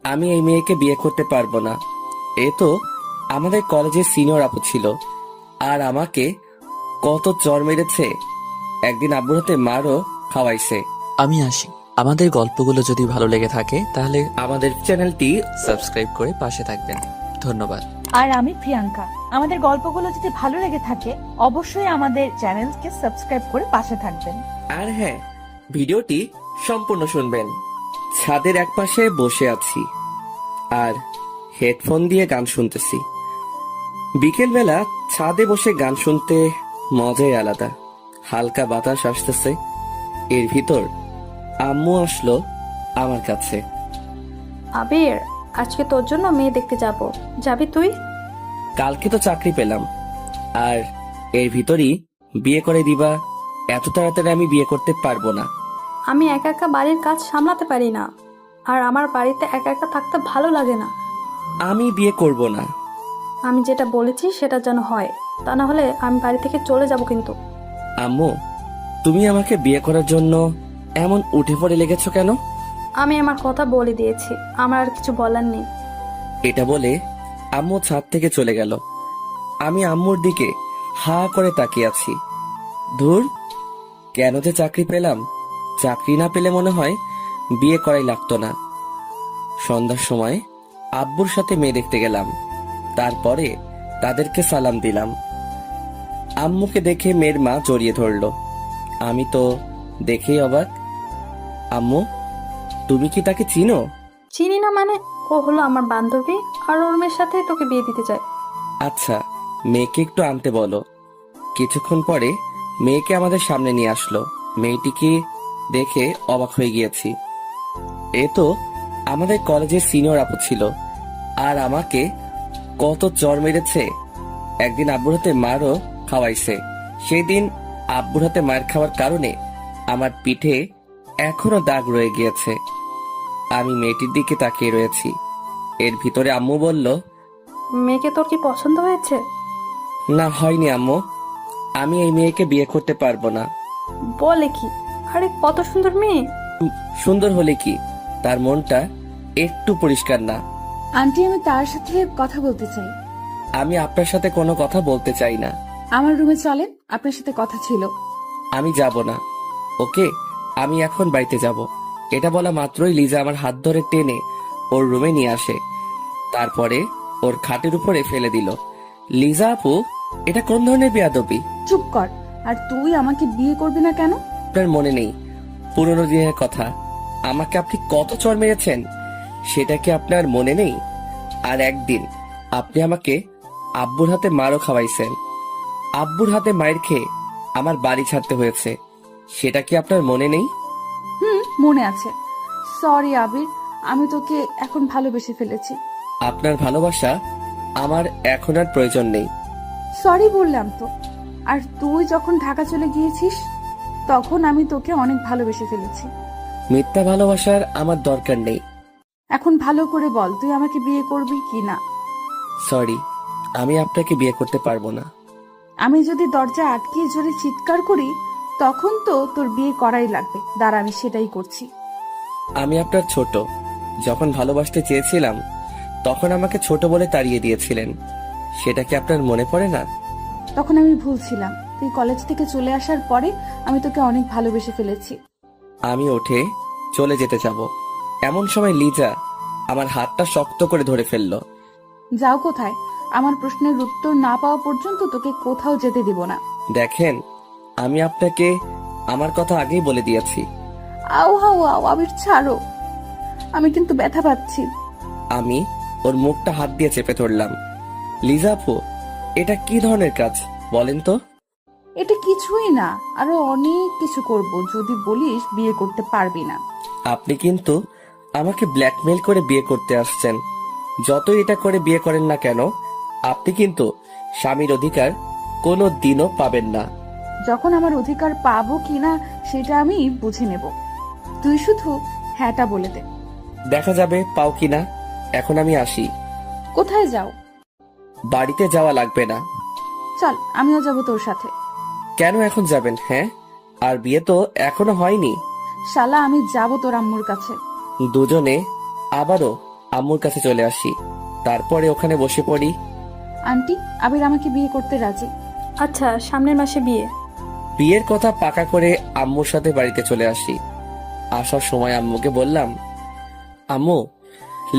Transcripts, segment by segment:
আমি এই মেয়েকে বিয়ে করতে পারবো না। এ তো আমাদের কলেজের সিনিয়র আপু ছিল, আর আমাকে কত চর মেরেছে। একদিন আব্বুর হাতে মারও খাওয়াইছে। আমি আসি। আমাদের গল্পগুলো যদি ভালো লেগে থাকে তাহলে আমাদের চ্যানেলটি সাবস্ক্রাইব করে পাশে থাকবেন। ধন্যবাদ। আর আমি প্রিয়াঙ্কা। আমাদের গল্পগুলো যদি ভালো লেগে থাকে অবশ্যই আমাদের চ্যানেলকে সাবস্ক্রাইব করে পাশে থাকবেন। আর হ্যাঁ, ভিডিওটি সম্পূর্ণ শুনবেন। ছাদের একপাশে বসে আছি আর হেডফোন দিয়ে গান শুনতেছি। বিকেলবেলা ছাদে বসে গান শুনতে মজাই আলাদা। হালকা বাতাস আসতেছে, এর ভিতর আম্মু আসলো আমার কাছে। আবির, আজকে তোর জন্য মেয়ে দেখতে যাব, যাবি তুই? কালকে তো চাকরি পেলাম, আর এর ভিতরই বিয়ে করে দিবা? এত তাড়াতাড়ি আমি বিয়ে করতে পারবো না। আমি একা একা বাড়ির কাজ সামলাতে পারি না, আর আমার বাড়িতে একা একা থাকতে ভালো লাগে না। আমি বিয়ে করব না। আমি যেটা বলেছি সেটা যেন হয়, তা না হলে আমি বাড়ি থেকে চলে যাব কিন্তু। আম্মু, তুমি আমাকে বিয়ে করার জন্য এমন উঠে পড়ে লেগেছো কেন? আমি আমার কথা বলে দিয়েছি, আমার আর কিছু বলার নেই। এটা বলে আম্মু ছাদ থেকে চলে গেল। আমি আম্মুর দিকে হা করে তাকিয়ে আছি। ধুর, কেন যে চাকরি পেলাম? চাকরি না পেলে মনে হয় বিয়ে করাই লাগতো না। সন্ধ্যার সময় আব্বুর সাথে মেয়ে দেখতে গেলাম, তারপরে তাদেরকে সালাম দিলাম। আম্মুকে দেখে মেয়ের মা জড়িয়ে ধরলো। আমি তো দেখেই অবাক। আম্মু, তুমি কি তাকে চিনো? চিনি না মানে? ও হলো আমার বান্ধবী, আর ওর মেয়ের সাথে তোকে বিয়ে দিতে চাই। আচ্ছা, মেয়েকে একটু আনতে বলো। কিছুক্ষণ পরে মেয়েকে আমাদের সামনে নিয়ে আসলো। মেয়েটিকে দেখে অবাক হয়ে গিয়েছি। এ তো আমাদের কলেজের সিনিয়র আপু ছিল, আর আমাকে কত চর মেরেছে। একদিন আব্বুর হাতে মারও খাওয়াইছে। সেই দিন আব্বুর হাতে মার খাওয়ার কারণে আমার পিঠে এখনো দাগ রয়ে গিয়েছে। আমি মেয়েটির দিকে তাকিয়ে রয়েছি। এর ভিতরে আম্মু বলল, মেয়েকে তোর কি পছন্দ হয়েছে? না, হয়নি আম্মু। আমি এই মেয়েকে বিয়ে করতে পারবো না। বলে কি? আরে কত সুন্দর মেয়ে! সুন্দর হলে কি, তার মনটা একটু পরিষ্কার না। আন্টি, আমি তার সাথে কথা বলতে চাই। আমি আপনার সাথে কোনো কথা বলতে চাই না। আমার রুমে চলেন, আপনার সাথে কথা ছিল। আমি যাব না। ওকে, আমি এখন বাড়িতে যাব। এটা বলা মাত্রই লিজা আমার হাত ধরে টেনে ওর রুমে নিয়ে আসে, তারপরে ওর খাটের উপরে ফেলে দিল। লিজা আপু, এটা কোন ধরনের বেয়াদবি? চুপ কর। আর তুই আমাকে বিয়ে করবি না কেন? আপনার মনে নেই পুরনো দিনের কথা? আমাকে আপনি কত চড় মেরেছেন, সেটা কি আপনার মনে নেই? আর একদিন আপনি আমাকে আব্বুর হাতে মারও খাওয়াইছেন। আব্বুর হাতে মায়ের খেয়ে আমার বাড়ি ছাড়তে হয়েছে, সেটা কি আপনার মনে নেই? মনে আছে। সরি আবির, আমি তোকে এখন ভালোবেসে ফেলেছি। আপনার ভালোবাসা আমার এখন আর প্রয়োজন নেই। সরি বললাম তো। আর তুই যখন ঢাকা চলে গিয়েছিস তখন আমি তোকে অনেক ভালোবেসে ফেলেছি। মিথ্যা ভালোবাসার আমার দরকার নেই। এখন ভালো করে বল, তুই আমাকে বিয়ে করবি কি না? সরি, আমি আপনাকে বিয়ে করতে পারবো না। আমি যদি দরজা আটকিয়ে জোরে চিৎকার করি তখন তো তোর বিয়ে করাই লাগবে। দাঁড়া, আমি সেটাই করছি। আমি আপনার ছোট। যখন ভালোবাসতে চেয়েছিলাম তখন আমাকে ছোট বলে তাড়িয়ে দিয়েছিলেন, সেটা কি আপনার মনে পড়ে না? তখন আমি ভুল ছিলাম। তুই কলেজ থেকে চলে আসার পরে আমি তোকে অনেক ভালোবেসে ফেলেছি। আমি উঠে চলে যেতে যাব, এমন সময় লিজা আমার হাতটা শক্ত করে ধরে ফেললো। যাও কোথায়? আমার প্রশ্নের উত্তর না পাওয়া পর্যন্ত তোকে কোথাও যেতে দিব না। দেখেন, আমি আপনাকে আমার কথা আগেই বলে দিয়েছি। আও হাও আও, আবির ছাড়ো, আমি কিন্তু ব্যথা পাচ্ছি। আমি ওর মুখটা হাত দিয়ে চেপে ধরলাম। লিজা আপু, এটা কি ধরনের কাজ বলেন তো? এটা কিছুই না, আরো অনেক কিছু করব যদি বলিস বিয়ে করতে পারবি না। আপনি কিন্তু আমাকে ব্ল্যাকমেল করে বিয়ে করতে আসছেন। যতই এটা করে বিয়ে করেন না কেন, আপনি কিন্তু স্বামীর অধিকার কোনো দিনও পাবেন না। যখন আমার অধিকার পাবো কিনা সেটা আমি বুঝে নেব। তুই শুধু হ্যাঁটা বলে দে। দেখা যাবে পাও কিনা। এখন আমি আসি। কোথায় যাও? বাড়িতে যাওয়া লাগবে না। চল, আমিও যাব তোর সাথে। কেন এখন যাবেন? হ্যাঁ, আর বিয়ে তো এখনো হয়নি। শালা, আমি যাব তোর আম্মুর কাছে। দুজনে আবারও আম্মুর কাছে চলে আসি। তারপরে ওখানে বসে পড়ি। আন্টি, আবির আমাকে বিয়ে করতে রাজি। আচ্ছা, সামনের মাসে বিয়ে। বিয়ের কথা পাকা করে আম্মুর সাথে বাড়িতে চলে আসি। আসার সময় আম্মুকে বললাম, আম্মু,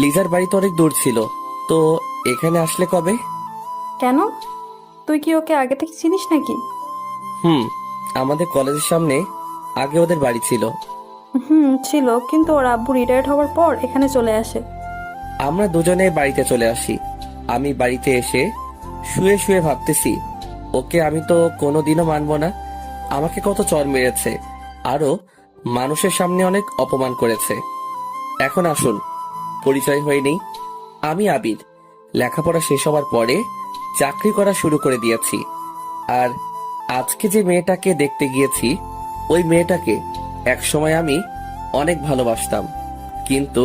লিজার বাড়ি তো অনেক দূর ছিল, তো এখানে আসলে কবে? কেন? তুই কি ওকে আগে থেকে চিনিস নাকি? আমাদের কলেজের সামনে আগে ওদের বাড়ি ছিল। ছিল, কিন্তু ওর আব্বু রিটায়ার্ড হওয়ার পর এখানে চলে আসে। আমরা দুজনে বাড়িতে চলে আসি। আমি বাড়িতে এসে শুয়ে শুয়ে ভাবতেছি, ওকে আমি তো কোনোদিনও মানবো না। আমাকে কত চর মেরেছে, আরো মানুষের সামনে অনেক অপমান করেছে। এখন আসুন পরিচয় হয়ে নেই। আমি আবির। লেখাপড়া শেষ হওয়ার পরে চাকরি করা শুরু করে দিয়েছি। আর আজকে যে মেয়েটাকে দেখতে গিয়েছি, ওই মেয়েটাকে একসময় আমি অনেক ভালোবাসতাম, কিন্তু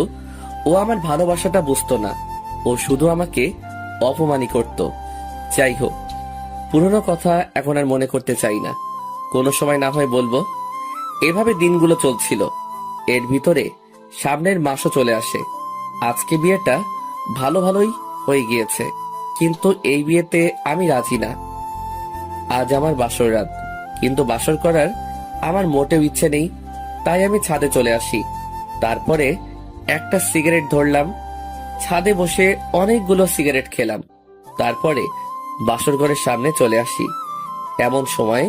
ও আমার ভালোবাসাটা বুঝতো না। ও শুধু আমাকে অপমানই করত। যাই হোক, পুরনো কথা এখন আর মনে করতে চাই না, কোনো সময় না হয় বলবো। এভাবে দিনগুলো চলছিল। এর ভিতরে সামনের মাসও চলে আসে। আজকে বিয়েটা ভালো ভালোই হয়ে গিয়েছে, কিন্তু এই বিয়েতে আমি রাজি না। আজ আমার বাসর রাত, কিন্তু বাসর করার আমার মোটেও ইচ্ছে নেই। তাই আমি ছাদে চলে আসি। তারপরে একটা সিগারেট ধরলাম, ছাদে বসে অনেকগুলো সিগারেট খেলাম। তারপরে বাসর ঘরের সামনে চলে আসি। এমন সময়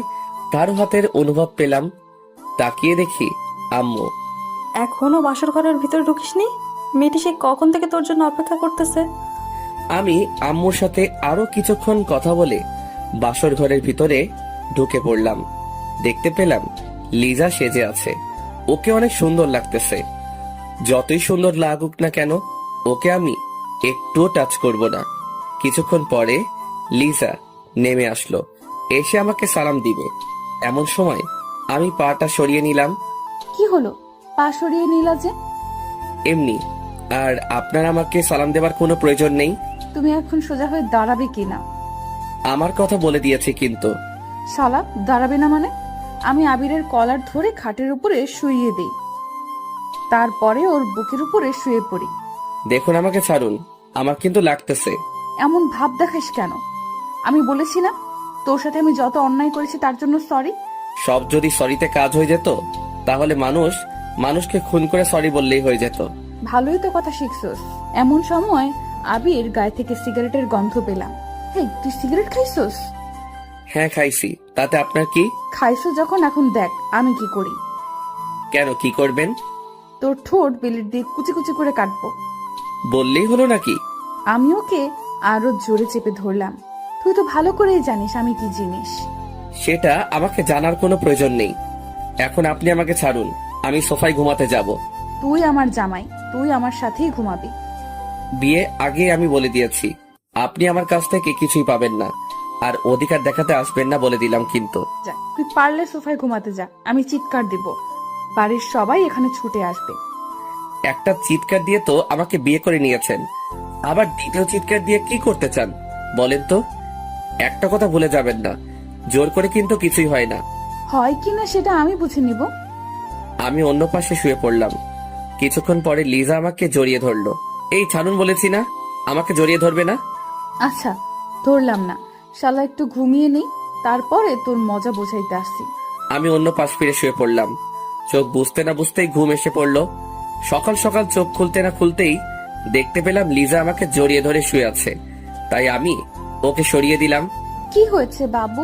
কারো হাতের অনুভব পেলাম। তাকিয়ে দেখি আম্মু। এখনো বাসর ঘরের ভিতরে ঢুকিসনি? মেয়েটি সে কখন থেকে তোর জন্য অপেক্ষা করতেছে। আমি আম্মুর সাথে আরো কিছুক্ষণ কথা বলে বাসর ঘরের ভিতরে ঢুকে পড়লাম। দেখতে পেলাম লিজা সেজে আছে। ওকে অনেক সুন্দর লাগতেছে। যতই সুন্দর লাগুক না কেন, ওকে আমি একটুও টাচ করব না। কিছুক্ষণ পরে লিজা নেমে আসলো, এসে আমাকে সালাম দিবে। এমন সময় আমি পাটা সরিয়ে নিলাম। কি হলো, পা সরিয়ে নিলা যে? এমনি। আর আপনার আমাকে সালাম দেবার কোনো প্রয়োজন নেই। তুমি এখন সোজা হয়ে দাঁড়াবে কিনা? আমার কথা বলে দিয়েছি কিন্তু। শালা, দাঁড়াবে না মানে? আমি আবিরের কলার ধরে খাটের উপরে শুইয়ে দেই, তারপরে ওর বুকের উপরে শুয়ে পড়ি। দেখুন, আমাকে ছাড়ুন, আমার কিন্তু লাগতেছে। এমন ভাব দেখাস কেন? আমি বলেছি না তোর সাথে আমি যত অন্যায় করেছি তার জন্য সরি? সব যদি সরিতে কাজ হয়ে যেত, তাহলে মানুষকে খুন করে সরি বললেই হয়ে যেত। ভালোই তো কথা শিখছস। এমন সময় আবির গায়ে থেকে সিগারেটের গন্ধ পেলাম। হেই, তুই সিগারেট খাইছস? হ্যাঁ, খাইছি। তাতে আপনার কি? খাইছো যখন, এখন দেখ আমি কি করি। কেন, কি করবেন? তোর ঠোঁট বেলির দিয়ে কুচি কুচি করে কাটবো। বললেই হলো নাকি? আমি ওকে আরো জোরে চেপে ধরলাম। তুই তো ভালো করেই জানিস আমি কি জিনিস। সেটা আমাকে জানার কোনো প্রয়োজন নেই। এখন আপনি আমাকে ছাড়ুন, আমি সোফায় ঘুমাতে যাব। তুই আমার জামাই, তুই আমার সাথেই ঘুমাবি। বিয়ে আগে আমি বলে দিয়েছি, আপনি আমার কাছ থেকে কিছুই পাবেন না, আর অধিকার দেখাতে আসবেন না বলে দিলাম কিন্তু। যা, তুই পারলে সোফায় ঘুমাতে যা, আমি চিৎকার দিব, বাড়ির সবাই এখানে ছুটে আসবে। একটা চিৎকার দিয়ে তো আমাকে বিয়ে করে নিয়েছেন, আবার দ্বিতীয় চিৎকার দিয়ে কি করতে চান বলেন তো? একটা কথা ভুলে যাবেন না, জোর করে কিন্তু কিছুই হয় না। হয় কিনা সেটা আমি বুঝে নিব। আমি অন্য পাশে শুয়ে পড়লাম। কিছুক্ষণ পরে লিজা আমাকে জড়িয়ে ধরলো। এই ছাড়ুন বলেছি না, আমাকে জড়িয়ে ধরবে না। আচ্ছা, ধরলাম না, শালা একটু ঘুমিয়ে নেই, তারপরে তোর মজা বোঝাইতে আসছি। আমি অন্য পাশ ফিরে শুয়ে পড়লাম। চোখ বুঝতে না বুঝতেই ঘুম এসে পড়লো। সকাল সকাল চোখ খুলতে না খুলতেই দেখতে পেলাম লিজা আমাকে জড়িয়ে ধরে শুয়ে আছে। তাই আমি ওকে সরিয়ে দিলাম। কি হয়েছে বাবু,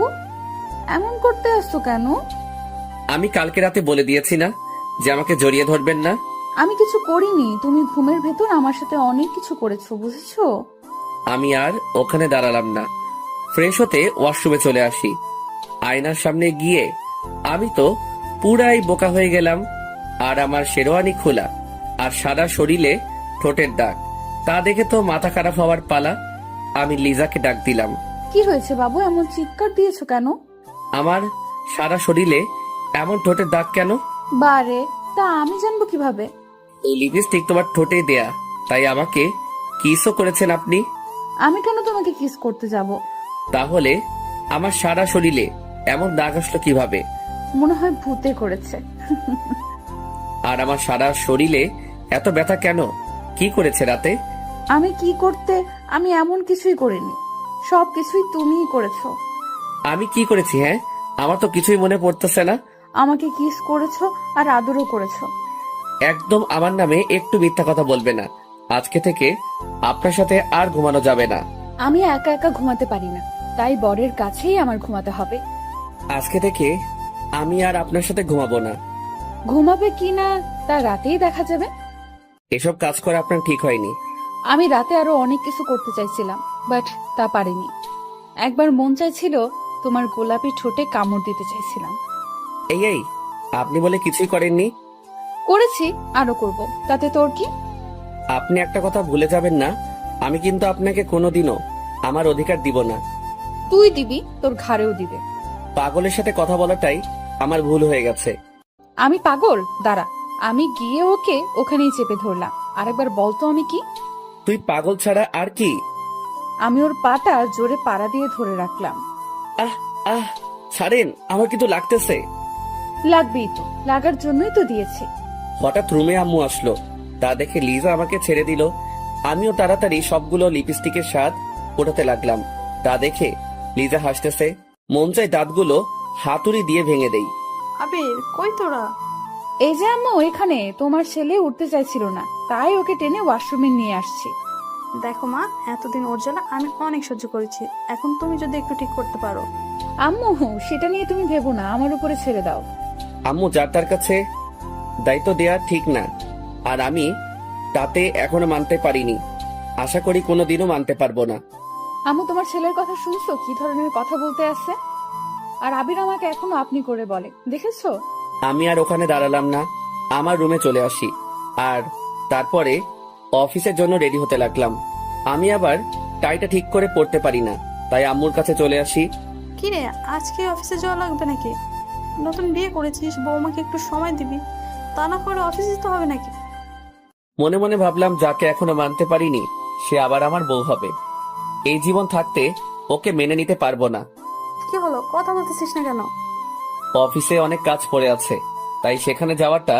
এমন করতে আসছো কেন? আমি কালকে রাতে বলে দিয়েছি না যে আমাকে জড়িয়ে ধরবেন না। আমি কিছু করিনি, তুমি ঘুমের ভেতর আমার সাথে অনেক কিছু করেছো, বুঝেছো? আমি আর ওখানে দাঁড়ালাম না, ফ্রেশ হতে ওয়াশরুমে চলে আসি। আয়নার সামনে গিয়ে আমি তো পুরাই বোকা হয়ে গেলাম। আর আমার শেরওয়ানি খোলা, আর সারা শরীরে ঠোঁটের দাগ, তা দেখে তো মাথা খারাপ হওয়ার পালা। আমি লিজাকে ডাক দিলাম। কি হয়েছে বাবু, এমন চিৎকার দিয়েছো কেন? আমার সারা শরীরে এমন ঠোঁটের দাগ কেন? বারে, তা আমি জানবো কিভাবে? এই লিপস্টিক তোমার ঠোঁটে দেয়া, তাই আমাকে কিসও করেছেন আপনি। আমি কেন তোমাকে কিস করতে যাব? তাহলে আমার সারা শরীরে এমন দাগ আসলো কিভাবে? মনে হয় ভূতে করেছে। আর আমার সারা শরীরে এত ব্যথা কেন? কি করেছে রাতে? আমি কি করতে? আমি এমন কিছুই করিনি, সব কিছুই তুমিই করেছো। আমি কি করেছি? হ্যাঁ, আমার তো কিছুই মনে পড়তেছে না। আমাকে কিস করেছো আর আদরও করেছো। একদম আমার নামে একটু মিথ্যা কথা বলবে না। আজকে থেকে আপনার সাথে আর ঘুমানো যাবে না। আমি একা একা ঘুমাতে পারি না, তাই বরের কাছেই আমার ঘুমাতে হবে। আজকে থেকে আমি আর আপনার সাথে ঘুমাবো না। ঘুমাবে কি না তা রাতেই দেখা যাবে। এসব কাজ করা আপনার ঠিক হয়নি। আমি রাতে আরো অনেক কিছু করতে চাইছিলাম, বাট তা পারিনি। একবার মন চাইছিল তোমার গোলাপি ঠোঁটে কামড় দিতে চাইছিলাম। এই আপনি বলে কিছুই করেননি। করেছি, আরো করব, তাতে তোর কি? আপনি একটা কথা ভুলে যাবেন না, আমি কিন্তু আপনাকে কোনোদিনও আমার অধিকার দিব না। তুই দিবি, তোর ঘাড়েও দিবে। পাগলের সাথে কথা বলাটাই আমার ভুল হয়ে গেছে। আমি পাগল? দাঁড়া, আমি গিয়ে ওকে ওখানেই চেপে ধরলাম। আরেকবার বলতো আমি কি? তুই পাগল ছাড়া আর কি? আমি ওর পাটা জোরে পাড়া দিয়ে ধরে রাখলাম। আহ আহ ছাড়েন, আমার কিন্তু লাগতেছে। লাগবেই তো, লাগার জন্যই তো দিয়েছে। হঠাৎ রুমে আম্মু আসলো, তা দেখে লিজা আমাকে ছেড়ে দিল। আমিও তাড়াতাড়ি সবগুলো লিপস্টিকের স্বাদ ওঠাতে লাগলাম। তা দেখে লিজা হাসতেছে। মন চাই দাঁতগুলো হাতুড়ি দিয়ে ভেঙে দেই। আবির, কই তোরা? এই যে আম্মু, এখানে তোমার ছেলে উঠতে চাইছিল না, তাই ওকে টেনে ওয়াশরুমে নিয়ে আসছি। দেখো মা, এতদিন ওর জ্বালা আমি অনেক সহ্য করেছি, এখন তুমি যদি একটু ঠিক করতে পারো। আম্মু, সেটা নিয়ে তুমি ভেবো না, আমার উপরে ছেড়ে দাও। আম্মু যার তার কাছে দায়িত্ব দেয়া ঠিক না, আর আমি তাতে এখনো মানতে পারিনি। আশা করি কোনোদিনও মানতে পারবো না। আম্মু, তোমার ছেলের কথা শুনছো? কি ধরনের কথা বলতে আছে। আর আবির আমাকে এখনো আপনি করে বলে, দেখেছো? আমি আর ওখানে দাঁড়ালাম না, আমার রুমে চলে আসি। আর তারপরে অফিসের জন্য রেডি হতে লাগলাম। আমি আবার টাইটা ঠিক করে পড়তে পারি না, তাই আম্মুর কাছে চলে আসি। কি রে, আজকে অফিসে যাওয়া লাগবে নাকি? নতুন বিয়ে করেছিস, বৌমাকে একটু সময় দিবি, তা না করে অফিসে যেতে হবে নাকি? মনে মনে ভাবলাম, যাকে এখনো মানতে পারিনি সে আবার আমার বউ হবে। এই জীবন থাকতে ওকে মেনে নিতে পারবো না। কি হলো, কথা বলতেছিস না কেন? অফিসে অনেক কাজ পড়ে আছে, তাই সেখানে যাওয়াটা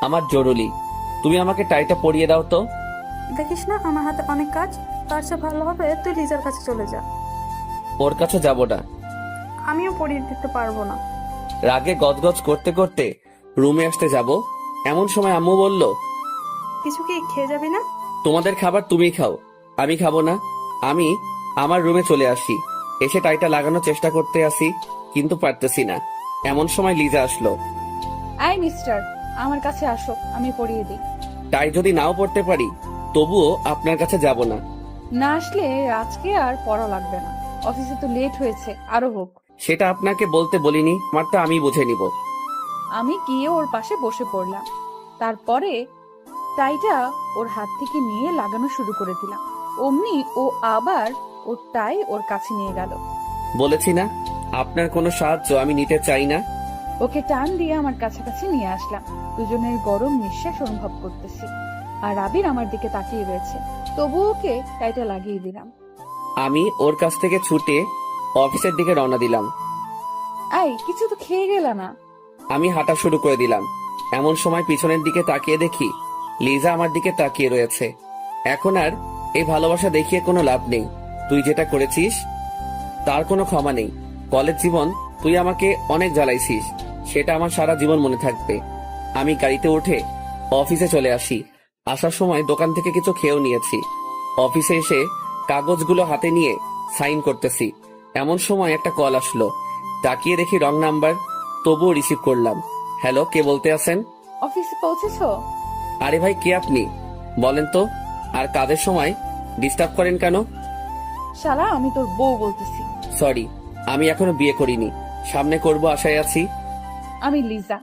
আমার জরুরি। তুমি আমাকে টাইটা পরিয়ে দাও তো। দেখিস না আমার হাতে অনেক কাজ, তার চেয়ে ভালো হবে তুই লিজার কাছে চলে যা। ওর কাছে যাব না। আমিও পরিয়ে দিতে পারবো না। রাগে গজগজ করতে করতে রুমে আসতে যাব, এমন সময় আম্মু বলল, কিছু কি খেয়ে যাবি না? তোমাদের খাবার তুমি খাও, আমি খাবো না। আমি আমার রুমে চলে আসি। এসে টাইটা লাগানোর চেষ্টা করতে আসি, কিন্তু পারতেছি না। এমন সময় লিজা আসলো। আই মিস্টার, আমার কাছে আসো, আমি পরিয়ে দিই। টাই যদি নাও পড়তে পারি, তবুও আপনার কাছে যাব না। না আসলে আজকে আর পড়া লাগবে না, অফিসে তো লেট হয়েছে, আরো হোক। সেটা আপনাকে বলতে বলিনি, আমারটা আমি বুঝে নিব। আমি গিয়ে ওর পাশে বসে পড়লাম। তারপরে টাইটা ওর হাত থেকে নিয়ে লাগানো শুরু করে দিলাম। অমনি ও আবার ওর টাই ওর কাছে নিয়ে গেল। বলেছি না, আপনার কোনো সাহায্য আমি নিতে চাই না। ওকে টান দিয়ে আমার কাছাকাছি নিয়ে আসলাম। দুজনের গরম নিঃশ্বাস অনুভব করতেছি, আর আবির আমার দিকে তাকিয়ে রয়েছে। তবু ওকে টাইটা লাগিয়ে দিলাম। আমি ওর কাছ থেকে ছুটে অফিসের দিকে রওনা দিলাম। আই, কিছু তো খেয়ে গেল না? আমি হাঁটা শুরু করে দিলাম। এমন সময় পিছনের দিকে তাকিয়ে দেখি লিজা আমার দিকে তাকিয়ে রয়েছে। এখন আর এই ভালোবাসা দেখিয়ে কোনো লাভ নেই। তুই যেটা করেছিস তার কোনো ক্ষমা নেই। কলেজ জীবন তুই আমাকে অনেক জ্বালাইছিস, সেটা আমার সারা জীবন মনে থাকবে। আমি গাড়িতে উঠে অফিসে চলে আসি। আসার সময় দোকান থেকে কিছু খেয়েও নিয়েছি। অফিসে এসে কাগজগুলো হাতে নিয়ে সাইন করতেছি, এমন সময় একটা কল আসলো। তাকিয়ে দেখি রং নাম্বার, তবুও রিসিভ করলাম। হ্যালো, কে বলতে আছেন? অফিসে পৌঁছেছো? আরে ভাই, কে আপনি বলেন তো? আর কাজের সময় ডিস্টার্ব করেন কেন? শালা, আমি তোর বউ বলতেছি। সরি, আমি এখনো বিয়ে করিনি, সামনে করব আশায় আছি। আমি লিজা।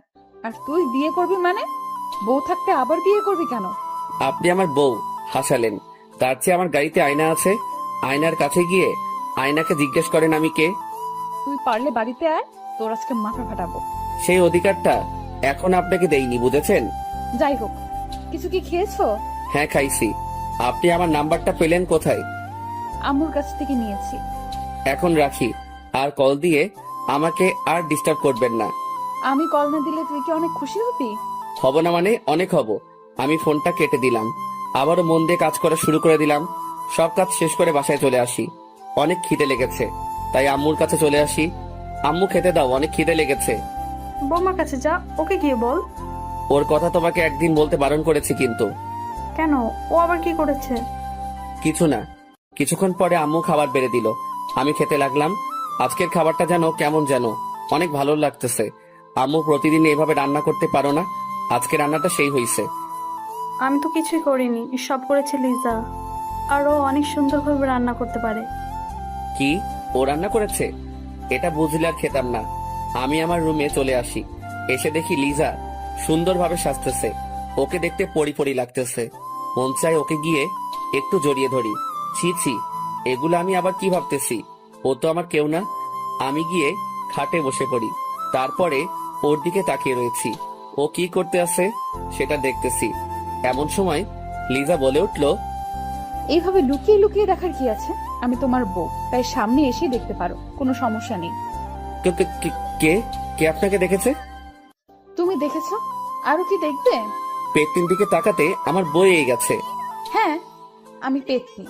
আর তুই বিয়ে করবি মানে? বউ থাকতে আবার বিয়ে করবি কেন? আপনি আমার বউ হাসালেন, তার চেয়ে আমার গাড়িতে আয়না আছে, আয়নার কাছে গিয়ে আয়নাকে জিজ্ঞেস করেন আমি কে। তুই পারলে বাড়িতে আয়, তোর আজকে মাথা ফাটাবো। সেই অধিকারটা এখন আপনাকে দেইনি, বুঝেছেন? যাই হোক, কিছু কি খেয়েছো? হ্যাঁ, খাইছি। আপনি আমার নাম্বারটা পেলেন কোথায়? আম্মুর কাছ থেকে নিয়েছি। এখন রাখি, আর কল দিয়ে আমাকে আর ডিস্টার্ব করবেন না। আমি কল না দিলে তুই কি অনেক খুশি হবি? হব না মানে অনেক হব। আমি ফোনটা কেটে দিলাম। আবারও মন দিয়ে কাজ করা শুরু করে দিলাম। সব কাজ শেষ করে বাসায় চলে আসি। অনেক খিদে লেগেছে, তাই আম্মুর কাছে চলে আসি। আম্মু খেতে দাও, অনেক খিদে লেগেছে। বৌমার কাছে যা, ওকে গিয়ে বল। ওর কথা তোমাকে একদিন বলতে বারণ করেছি কিন্তু। কেন, ও আবার কি করেছে? কিছু না। কিছুক্ষণ পরে আম্মু খাবার বেড়ে দিল, আমি খেতে লাগলাম। আজকের খাবারটা যেন কেমন যেন অনেক ভালো লাগতেছে। আম্মু প্রতিদিন এভাবে রান্না করতে পারো না, আজকে রান্নাটা সেই হইছে। আমি তো কিছুই করিনি, সব করেছে লিজা। আর ও অনেক সুন্দরভাবে রান্না করতে পারে। কি, ও রান্না করেছে? এটা বুঝলে আর খেতাম না। আমি আমার রুমে চলে আসি। এসে দেখি লিজা সুন্দরভাবে সাজতেছে। ওকে দেখতে পরি পরি লাগতেছে। মন চায় ওকে গিয়ে একটু জড়িয়ে ধরি। ছি ছি, এগুলো আমি আবার কি ভাবতেছি? ও তো আমার কেউ না। আমি গিয়ে খাটে বসে পড়ি। তারপরে ওর দিকে তাকিয়ে রয়েছি। ও কি করতে আছে সেটা দেখতেছি। এমন সময় লিজা বলে উঠল, এইভাবে লুকিয়ে লুকিয়ে দেখার কি আছে? আমি তোমার বউ, তাই সামনে এসেই দেখতে পারো, কোনো সমস্যা নেই। কে কে- কে- কে কে আপনাকে দেখেছে? তুমি দেখেছো, আরো কি দেখবে? পেটটির দিকে তাকাতে আমার বয়ে গেছে। হ্যাঁ, আমি পেতনি,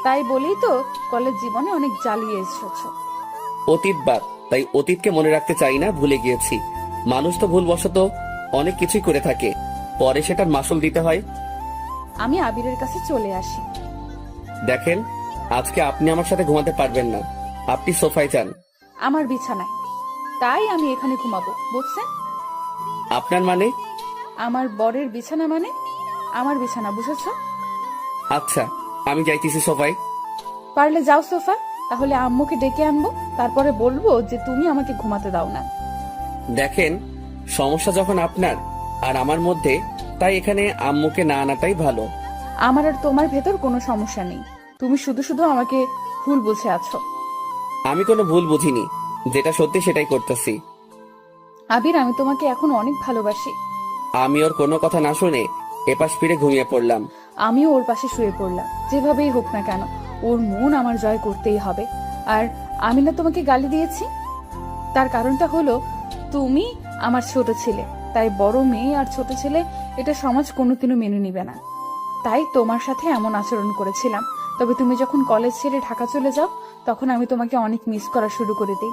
তাই বলেই তো কলেজ জীবনে অনেক জ্বালিয়ে এসেছো। অতীত বাদ, তাই অতীতকে মনে রাখতে চাই না, ভুলে গিয়েছি। মানুষ তো ভুলবশত অনেক কিছুই করে থাকে, পরে সেটার মাসুল দিতে হয়। আমি আবিরের কাছে চলে আসি। দেখেন, আজকে আপনি আমার সাথে ঘুমাতে পারবেন না। আপনি সোফায় যান। আমার বিছানায়, তাই আমি এখানে ঘুমাবো, বুঝছেন? আপনার মানে? আমার বরের বিছানা মানে আমার বিছানা, বুঝেছো? আচ্ছা, আমি যাইতেছি সোফায়। পারলে যাও সোফা, তাহলে আম্মুকে ডেকে আনবো, তারপরে বলবো যে তুমি আমাকে ঘুমাতে দাও না। দেখেন, সমস্যা যখন আপনার আর আমার মধ্যে, তাই এখানে আম্মুকে না আনাটাই ভালো। আমার আর তোমার ভেতর কোনো সমস্যা নেই, তুমি শুধু শুধু আমাকে ভুল বুঝে আছো। আমি কোনো ভুল বুঝিনি, যেটা সত্যি সেটাই করতেছি। আবির, আমি তোমাকে এখন অনেক ভালোবাসি। আমি ওর কোনো কথা না শুনে এপাশ ফিরে ঘুমিয়ে পড়লাম। আমিও ওর পাশে শুয়ে পড়লাম। যেভাবেই হোক না কেন, ওর মন আমার জয় করতেই হবে। আর আমি না তোমাকে গালি দিয়েছি, তার কারণটা হলো তুমি আমার ছোট ছেলে, তাই বড় মেয়ে আর ছোট ছেলে এটা সমাজ কোনোদিনও মেনে নিবে না। তাই তোমার সাথে এমন আচরণ করেছিলাম। তবে তুমি যখন কলেজ ছেড়ে ঢাকা চলে যাও, তখন আমি তোমাকে অনেক মিস করা শুরু করে দিই।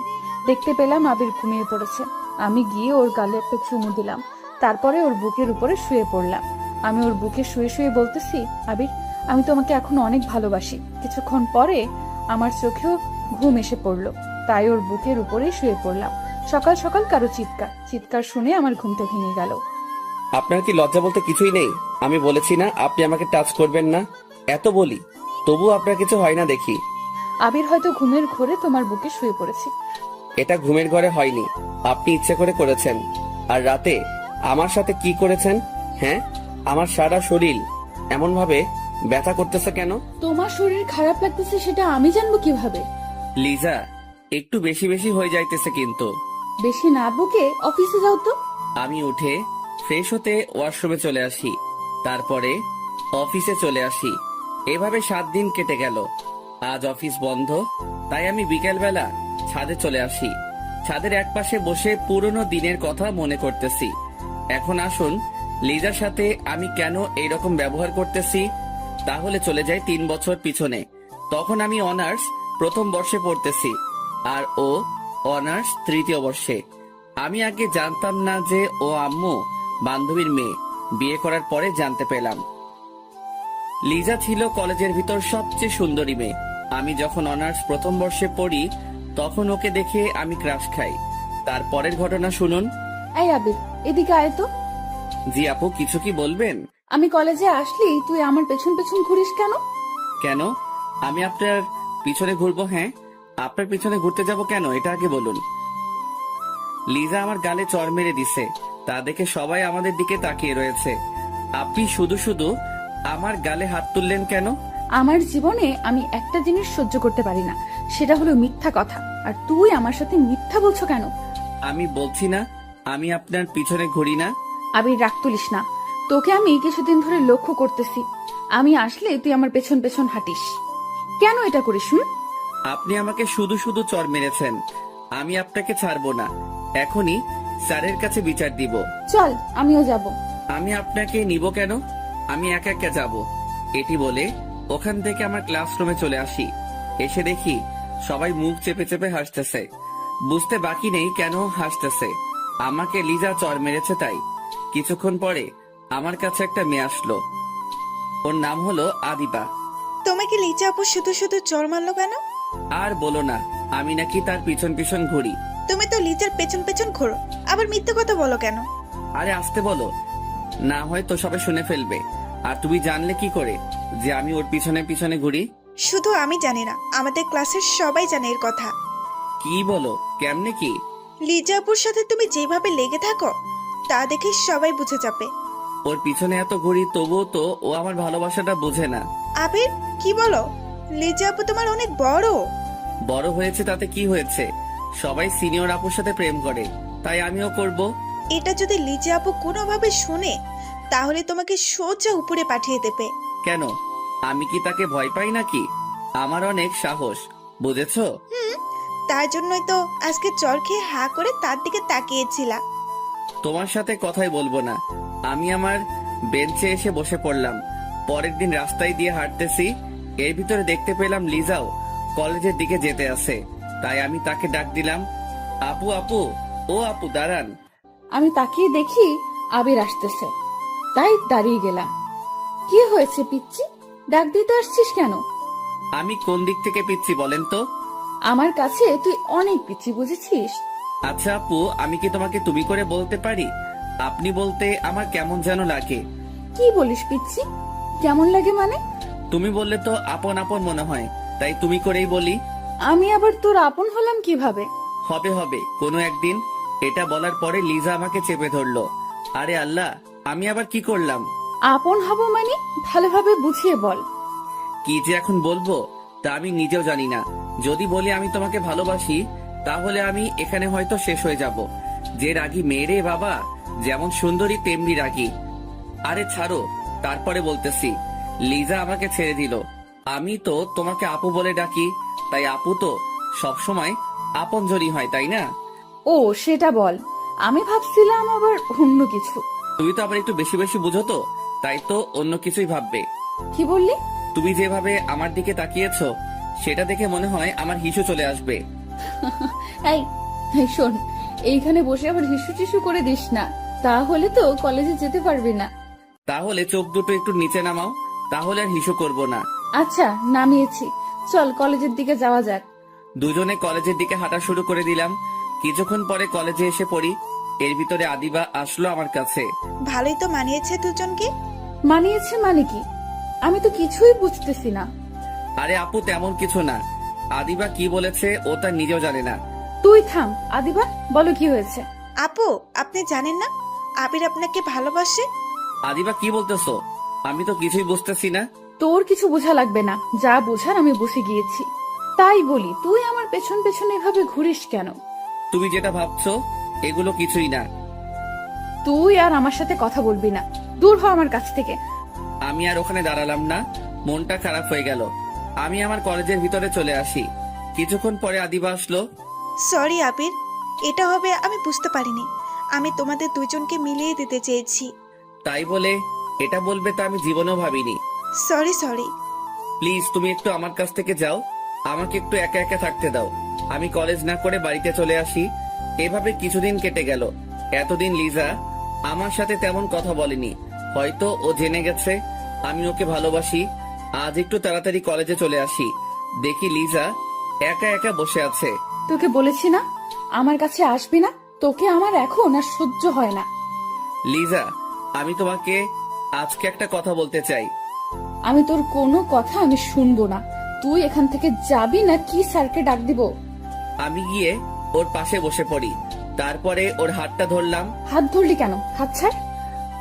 দেখতে পেলাম আবির ঘুমিয়ে পড়েছে। আমি গিয়ে ওর গালে একটা চুমু দিলাম, তারপরে ওর বুকের উপরে শুয়ে পড়লাম। আমি ওর বুকে শুয়ে শুয়ে বলতেছি, আবির, আমি তোমাকে এখন অনেক ভালোবাসি। কিছুক্ষণ পরে আমার চোখেও ঘুম এসে পড়লো, তাই ওর বুকের উপরেই শুয়ে পড়লাম। সকাল সকাল কারো চিৎকার চিৎকার শুনে আমার ঘুমটা ভেঙে গেল। আপনার কি লজ্জা বলতে কিছুই নেই? আমি বলেছি না আপনি আমাকে টাচ করবেন না, এত বলি, তবু আপনার কিছু হয় না দেখি। আবির, হয়তো ঘুমের ঘোরে তোমার বুকে শুয়ে পড়েছি। এটা ঘুমের ঘরে হয়নি, আপনি ইচ্ছে করে করেছেন। আর রাতে আমার সাথে কি করেছেন? হ্যাঁ, আমার সারা শরীর এমন ভাবে ব্যথা করতেছে কেন? তোমার শরীর খারাপ লাগতেছে সেটা আমি জানবো কিভাবে? লিজা, একটু বেশি বেশি হয়ে যাইতেছে কিন্তু। বেশি না বকে অফিসে যাও তো। আমি উঠে ফ্রেশ হতে ওয়াশরুমে চলে আসি, তারপরে অফিসে চলে আসি। এভাবে 7 দিন কেটে গেল। আজ অফিস বন্ধ, তাই আমি বিকেলবেলা ছাদে চলে আসি। ছাদের একপাশে বসে পুরনো দিনের কথা মনে করতেছি। এখন আসুন, লিজার সাথে আমি কেন এইরকম ব্যবহার করতেছি, তাহলে চলে যাই 3 বছর পিছনে। তখন আমি অনার্স প্রথম বর্ষে পড়তেছি, আর ও অনার্স তৃতীয় বর্ষে। আমি আগে জানতাম না যে ও আম্মু বান্ধবীর মেয়ে। বিয়ে করার পরে জানতে পেলাম লিজা ছিল কলেজের ভিতর সবচেয়ে সুন্দরী মেয়ে। আমি যখন অনার্স প্রথম বর্ষে পড়ি, তখন ওকে দেখে আমি ক্রাশ খাই। তারপরের ঘটনা শুনুন। এই আবির, এদিকে আয় তো। জি আপু, কিছু কি বলবেন? আমি কলেজে আসলি তুই আমার পেছন পেছন ঘুরিস কেন? কেন আমি আপনার পিছনে ঘুরবো? হ্যাঁ, আপনার পিছনে ঘুরতে যাব কেন, এটা আগে বলুন। লিজা আমার গালে চড় মেরে দিছে, তা দেখে সবাই আমাদের দিকে তাকিয়ে রয়েছে। আপনি শুধু শুধু আমার গালে হাত তুললেন কেন? আমার জীবনে আমি একটা জিনিস সহ্য করতে পারি না, সেটা হলো মিথ্যা কথা। আর তুই আমার সাথে মিথ্যা বলছো কেন? আমি বলছি না আমি আপনার পিছনে ঘুরি না। আবির, রাগ তুলিস না। তোকে আমি কিছুদিন ধরে লক্ষ্য করতেছি, আমি আসলে তুই আমার পেছন পেছন হাঁটিস। কেন এটা করিস? আপনি আমাকে শুধু শুধু চড় মেরেছেন, আমি আপনাকে ছাড়বো না। এখনই স্যারের কাছে বিচার দিব। চল, আমিও যাব। আমি আপনাকে নিব কেন? আমি একা একা যাব। এটি বলে ওখান থেকে আমার ক্লাসরুমে চলে আসি। এসে দেখি সবাই মুখ চেপে চেপে হাসতেছে। বুঝতে বাকি নেই কেন হাসতেছে। আমাকে লিজা চড় মেরেছে তাই। কিছুক্ষণ পরে আমার কাছে একটা মেয়ে আসলো। ওর নাম হলো আদিবা। তোমাকে লিজা আপু শুধু শুধু চড় মারলো কেন? আর বলো না, আমি নাকি তার পিছন পিছন ঘুরি। তুমি তো লিজার পেছন পেছন ঘোরো, আবার মিথ্যে কথা বলো কেন? আরে আসতে বলো, না হয় তো সবাই শুনে ফেলবে। আর তুমি জানলে কি করে যে আমি ওর পিছনে পিছনে ঘুরি? শুধু আমি জানি না, আমাদের ক্লাসের সবাই জানে এর কথা। কি বলো, কেমনে কি? লিজা আপুর সাথে তুমি যেভাবে লেগে থাকো তা দেখে সবাই বুঝে যাবে। ওর পিছনে এত ঘুরি তবুও তো ও আমার ভালোবাসাটা বোঝে না। আবির, কি বলো? লিজা আপু তোমার অনেক বড়। বড় হয়েছে তাতে কি হয়েছে? সবাই সিনিয়র আপুর সাথে প্রেম করে, তাই আমিও করব। এটা যদি লিজা আপু কোনোভাবে শুনে তাহলে তোমাকে সোজা উপরে পাঠিয়ে দেবে। কেন, আমি কি তাকে ভয় পাই নাকি? আমার অনেক সাহস, বুঝেছো? তার জন্যই তো আজকে চর খেয়ে হা করে তার দিকে তাকিয়েছিলা। তোমার সাথে কথাই বলবো না। আমি আমার বেঞ্চে এসে বসে পড়লাম। পরের দিন রাস্তায় দিয়ে হাঁটতেছি, এর ভিতরে দেখতে পেলাম লিজাও কলেজের দিকে যেতে আছে। তাই আমি তাকে ডাক দিলাম, আপু আপু, ও আপু দাঁড়ান। আমি তাকিয়ে দেখি আবির আসতেছে, তাই দাঁড়িয়ে গেলাম। কি হয়েছে পিচ্চি, ডাক দিতে আসছিস কেন? আমি কোন দিক থেকে পিচ্ছি বলেন তো? আমার কাছে তুই অনেক পিচ্চি, বুঝেছিস? আচ্ছা আপু, আমি কি তোমাকে তুমি করে বলতে পারি? আপনি বলতে আমার কেমন যেন লাগে। কি বলিস পিচ্চি, কেমন লাগে মানে? তুমি বললে তো আপন আপন মনে হয়, তাই তুমি করেই বলি। আমি আবার তোর আপন হলাম কিভাবে? হবে হবে কোনো একদিন। এটা বলার পরে লিজা আমাকে চেপে ধরলো। আরে আল্লাহ, আমি আবার কি করলাম? আপন হব মানে ভালোভাবে বুঝিয়ে বল। কি যে এখন বলবো তা আমি নিজেও জানি না। যদি বলি আমি তোমাকে ভালোবাসি তাহলে আমি এখানে হয়তো শেষ হয়ে যাব। যে রাগী মেয়েরে বাবা, যেমন সুন্দরী তেমনি রাগী। আরে ছাড়ো, তারপরে বলতেছি। লিজা আমাকে ছেড়ে দিল। আমি তো তোমাকে আপু বলে ডাকি, তাই আপু তো সবসময় আপনজনই হয়, তাই না? ও সেটা বল, আমি ভাবছিলাম আবার অন্য কিছু। তুমি তো আবার একটু বেশি বেশি বুঝো তো, তাই তো অন্য কিছুই ভাববে। কি বললি? তুমি যেভাবে আমার দিকে তাকিয়েছো সেটা দেখে মনে হয় আমার হিসু চলে আসবে। এই এই শোন, এইখানে বসে আবার হিসু টিসু করে দিস না, তাহলে তো কলেজে যেতে পারবি না। তাহলে চোখ দুটো একটু নিচে নামাও, তাহলে আর হিসু করব না। আচ্ছা নামিয়েছি, চল কলেজের দিকে যাওয়া যাক। দুজনে কলেজের দিকে হাঁটা শুরু করে দিলাম। কিছুক্ষণ পরে কলেজে এসে পড়ি। এর ভিতরে আদিবা আসলো আমার কাছে। ভালোই তো মানিয়েছে দুজনকে। মানিয়েছে মানে কি? আমি তো কিছুই বুঝতেছি না। আরে আপু, তেমন কিছু না। আদিবা কি বলেছে ও তার নিজেও জানে না। তুই থাম আদিবা, বলো কি হয়েছে? আপু, আপনি জানেন না আবির আপনাকে ভালোবাসে? আদিবা কি বলতেছো? আমি তো কিছুই বুঝতেছি না। তোর কিছু বোঝা লাগবে না, যা বোঝার আমি বুঝে গিয়েছি। তাই বলি, তুই আমার পেছন পেছন এভাবে ঘুরিস কেন? তুমি যেটা ভাবছো এগুলো কিছুই না। তুই আর আমার সাথে কথা বলবি না, দূর হ আমার কাছ থেকে। আমি আর ওখানে দাঁড়ালাম না, মনটা খারাপ হয়ে গেল। আমি আমার কলেজের ভিতরে চলে আসি। কিছুক্ষণ পরে আদিবা আসলো। সরি আবির, এটা হবে আমি বুঝতে পারিনি। আমি তোমাদের দুজনকে মিলিয়ে দিতে চেয়েছি। তাই বলে এটা বলবে তা আমি জীবনেও ভাবিনি। Sorry sorry. প্লিজ তুমি একটু আমার কাছ থেকে যাও, আমাকে একটু একা একা থাকতে দাও। আমি কলেজ না করে বাড়িতে চলে আসি। এভাবে কিছুদিন কেটে গেল। এতদিন লিজা আমার সাথে তেমন কথা বলেনি, হয়তো ও জেনে গেছে আমি ওকে ভালোবাসি। আজ একটু তাড়াতাড়ি কলেজে চলে আসি, দেখি লিজা একা একা বসে আছে। তোকে বলেছি না আমার কাছে আসবি না, তোকে আমার এখন আর সহ্য হয় না। লিজা, আমি তোমাকে আজকে একটা কথা বলতে চাই। আমি তোর কোনো কথা আমি শুনবো না। তুই এখান থেকে যাবি না কি স্যারকে ডাক দিব? আমি গিয়ে ওর পাশে বসে পড়ি। তারপরে ওর হাতটা ধরলাম। হাত ধরলি কেন? হাত ছাড়।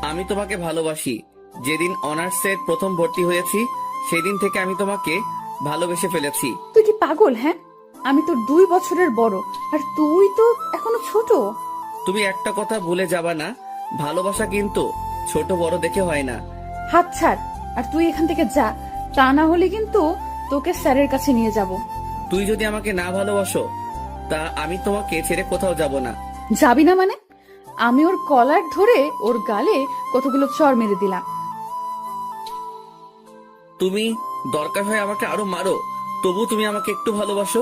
আমি তোমাকে ভালোবাসি। যেদিন অনার্সের প্রথম ভর্তি হয়েছি সেদিন থেকে আমি তোমাকে ভালোবেসে ফেলেছি। তুই কি পাগল? হ্যাঁ, আমি তো 2 বছরের বড়, আর তুই তো এখনো ছোট। তুমি একটা কথা ভুলে যাবা না, ভালোবাসা কিন্তু ছোট বড় দেখে হয় না। হাত ছাড়, আর তুই এখান থেকে যা, তা না হলে কিন্তু তোকে স্যারের কাছে নিয়ে যাব। তুই যদি আমাকে না ভালোবাসো তা আমি তোমাকে ছেড়ে কোথাও যাব না। যাবি না মানে? আমি ওর কলার ধরে ওর গালে কতগুলো চড় মেরে দিলাম। তুমি দরকার হয় আমাকে আরো মারো, তবু তুমি আমাকে একটু ভালোবাসো।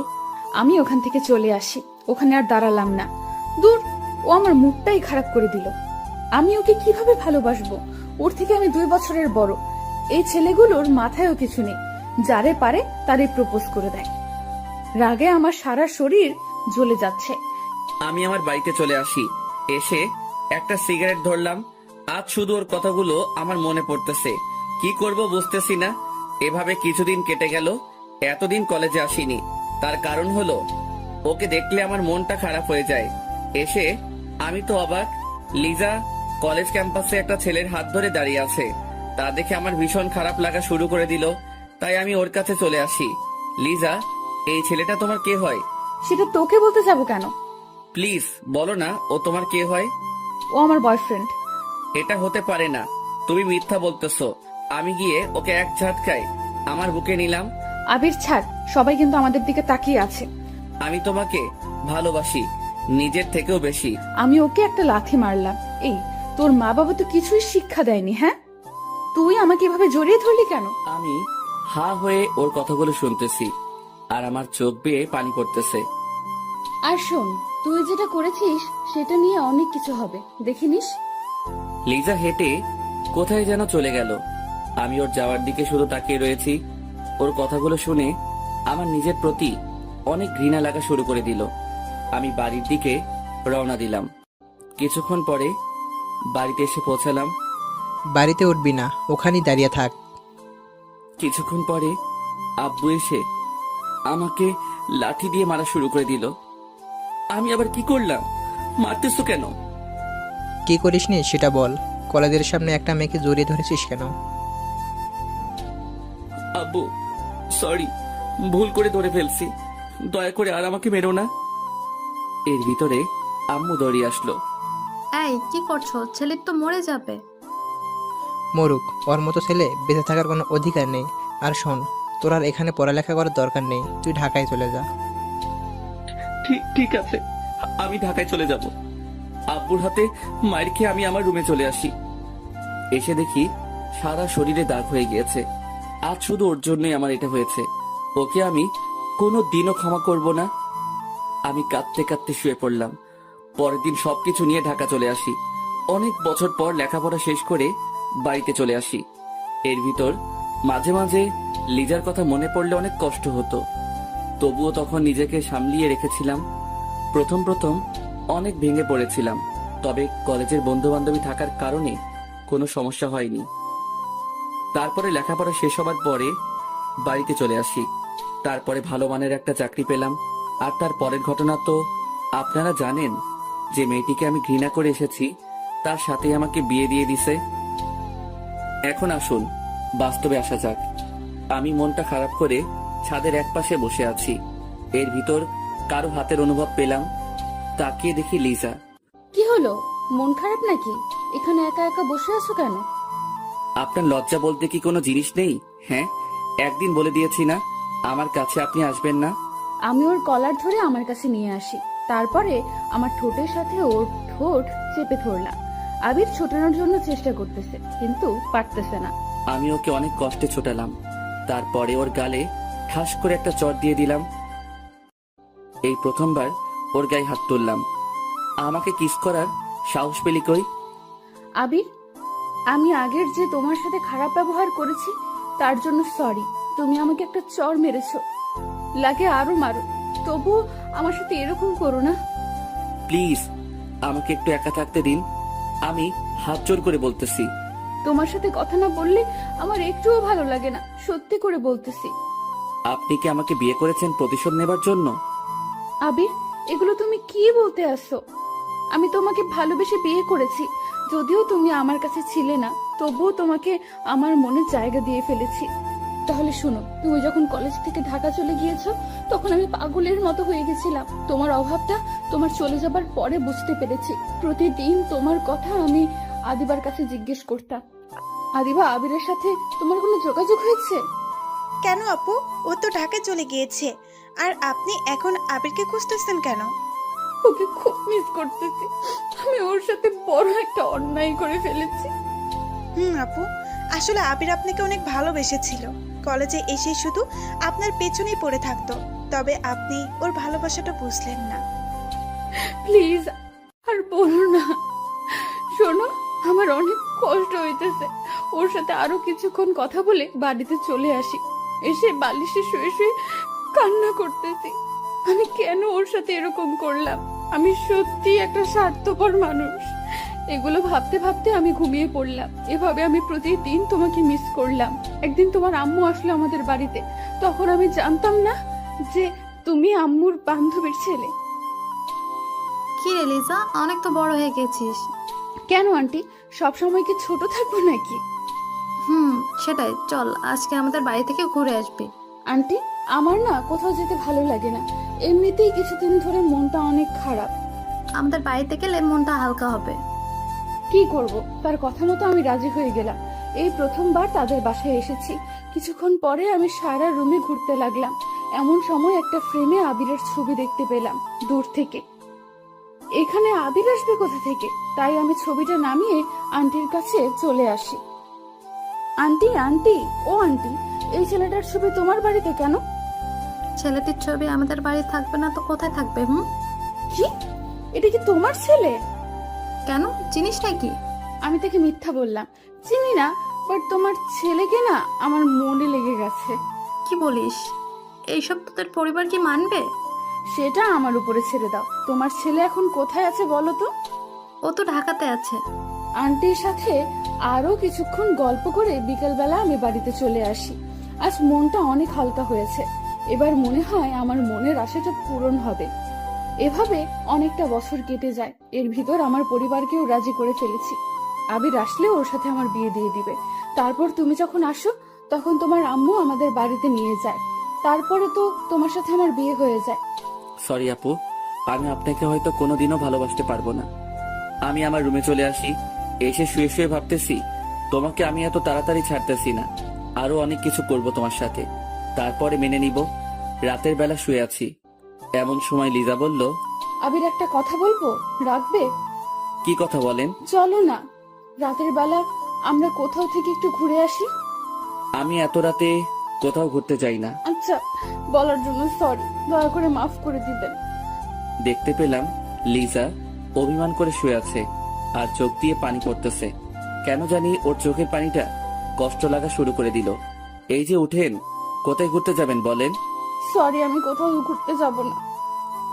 আমি ওখান থেকে চলে আসি, ওখানে আর দাঁড়ালাম না। দূর, ও আমার মুডটাই খারাপ করে দিল। আমি ওকে কিভাবে ভালোবাসবো? ওর থেকে আমি 2 বছরের বড়। এই ছেলেগুলোর মাথায়ও কিছু নেই, যারে পারে তারে প্রপোজ করে দেয়। রাগে আমার সারা শরীর জ্বলে যাচ্ছে। আমি আমার বাড়িতে চলে আসি, এসে একটা সিগারেট ধরলাম। আজ শুধু ওর কথাগুলো আমার মনে পড়তেছে, কি করব বুঝতেছি না। এভাবে কিছুদিন কেটে গেল। এতদিন কলেজে আসিনি, তার কারণ হলো ওকে দেখলে আমার মনটা খারাপ হয়ে যায়। এসে আমি তো অবাক, লিজা কলেজ ক্যাম্পাসে একটা ছেলের হাত ধরে দাঁড়িয়ে আছে। তা দেখে আমার ভীষণ খারাপ লাগা শুরু করে দিল, তাই আমি ওর কাছে চলে আসি। লিজা, এই ছেলেটা তোমার কে হয়? সেটা তোকে বলতে যাব কেন? প্লিজ বলো না, ও তোমার কে হয়? ও আমার বয়ফ্রেন্ড। এটা হতে পারে না, তুমি মিথ্যা বলতেছো। আমি গিয়ে ওকে এক ঝাটকায় আমার বুকে নিলাম। আবির ছাড়, সবাই কিন্তু আমাদের দিকে তাকিয়ে আছে। আমি তোমাকে ভালোবাসি, নিজের থেকেও বেশি। আমি ওকে একটা লাথি মারলাম। এই, তোর মা বাবা তো কিছুই শিক্ষা দেয়নি, হ্যাঁ? তুই আমাকে এভাবে জড়িয়ে ধরলি কেন? আমি হা হয়ে ওর কথাগুলো শুনতেছি, আর আমার চোখ বেয়ে পানি পড়তেছে। আর শোন, তুই যেটা করেছিস সেটা নিয়ে অনেক কিছু হবে, দেখে নিস। লিজা হেঁটে কোথায় যেন চলে গেল। আমি ওর যাওয়ার দিকে শুধু তাকিয়ে রয়েছি। ওর কথাগুলো শুনে আমার নিজের প্রতি অনেক ঘৃণা লাগা শুরু করে দিল। আমি বাড়ির দিকে রওনা দিলাম। কিছুক্ষণ পরে বাড়িতে এসে পৌঁছালাম। বাড়িতে উঠবি না, ওখানেই দাঁড়িয়ে থাক। কিছুক্ষণ পরে আব্বু এসে আমাকে লাঠি দিয়ে মারা শুরু করে দিল। আমি আবার কি করলাম? মারতেছো কেন? কি করিসনি সেটা বল। কলেজের সামনে একটা মেয়েকে জড়িয়ে ধরেছিস কেন? আব্বু সরি, ভুল করে ধরে ফেলছি, দয়া করে আর আমাকে মেরো না। এর ভিতরে আম্মু দৌড়িয়ে আসলো। এই কি করছো? ছেলে তো মরে যাবে। মরুক, ওর মতো ছেলে বেঁচে থাকার কোনো অধিকার নেই। আর শোন, তোর আর এখানে পড়ালেখা করার দরকার নেই, তুই ঢাকায় চলে যা। ঠিক আছে, আমি ঢাকায় চলে যাব। আব্বুর হাতে মায়ের খেয়ে আমি আমার রুমে চলে আসি। এসে দেখি সারা শরীরে দাগ হয়ে গিয়েছে। আজ শুধু ওর জন্যই আমার এটা হয়েছে। ওকে আমি কোনো দিনও ক্ষমা করব না। আমি কাঁদতে কাঁদতে শুয়ে পড়লাম। পরের দিন সবকিছু নিয়ে ঢাকা চলে আসি। অনেক বছর পর লেখাপড়া শেষ করে বাড়িতে চলে আসি। এর ভিতর মাঝে মাঝে লিজার কথা মনে পড়লে অনেক কষ্ট হতো, তবুও তখন নিজেকে সামলিয়ে রেখেছিলাম। প্রথম অনেক ভেঙে পড়েছিলাম, তবে কলেজের বন্ধু বান্ধবী থাকার কারণে কোনো সমস্যা হয়নি। তারপরে লেখাপড়া শেষ হবার পরে বাড়িতে চলে আসি। তারপরে ভালো মানের একটা চাকরি পেলাম। আর তার পরের ঘটনা তো আপনারা জানেন। যে মেয়েটিকে আমি ঘৃণা করে এসেছি, তার সাথে আমাকে বিয়ে দিয়ে দিছে। এখন আসুন বাস্তবে আসা যাক। আমি মনটা খারাপ করে ছাদের একপাশে বসে আছি। এর ভিতর কারো হাতের অনুভব পেলাম। তাকিয়ে দেখি লিজা। কি হলো, মন খারাপ নাকি? এখানে একা একা বসে আছো কেন? আপনার লজ্জা বলতে কি কোনো জিনিস নেই? হ্যাঁ, একদিন বলে দিয়েছি না আমার কাছে আপনি আসবেন না। আমি ওর কলার ধরে আমার কাছে নিয়ে আসি, তারপরে আমার ঠোঁটের সাথে ওর ঠোঁট চেপে ধরলাম। আবির ছোটানোর জন্য চেষ্টা করতেছে, কিন্তু পারতেছে না। আমি ওকে অনেক কষ্টে ছোটালাম। তারপরে ওর গালে ঠাস করে একটা চড় দিয়ে দিলাম। এই প্রথমবার ওর গায়ে হাত তুললাম। আমাকে কিস করার সাহস পেলি কই? আবির, আমি আগের যে তোমার সাথে খারাপ ব্যবহার করেছি তার জন্য সরি। তুমি আমাকে একটা চড় মেরেছো, লাগে আরো মারো, তবুও আমার সাথে এরকম করো না। প্লিজ আমাকে একটু একা থাকতে দিন। আমি হাত জোর করে বলতেছি। তোমার সাথে কথা না বললে আমার একটুও ভালো লাগে না, সত্যি করে বলতেছি। আপনি কি আমাকে বিয়ে করেছেন প্রতিশোধ নেবার জন্য? আবির, এগুলো তুমি কি বলতে আসছো? আমি তোমাকে ভালোবেসে বিয়ে করেছি, যদিও তুমি আমার কাছে ছিলে না, তবুও তোমাকে আমার মনে জায়গা দিয়ে ফেলেছি। তাহলে শুনো, তুমি যখন কলেজ থেকে ঢাকা চলে গিয়েছো তখন আমি পাগলের মতো হয়ে গেছিলাম। তোমার অভাবটা তোমার চলে যাবার পরে বুঝতে পেরেছি। প্রতিদিন তোমার কথা আমি আদিবার কাছে জিজ্ঞেস করতাম, আদিবা, আবিরের সাথে তোমার কোনো যোগাযোগ হয়েছে? কেন আপু? ও তো ঢাকায় চলে গিয়েছে, আর আপনি এখন আবিরকে খুঁজতেছেন কেন? ওকে খুব মিস করতেছি। আমি ওর সাথে বড় একটা অন্যায় করে ফেলেছি। আপু, আসলে আবির আপনাকে অনেক ভালোবেসেছিল। কলেজে এসে শুধু আপনার পেছনেই পড়ে থাকতো, তবে আপনি ওর ভালোবাসাটা বুঝলেন না। প্লিজ আর বলো না। শোনো, আমার অনেক কষ্ট হইতেছে। ওর সাথে আরো কিছুক্ষণ কথা বলে বাড়িতে চলে আসি। এসে বালিশে শুয়ে শুয়ে কান্না করতেছি। আমি কেন ওর সাথে এরকম করলাম? আমি সত্যি একটা স্বার্থপর মানুষ। এগুলো ভাবতে ভাবতে আমি ঘুমিয়ে পড়লাম। এভাবে আমি প্রতিদিন তোমাকে মিস করলাম। একদিন তোমার আম্মু আসলো আমাদের বাড়িতে, তখন আমি জানতাম না যে তুমি আম্মুর বান্ধবীর ছেলে। কি রে লিজা, অনেক তো বড় হয়ে গেছিস। কেন আন্টি, সবসময় কি ছোট থাকবো নাকি? সেটাই, চল আজকে আমাদের বাড়ি থেকে ঘুরে আসবি। আন্টি, আমার না কোথাও যেতে ভালো লাগে না। এমনিতেই কিছুদিন ধরে মনটা অনেক খারাপ। আমাদের বাড়িতে গেলে মনটা হালকা হবে। কি করব, তার কথা মতো আমি রাজি হয়ে গেলাম। এই প্রথমবার তাদের বাসায় এসেছি। কিছুক্ষণ পরে আমি সারা রুমে ঘুরতে লাগলাম। এমন সময় একটা ফ্রেমে আবিরের ছবি দেখতে পেলাম দূর থেকে। এখানে আবির আসবে কোথা থেকে? তাই আমি ছবিটা নামিয়ে আন্টির কাছে চলে আসি। আন্টি, আন্টি, ও আন্টি, এই ছেলেটার ছবি তোমার বাড়িতে কেন? ছেলেটির ছবি আমাদের বাড়ি থাকবে না তো কোথায় থাকবে? কি, এটা কি তোমার ছেলে? কেন, চিনিস নাকি? আমি তাকে মিথ্যা বললাম, চিনি না। বাট তোমার ছেলেকে না আমার মনে লেগে গেছে। কি বলিস? এইসব তোদের পরিবার কি মানবে? সেটা আমার উপরে ছেড়ে দাও। তোমার ছেলে এখন কোথায় আছে বলো তো? ও তো ঢাকাতে আছে। আন্টির সাথে আরো কিছুক্ষণ গল্প করে বিকেলবেলা আমি বাড়িতে চলে আসি। আজ মনটা অনেক হালকা হয়েছে। এবার মনে হয় আমার মনের আশাটা পূরণ হবে। এভাবে অনেকটা বছর কেটে যায়। এর ভিতর আমার পরিবারকেও রাজি করে ফেলেছি। আবির আসলে ওর সাথে আমার বিয়ে দিয়ে দিবে। তারপর তুমি যখন আসো তখন তোমার আম্মু আমাদের বাড়িতে নিয়ে যায়। তারপরে তো তোমার সাথে আমার বিয়ে হয়ে যায়। সরি আপু, আমি আপনাকে হয়তো কোনোদিনও ভালোবাসতে পারবো না। আমি আমার রুমে চলে আসি। এসে শুয়ে শুয়ে ভাবতেছি তোমাকে আমি এত তাড়াতাড়ি ছাড়তেছি না। আরো অনেক কিছু করব তোমার সাথে, তারপরে মেনে নিব। রাতের বেলা শুয়ে আছি, এমন সময় লিজা বলল, আবির, একটা কথা বলবো, রাখবে? কি কথা বলেন? চলো না, রাতের বেলা আমরা কোথাও থেকে একটু ঘুরে আসি। আমি এত রাতে কোথাও ঘুরতে যাই না। আচ্ছা, বলার জন্য সরি, দয়া করে মাফ করে দিবেন। দেখতে পেলাম লিজা অভিমান করে শুয়ে আছে আর চোখ দিয়ে পানি পড়তেছে। কেন জানি ওর চোখের পানিটা কষ্ট লাগা শুরু করে দিল। এই যে উঠেন, কোথায় ঘুরতে যাবেন বলেন? সরি, আমি কোথাও ঘুরতে যাব না।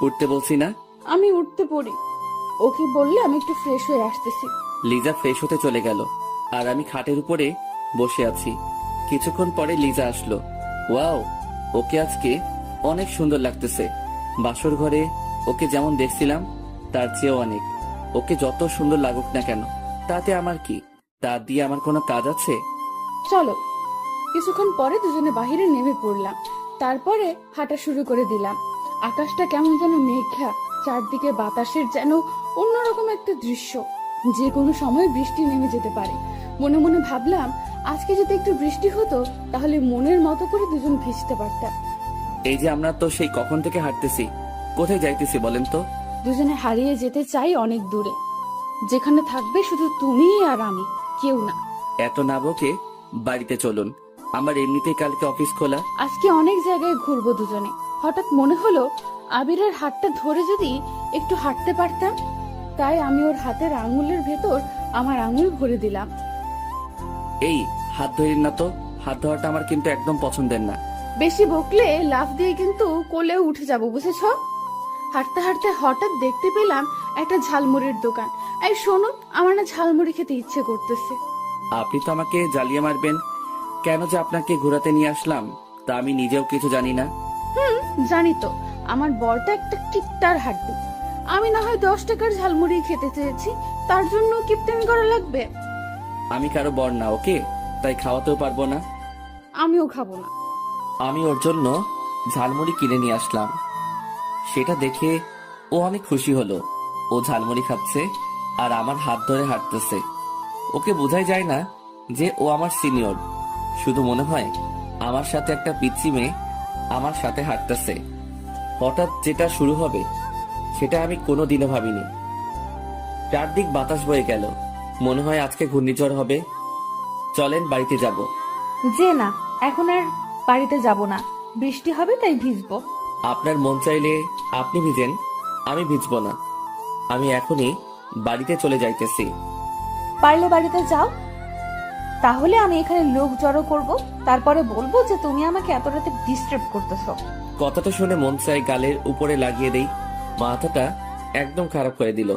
উঠতে বলছি না? আমি উঠতে পড়ি। ওকে বললে আমি একটু ফ্রেশ হয়ে আসতেছি। লিজা ফ্রেশ হতে চলে গেল আর আমি খাটের উপরে বসে আছি। কিছুক্ষণ পরে লিজা আসলো। ওয়াও, ওকে আজকে অনেক সুন্দর লাগতেছে। বাসর ঘরে ওকে যেমন দেখছিলাম তার চেয়েও অনেক। ওকে যত সুন্দর লাগুক না কেন, তাতে আমার কি? তা দিয়ে আমার কোনো কাজ আছে? চলো। কিছুক্ষণ পরে দুজনে বাহিরে নেমে পড়লাম। তারপরে হাঁটা শুরু করে দিলাম। আকাশটা কেমন যেন মেঘলা, চারদিকে বাতাসের যেন অন্যরকম একটা দৃশ্য। যে কোনো সময় বৃষ্টি নেমে যেতে পারে। মনে মনে ভাবলাম, আজকে যদি একটু বৃষ্টি হতো তাহলে মনের মতো করে দুজন ভিজতে পারতাম। এই যে আমরা তো সেই কখন থেকে হাঁটতেছি, কোথায় যাইতেছি বলেন তো? দুজনে হারিয়ে যেতে চাই অনেক দূরে, যেখানে থাকবে শুধু তুমি আর আমি, কেউ না। এত না বকে বাড়িতে চলুন, আমার এমনিতেই কালকে অফিস খোলা। আজকে অনেক জায়গায় ঘুরবো দুজনে। হঠাৎ মনে হলো আবিরের হাতটা ধরে যদি একটু হাঁটতে পারতাম। তাই আমি ওর হাতের আঙুলের ভেতর আমার আঙুল ভরে দিলাম। এই হাত ধরেন না তো, হাত ধরাটা আমার কিন্তু একদম পছন্দের না। বেশি বকলে লাফ দিয়ে কিন্তু কোলেও উঠে যাব, বুঝেছ? হাঁটতে হাঁটতে হঠাৎ দেখতে পেলাম একটা ঝালমুড়ির দোকান। এই শোনো, আমার না ঝালমুড়ি খেতে ইচ্ছে করতেছে। আপনি তো আমাকে জ্বালিয়ে মারবেন। কেন যে আপনাকে ঘোরাতে নিয়ে আসলাম তা আমি নিজেও কিছু জানি না। জানি তো, আমার বরটা একটা কিপটার হাড্ডি। আমি না হয় 10 টাকার ঝালমুড়ি খেতে চেয়েছি, তার জন্য কিপটেমি করা লাগবে? আমি কারো বর না, ওকে? তাই খাওয়াতেও পারবো না। আমিও খাবো না। আমি ওর জন্য ঝালমুড়ি কিনে নিয়ে আসলাম। সেটা দেখে ও অনেক খুশি হলো। ও ঝালমুড়ি খাচ্ছে আর আমার হাত ধরে হাঁটতেছে। ওকে বোঝাই যায় না যে ও আমার সিনিয়র। শুধু মনে হয় আমার সাথে একটা পিচ্চি মেয়ে আমার সাথে হাঁটতেছে। হঠাৎ যেটা শুরু হবে সেটা আমি কোনোদিনও ভাবিনি। চারদিক বাতাস বয়ে গেল, মনে হয় আজকে ঘূর্ণিঝড় হবে। চলেন বাড়িতে যাব। যে না, এখন আর বাড়িতে যাব না, বৃষ্টি হবে তাই ভিজবো। আপনার মন চাইলে আপনি ভিজেন, আমি ভিজবো না। আমি এখনই বাড়িতে চলে যাইতেছি। পারলে বাড়িতে যাও, তাহলে আমি এখানে লোক জড়ো করব, তারপরে বলবো যে তুমি আমাকে এত রাতে ডিস্টার্ব করতেছো। কথাটা শুনে মন চাই গালের উপরে লাগিয়ে দেই। মাথাটা একদম খারাপ করে দিল।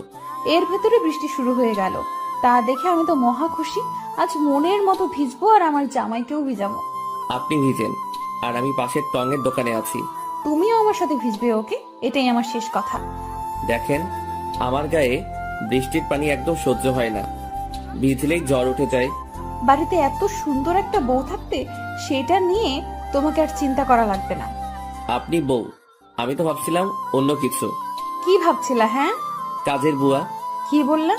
এর ভেতরে বৃষ্টি শুরু হয়ে গেল। তা দেখে আমি তো মহা খুশি। আজ মনের মতো ভিজবো আর আমার জামাইকেও ভিজাবো। আপনি ভিজেন, আর আমি পাশের টঙের দোকানে আছি। তুমিও আমার সাথে ভিজবে, ওকে? এটাই আমার শেষ কথা। দেখেন, আমার গায়ে বৃষ্টির পানি একদম সহ্য হয় না, ভিজলেই জ্বর উঠে যায়। বাড়িতে এত সুন্দর একটা বউ থাকতে সেটা নিয়ে তোমাকে আর চিন্তা করা লাগবে না। আপনি বউ, আমি তো ভাবছিলাম অন্য কিছু। কি ভাবছিলা? হ্যাঁ, কাজের বুয়া। কি বললা?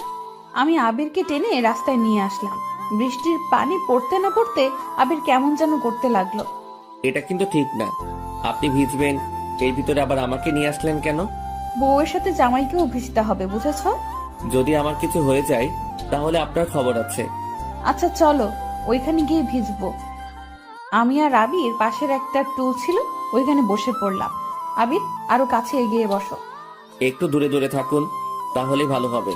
আমি আবিরকে টেনে রাস্তায় নিয়ে আসলাম। বৃষ্টির পানি পড়তে না পড়তে আবির কেমন যেন করতে লাগলো। এটা কিন্তু ঠিক না। আপনি ভিজবেন, এর ভিতরে আবার আমাকে নিয়ে আসলেন কেন? বউয়ের সাথে জামাইকেও ভিজতে হবে, বুঝেছো? যদি আমার কিছু হয়ে যায় তাহলে আপনার খবর আছে। আচ্ছা চলো, ওইখানে গিয়ে ভিজবো। আমি আর আবির পাশের একটা টুল ছিল, ওইখানে বসে পড়লাম। আবির, আরো কাছে এগিয়ে বসো। একটু দূরে দূরে থাকুন, তাহলে ভালো হবে।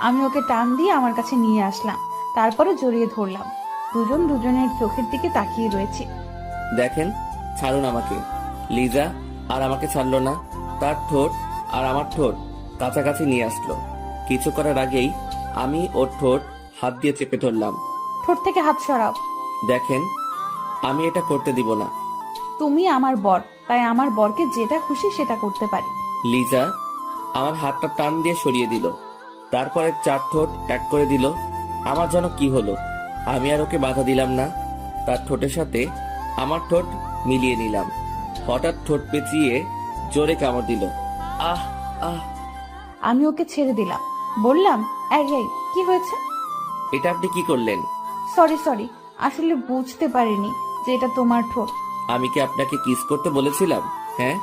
আমি ওকে টান দিয়ে আমার কাছে নিয়ে আসলাম, তারপরে জড়িয়ে ধরলাম। দুজন দুজনের চোখের দিকে তাকিয়ে রয়েছে। দেখেন, ছাড়ুন আমাকে। লিজা আর আমাকে ছাড়লো না, তার ঠোঁট আর আমার ঠোঁট কাছাকাছি নিয়ে আসলো। কিছু করার আগেই আমি ওর ঠোঁট হাত দিয়ে চেপে ধরলাম। ঠোঁট থেকে হাত সরাও। দেখেন, আমি এটা করতে দিব না। তুমি আমার বর, তাই আমার বরকে যেটা খুশি সেটা করতে পারি। লিজা আমার হাতটা টান দিয়ে সরিয়ে দিল, তারপরে চার ঠোঁট এক করে দিল। আমার যেন কি হলো, আমি আর ওকে বাধা দিলাম না। তার ঠোঁটের সাথে আমার ঠোঁট মিলিয়ে নিলাম। হঠাৎ ঠোঁট পেঁচিয়ে জোরে কামড় দিল। আহ আহ! আমি ওকে ছেড়ে দিলাম, বললাম, এই এই, কি হয়েছে? এটা আপনি কি করলেন? সরি সরি, আসলে বুঝতে পারিনি যে এটা তোমার ঠোঁট। আমি কি আপনাকে কিস করতে বলেছিলাম? হ্যাঁ।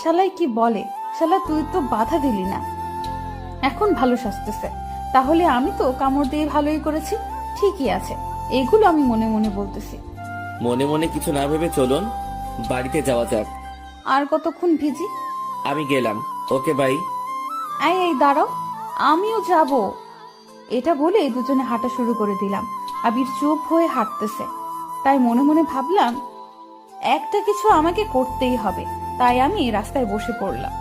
শালাই কি বলে, শালা তুই তো বাধা দিলি না, এখন ভালো সাজতেছে। তাহলে আমি তো কামড় দিয়ে ভালোই করেছি। ঠিকই আছে, এগুলো আমি মনে মনে বলতেছি। মনে মনে কিছু না ভেবে চলুন বাড়িতে যাওয়া যাক। আর কতক্ষণ ভিজি? আমি গেলাম, ওকে বাই। এই এই দাঁড়াও, আমিও যাব। এটা বলে দুজনে হাঁটা শুরু করে দিলাম। আবির চুপ হয়ে হাঁটতেছে, তাই মনে মনে ভাবলাম একটা কিছু আমাকে করতেই হবে। তাই আমি রাস্তায় বসে পড়লাম।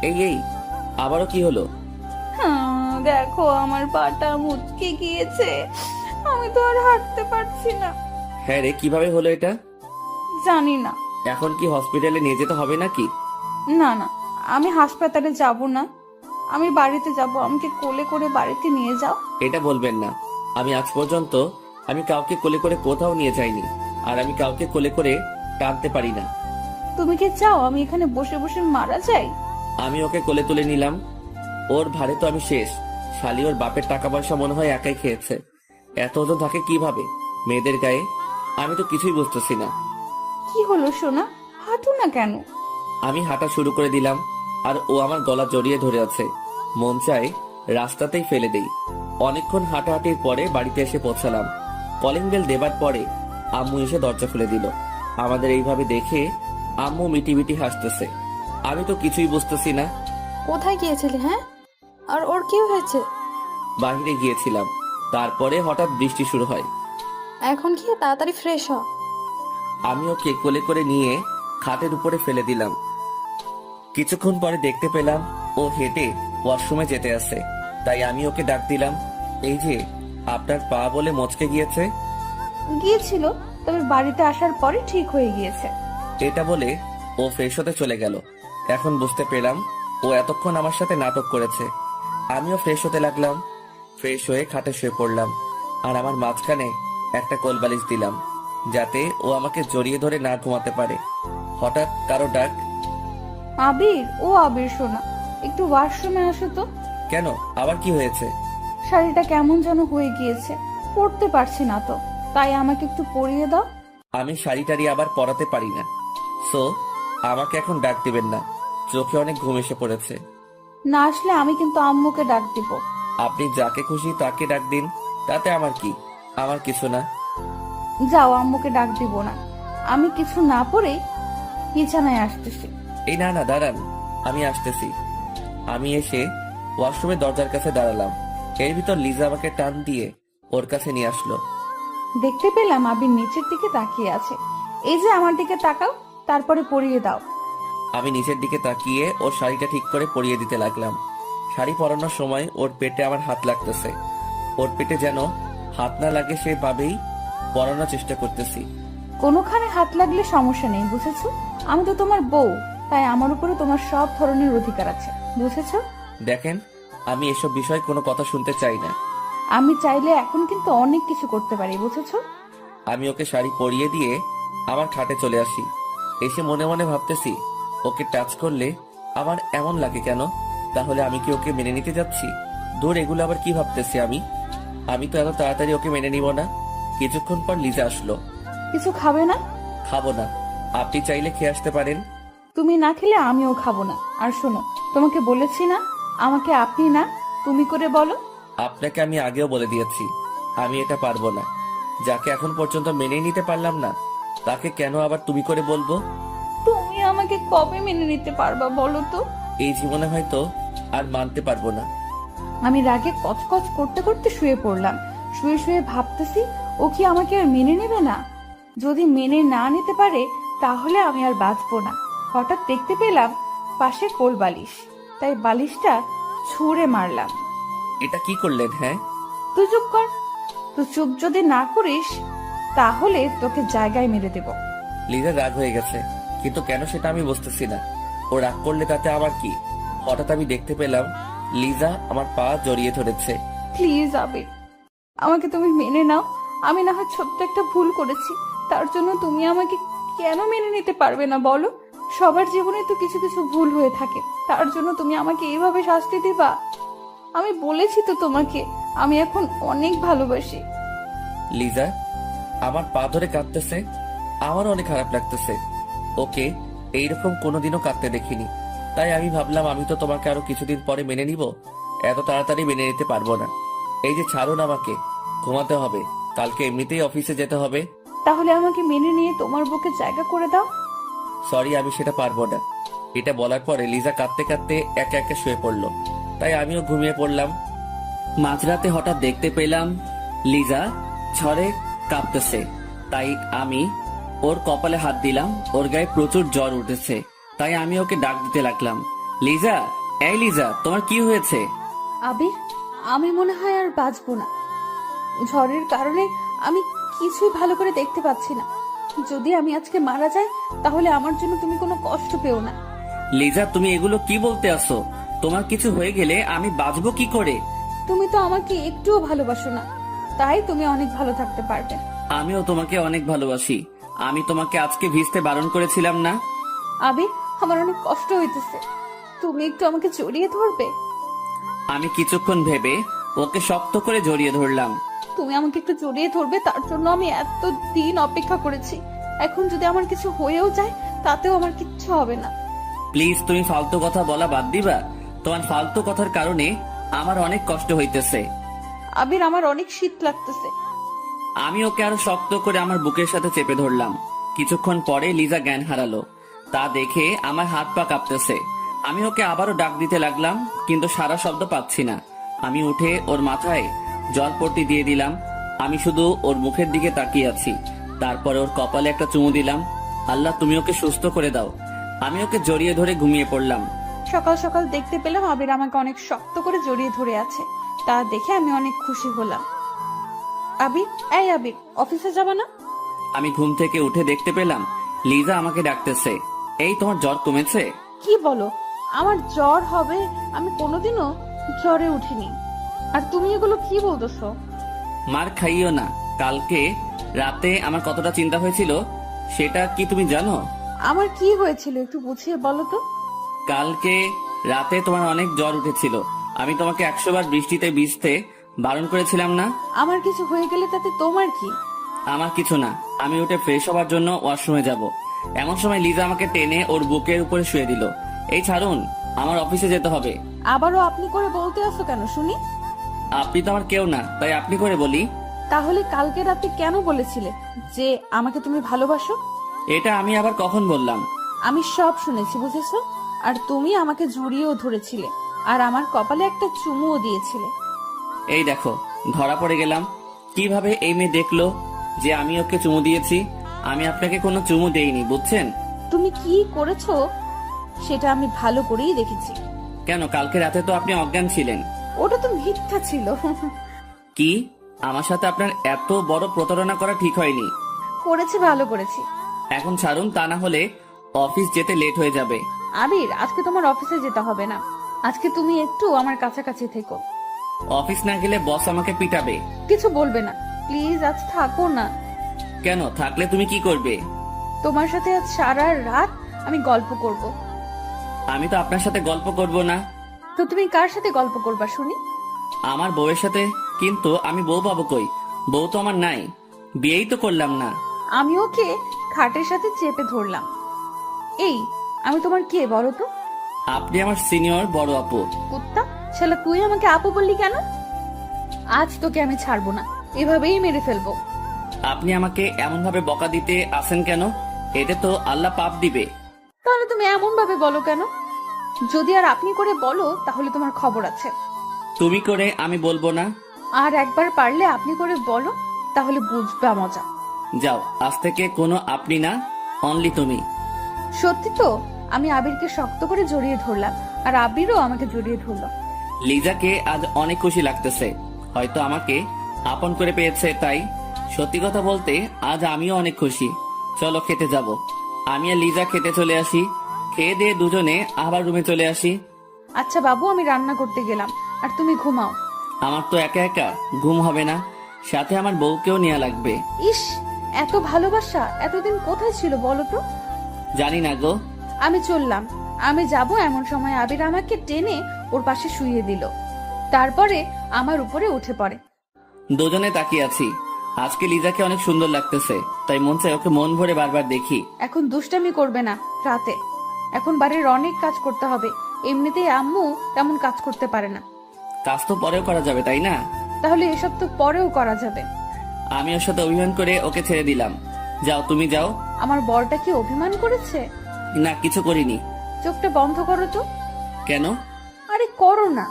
এই এই, আবারও কি হলো? দেখো, আমার পাটা মুচকে গিয়েছে, আমি তো আর হাঁটতে পারছি না। হ্যাঁ রে, কিভাবে হলো এটা? জানি না। এখন কি হসপিটালে নিয়ে যেতে হবে নাকি? না না, আমি হাসপাতালে যাব না, আমি বাড়িতে যাব। আমাকে কোলে করে বাড়িতে নিয়ে যাও। এটা বলবেন না। আমি আজ পর্যন্ত আমি কাউকে কোলে করে কোথাও নিয়ে যাইনি, আর আমি কাউকে কোলে করে টানতে পারি না। তুমি কি চাও আমি এখানে বসে বসে মারা যাই? আমি ওকে কোলে তুলে নিলাম। ওর ভারে তো আমি শেষ। শালি ওর বাপের টাকা পয়সা মনে হয় একাই খেয়েছে। এত ওজন থাকে কিভাবে মেয়েদের গায়ে? আমি তো কিছুই বুঝতেছি না। কি হলো সোনা, হাঁটু না কেন? আমি হাঁটা শুরু করে দিলাম, আর ও আমার গলা জড়িয়ে ধরে আছে। মন চায় রাস্তাতেই ফেলে দেই। অনেকক্ষণ হাঁটাহাঁটির পরে বাড়িতে এসে পৌঁছালাম। কলিং বেল দেবার পরে আম্মু এসে দরজা খুলে দিল। আমাদের এইভাবে দেখে আম্মু মিটি মিটি হাসতেছে। আমি তো কিছুই বুঝতেছি না। কোথায় গিয়েছিলি? হ্যাঁ, আর ওর কি হয়েছে? বাইরে গিয়েছিলাম, তারপরে হঠাৎ বৃষ্টি শুরু হয়। এখন গিয়ে তাড়াতাড়ি ফ্রেশ হ। আমি ওকে কোলে করে নিয়ে খাটের উপরে ফেলে দিলাম। কিছুক্ষণ পরে দেখতে পেলাম ও হেঁটে ওয়াশরুমে যেতে আসে। তাই আমি ওকে ডাক দিলাম, এই যে আপনার পা বলে মচকে গিয়েছে। গিয়েছিল, তবে বাড়িতে আসার পরে ঠিক হয়ে গিয়েছে। এটা বলে ও ফ্রেশ হতে চলে গেল। এখন বুঝতে পেলাম ও এতক্ষণ আমার সাথে নাটক করেছে। আমিও ফ্রেশ হতে লাগলাম। ফ্রেশ হয়ে খাটে শুয়ে পড়লাম, আর আমার মাঝখানে একটা কোলবালিশ দিলাম, যাতে ও আমাকে জড়িয়ে ধরে না ঘুমাতে পারে। হঠাৎ কারো ডাক। আবির, ও আবির সোনা, একটু ওয়াশরুমে আসো তো। কেন, আবার কি হয়েছে? শাড়িটা কেমন যেন হয়ে গিয়েছে, পরতে পারছি না তো, তাই আমাকে একটু পরিয়ে দাও। আমি শাড়ি টাড়ি আবার পরাতে পারি না, সো আমাকে এখন ডাক দিবেন না। চোখে অনেক ঘুম এসে পড়েছে। না আসলে আমি কিন্তু আম্মুকে ডাক দিব। আপনি যাকে খুশি তাকে ডাক দিন, তাতে আমার কি? আমার কিছু না। যাও, আম্মুকে ডাক দিব না। আমি কিছু না পড়ে বিছানায় আসতেছি। এই না না দাঁড়ান, আমি আসতেছি। আমি এসে ওয়াশরুমের দরজার কাছে দাঁড়ালাম। এর ভিতর লিজা আমাকে টান দিয়ে ওর কাছে নিয়ে আসলো। দেখতে পেলাম আবির নিচের দিকে তাকিয়ে আছে। এই যে আমার দিকে তাকাও, তারপরে পরিয়ে দাও। আমি নিচের দিকে তাকিয়ে ওর শাড়িটা ঠিক করে পরিয়ে দিতে লাগলাম। শাড়ি পরানোর সময় ওর পেটে আমার হাত লাগতেছে। ওর পেটে যেন হাত না লাগে সেভাবেই পরানোর চেষ্টা করতেছি। কোনোখানে হাত লাগলে সমস্যা নেই, বুঝেছো? আমি তো তোমার বউ, তাই আমার উপরে তোমার সব ধরনের অধিকার আছে, বুঝেছো? দেখেন, আমি এসব বিষয়ে কোনো কথা শুনতে চাই না। আমি চাইলে এখন কিন্তু অনেক কিছু করতে পারি, বুঝেছো? আমি ওকে শাড়ি পরিয়ে দিয়ে আমার খাটে চলে আসি। এসে মনে মনে ভাবতেছি, ওকে টাচ করলে আমার এমন লাগে কেন? তাহলে আমি কি ওকে মেনে নিতে যাচ্ছি? দূর, এগুলো আবার কি ভাবতেছি আমি তো এত তাড়াতাড়ি ওকে মেনে নিব না। কিছুক্ষণ পর লিজা আসলো। কিছু খাবে না? খাবো না, আপনি চাইলে খেয়ে আসতে পারেন। তুমি না খেলে আমিও খাবো না। আর শোনো, তোমাকে বলেছি না আমাকে আপনি না তুমি করে বলো। আপনাকে আমি আগেও বলে দিয়েছি, আমি এটা পারবো না। যাকে এখন পর্যন্ত মেনে নিতে পারলাম না, তাকে কেন আবার তুমি করে বলবো? তুমি আমাকে কবে মেনে নিতে পারবা বলো তো? এই জীবনে হয়তো আর মানতে পারবো না। আমি রাগে কচকচ করতে করতে শুয়ে পড়লাম। শুয়ে শুয়ে ভাবতেছি, ও কি আমাকে আর মেনে নেবে না? যদি মেনে না নিতে পারে তাহলে আমি আর বাঁচবো না। হঠাৎ দেখতে পেলাম পাশে কোল বালিশ, তাই বালিশটা ছুঁড়ে মারলাম। এটা কি করলেন? হ্যাঁ, তুই চুপ কর। তুই চুপ যদি না করিস তাহলে তোকে জায়গায় মেরে দেব। লিজা রাগ হয়ে গেছে, কিন্তু কেন সেটা আমি বুঝতেছি না। ও রাগ করলে তাতে আমার কি? হঠাৎ আমি দেখতে পেলাম লিজা আমার পা জড়িয়ে ধরেছে। প্লিজ আবির, আমাকে তুমি মেনে নাও। আমি না হয় ছোট্ট একটা ভুল করেছি, তার জন্য তুমি আমাকে কেন মেনে নিতে পারবে না বলো? সবার জীবনে তো কিছু কিছু ভুল হয়ে থাকে, তার জন্য তুমি আমাকে এইভাবে শাস্তি দিবা? আমি বলেছি তো তোমাকে, আমি এখন অনেক ভালোবাসি। লিজা আমার পা ধরে কাঁদতেছে, আমার অনেক খারাপ লাগতেছে। ওকে এইরকম কোনোদিনও কাঁদতে দেখিনি, তাই আমি ভাবলাম আমি তো তোমাকে আরো কিছুদিন পরে মেনে নিব, এত তাড়াতাড়ি মেনে নিতে পারবো না। এই যে ছাড়ুন আমাকে, ঘুমাতে হবে, কালকে এমনিতেই অফিসে যেতে হবে। তাহলে আমাকে মেনে নিয়ে তোমার বুকে জায়গা করে দাও। সরি, আমি সেটা পারবো না। এটা বলার পরে লিজা কাঁদতে কাঁদতে একা একা শুয়ে পড়লো, তাই আমিও ঘুমিয়ে পড়লাম। মাঝরাতে হঠাৎ দেখতে পেলাম লিজা ঝড়ে কাঁপতেছে, তাই আমি ওর কপালে হাত দিলাম। ওর গায়ে প্রচুর জ্বর উঠেছে, তাই আমি ওকে ডাক দিতে লাগলাম, লিজা, এই লিজা, তোমার কি হয়েছে? আবির, আমি মনে হয় আর বাঁচবো না। ঝড়ের কারণে আমি কিছুই ভালো করে দেখতে পাচ্ছি না। যদি আমি আজকে মারা যাই তাহলে আমার জন্য তুমি কোনো কষ্ট পেও না। লিজা, তুমি এগুলো কি বলতে আসো? তোমার কিছু হয়ে গেলে আমি বাঁচবো কি করে? তুমি তো আমাকে একটুও ভালোবাসো না, তাই তুমি অনেক ভালো থাকতে পারবে। আমিও তোমাকে অনেক ভালোবাসি। আমি তোমাকে আজকে ভিজতে বারণ করেছিলাম না? আবির, আমার অনেক কষ্ট হইতেছে, তুমি একটু আমাকে জড়িয়ে ধরবে? আমি কিছুক্ষণ ভেবে ওকে শক্ত করে জড়িয়ে ধরলাম। তুমি আমাকে একটু জড়িয়ে ধরবে, তার জন্য আমি এত দিন অপেক্ষা করেছি। এখন যদি আমার কিছু হয়েও যায় তাতেও আমার কিচ্ছু হবে না। প্লিজ, তুমি ফালতু কথা বলা বাদ দিবা? তোমার ফালতু কথার কারণে আমার অনেক কষ্ট হইতেছে। আবির, আমার অনেক শীত লাগতেছে। আমি ওকে আরো শক্ত করে আমার বুকের সাথে চেপে ধরলাম। কিছুক্ষণ পরে লিজা জ্ঞান হারালো, তা দেখে আমার হাত পা কাঁপতেছে। আমি ওকে আবারও ডাক দিতে লাগলাম, কিন্তু সারা শব্দ পাচ্ছি না। আমি উঠে ওর মাথায় জলপট্টি দিয়ে দিলাম। আমি শুধু ওর মুখের দিকে তাকিয়ে আছি। তারপরে ওর কপালে একটা চুমু দিলাম। আল্লাহ, তুমি ওকে সুস্থ করে দাও। আমি ওকে জড়িয়ে ধরে ঘুমিয়ে পড়লাম। সকাল সকাল দেখতে পেলাম আবির আমাকে অনেক শক্ত করে জড়িয়ে ধরে আছে, তা দেখে আমি অনেক খুশি হলাম। আবির, এই আবির, অফিসে যাবা না? আমি ঘুম থেকে উঠে দেখতে পেলাম লিজা আমাকে ডাকতেছে। এই, তোমার জ্বর কমেছে? কি বলো? আমার জ্বর হবে? আমি কোনোদিনও জ্বরে উঠিনি। আর তুমি এগুলো কি বলতেছো? মার খাইও না। কালকে রাতে আমার কতটা চিন্তা হয়েছিল সেটা কি তুমি জানো? আমার কি হয়েছিল একটু বুঝিয়ে বলো তো। কালকে রাতে তোমার অনেক জ্বর উঠেছিল। আমি তোমাকে 100 বার বৃষ্টিতে ভিজতে বারণ করেছিলাম না? আমার কিছু হয়ে গেলে তাতে তোমার কি? আমার কিছু না। আমি উঠে ফ্রেশ হওয়ার জন্য ওয়াশরুমে যাব, এমন সময় লিজা আমাকে টেনে ওর বুকের উপরে শুয়ে দিল। এই ছাড়ুন, আমার অফিসে যেতে হবে। আবারও আপনি করে বলতে আসো কেন শুনি? আপনি তো আমার কেউ না, তাই আপনি করে বলি। তাহলে কালকে রাতে কেন বলেছিলে যে আমাকে তুমি ভালোবাসো? এটা আমি আবার কখন বললাম? আমি সব শুনেছি, বুঝেছো? আর তুমি আমাকে জড়িয়েও ধরেছিলে আর আমার কপালে একটা চুমুও দিয়েছিলে। এই দেখো, ধরা পড়ে গেলাম। কিভাবে এই মেয়ে দেখলো যে আমি ওকে চুমু দিয়েছি? আমি আপনাকে কোনো চুমু দেইনি, বুঝছেন? তুমি কি করেছো সেটা আমি ভালো করেই দেখেছি। কেন, কালকে রাতে তো আপনি অজ্ঞান ছিলেন। ওটা তো মিথ্যা ছিল। কি? আমার সাথে আপনার এত বড় প্রতারণা করা ঠিক হয়নি। করেছি, ভালো করেছি। এখন ছাড়ুন, তা না হলে অফিস যেতে লেট হয়ে যাবে। আবির, আজকে তোমার অফিসে যেতে হবে না। আজকে তুমি একটু আমার কাছাকাছি থেকো। অফিস না গেলে বস আমাকে পিটাবে। কিছু বলবে না, প্লিজ আজ থাকো না। কেন, থাকলে তুমি কি করবে? তোমার সাথে আজ সারা রাত আমি গল্প করব। আমি তো আপনার সাথে গল্প করব না। তো তুমি কার সাথে গল্প করবা শুনি? আমার বউয়ের সাথে। কিন্তু আমি বউ পাবো কই? বউ তো আমার নাই, বিয়েই তো করলাম না। আমি ওকে খাটের সাথে চেপে ধরলাম। এই, আমি তোমার কে বলো তো? আপনি আমার সিনিয়র বড় আপু। কুত্তা শালা, তুই আমাকে আপু বললি কেন? আজ তোকে আমি ছাড়বো না, এভাবেই মেরে ফেলবো। আপনি আমাকে এমন ভাবে বকা দিতে আসেন কেন? এতে তো আল্লাহ পাপ দিবে। তাহলে তুমি এমন ভাবে বলো কেন? যদি আর আপনি করে বলো তাহলে তোমার খবর আছে। তুমি করে আমি বলবো না। আর একবার পারলে আপনি করে বলো, তাহলে বুঝবা মজা। যাও, আজ থেকে কোনো আপনি না, অনলি তুমি। সত্যি তো? আমি আবিরকে শক্ত করে জড়িয়ে ধরলাম আর আবিরও আমাকে জড়িয়ে ধরলো। লিজাকে আজ অনেক খুশি লাগতেছে, হয়তো আমাকে আপন করে পেয়েছে তাই। সত্যি কথা বলতে আজ আমিও অনেক খুশি। চলো খেতে যাব। আমি আর লিজা খেতে চলে আসি, খেয়ে দিয়ে দুজনে আবার রুমে চলে আসি। আচ্ছা বাবু, আমি রান্না করতে গেলাম, আর তুমি ঘুমাও। আমার তো একা একা ঘুম হবে না, সাথে আমার বউকেও নেওয়া লাগবে। ইস, এত ভালোবাসা এতদিন কোথায় ছিল বলো তো? জানি না গো। আমি চললাম। আমি যাব এমন সময় আবির আমাকে টেনে ওর পাশে শুইয়ে দিল, তারপরে আমার উপরে উঠে পড়ে। দুজনে তাকিয়ে আছি। আজকে লিজাকে অনেক সুন্দর লাগতেছে, তাই মন চাই ওকে মন ভরে বারবার দেখি। এখন দুষ্টামি করবে না রাতে, এখন বাড়ির অনেক কাজ করতে হবে। এমনিতেই আম্মু তেমন কাজ করতে পারে না। কাজ তো পরেও করা যাবে, তাই না? তাহলে এসব তো পরেও করা যাবে। আমি ওর সাথে অভিমান করে ওকে ছেড়ে দিলাম। যাও, তুমি যাও। আমার বরটা কি অভিমান করেছে? না, কিছু করিনি। চোখটা বন্ধ করো তো। কেন? আরে করো না।